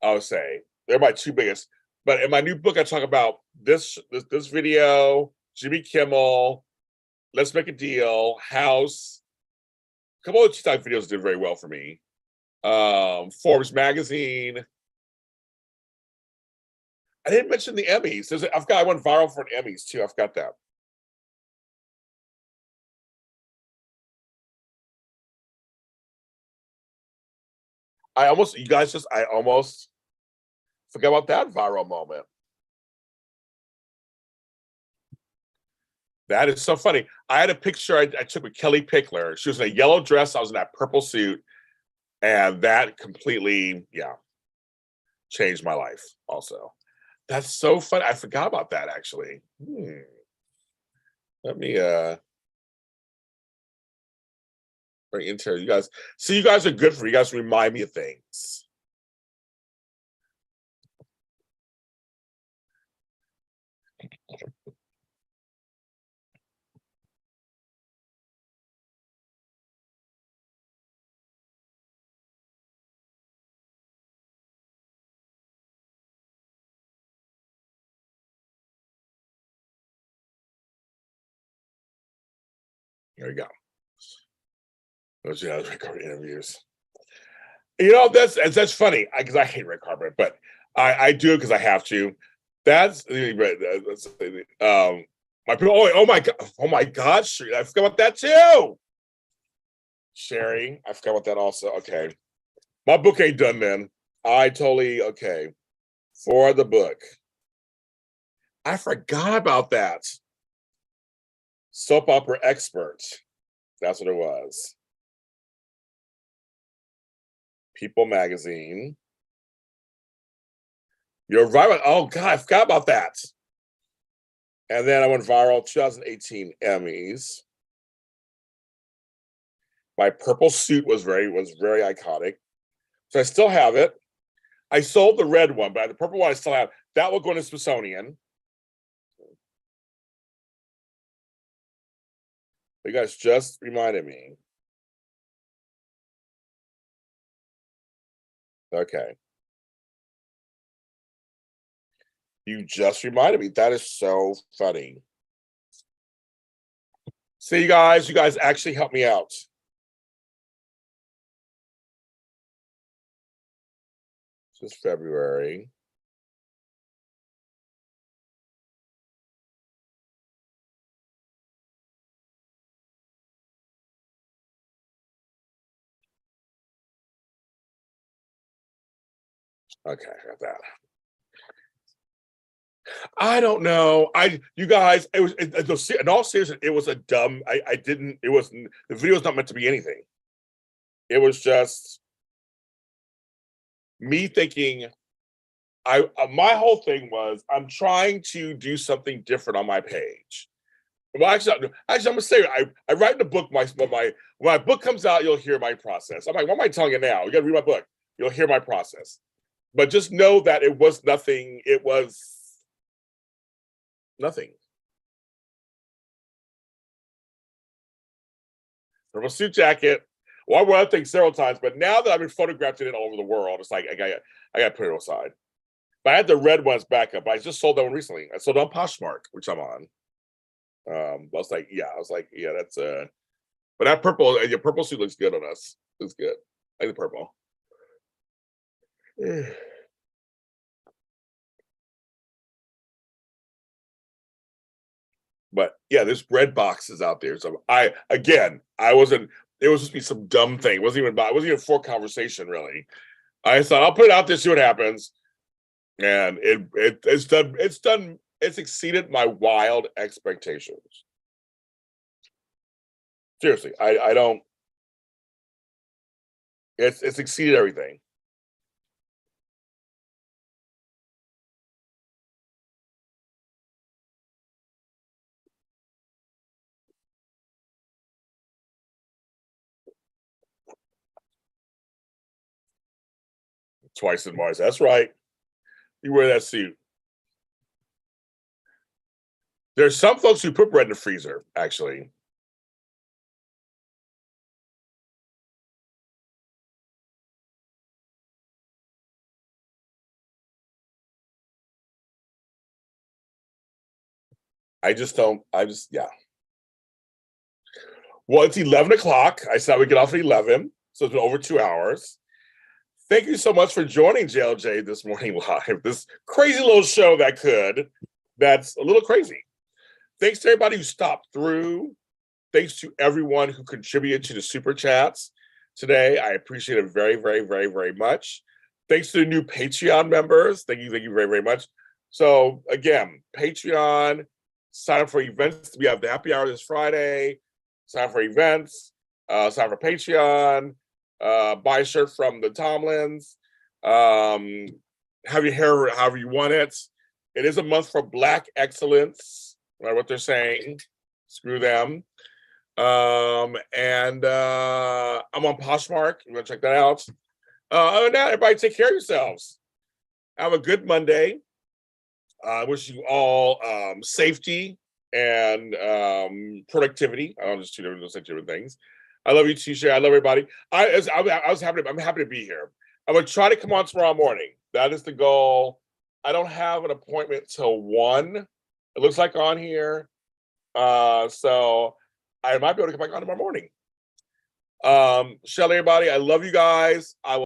I would say they're my 2 biggest. But in my new book, I talk about this video, Jimmy Kimmel, Let's Make a Deal, House. A couple of TikTok videos did very well for me. Forbes magazine. I didn't mention the Emmys. I went viral for an Emmys too. I forgot that. I almost forgot about that viral moment. That is so funny. I had a picture I took with Kelly Pickler. She was in a yellow dress. I was in that purple suit. And that completely, changed my life also. That's so funny. I forgot about that, actually. let me bring into you guys. See, you guys are good for you guys to remind me of things. There we go. Those red carpet interviews. You know, that's funny because I hate red carpet, but I do it because I have to. That's my oh my god, Sherry, I forgot about that too. Sherry, I forgot about that also. Okay, my book ain't done, man. I totally okay for the book. I forgot about that. Soap opera expert. That's what it was. People magazine. You're right. Oh God, I forgot about that. And then I went viral 2018 Emmys. My purple suit was very iconic. So I still have it. I sold the red one, but the purple one I still have. That will go in the Smithsonian. You guys just reminded me. Okay. You just reminded me. That is so funny. See, you guys actually helped me out. This is February. Okay, I got that. I don't know. You guys, it was in all seriousness, it was a dumb. I didn't. It wasn't. The video was not meant to be anything. It was just me thinking. My whole thing was I'm trying to do something different on my page. Well, actually, I'm gonna say I write in the book when my book comes out, you'll hear my process. I'm like, why am I telling you now? You got to read my book. You'll hear my process. But just know that it was nothing. It was nothing. From a suit jacket. Well, I wore that thing several times, but now that I've been photographed in it all over the world, it's like I got to put it aside. But I had the red ones back up. I just sold that one recently. I sold it on Poshmark, which I'm on. I was like, yeah, that's but that purple, your purple suit looks good on us. Looks good. I like the purple. But yeah, there's red boxes out there. So I wasn't. It was just be some dumb thing. It wasn't even for conversation really. I thought I'll put it out there, see what happens, and it's done. It's done. It's exceeded my wild expectations. Seriously, I don't. It's exceeded everything. Twice in Mars. That's right. You wear that suit. There's some folks who put bread in the freezer, actually. Yeah. Well, it's 11 o'clock. I said we get off at 11, so it's been over 2 hours. Thank you so much for joining JLJ this morning live. This crazy little show that's a little crazy. Thanks to everybody who stopped through. Thanks to everyone who contributed to the super chats today. I appreciate it very, very, very, very much. Thanks to the new Patreon members. Thank you very, very much. So again, Patreon, sign up for events. We have the happy hour this Friday. Sign up for events. Sign up for Patreon. Buy a shirt from the Tomlins. Have your hair however you want it. It is a month for Black excellence, right? What they're saying. Screw them. And I'm on Poshmark. You want to check that out? Other than that, everybody take care of yourselves. Have a good Monday. I wish you all safety and productivity. I don't just two different things. I love you, Tisha. I love everybody. I'm happy to be here. I'm gonna try to come on tomorrow morning. That is the goal. I don't have an appointment till 1. It looks like on here. So I might be able to come back on tomorrow morning. Shelly, everybody, I love you guys. I will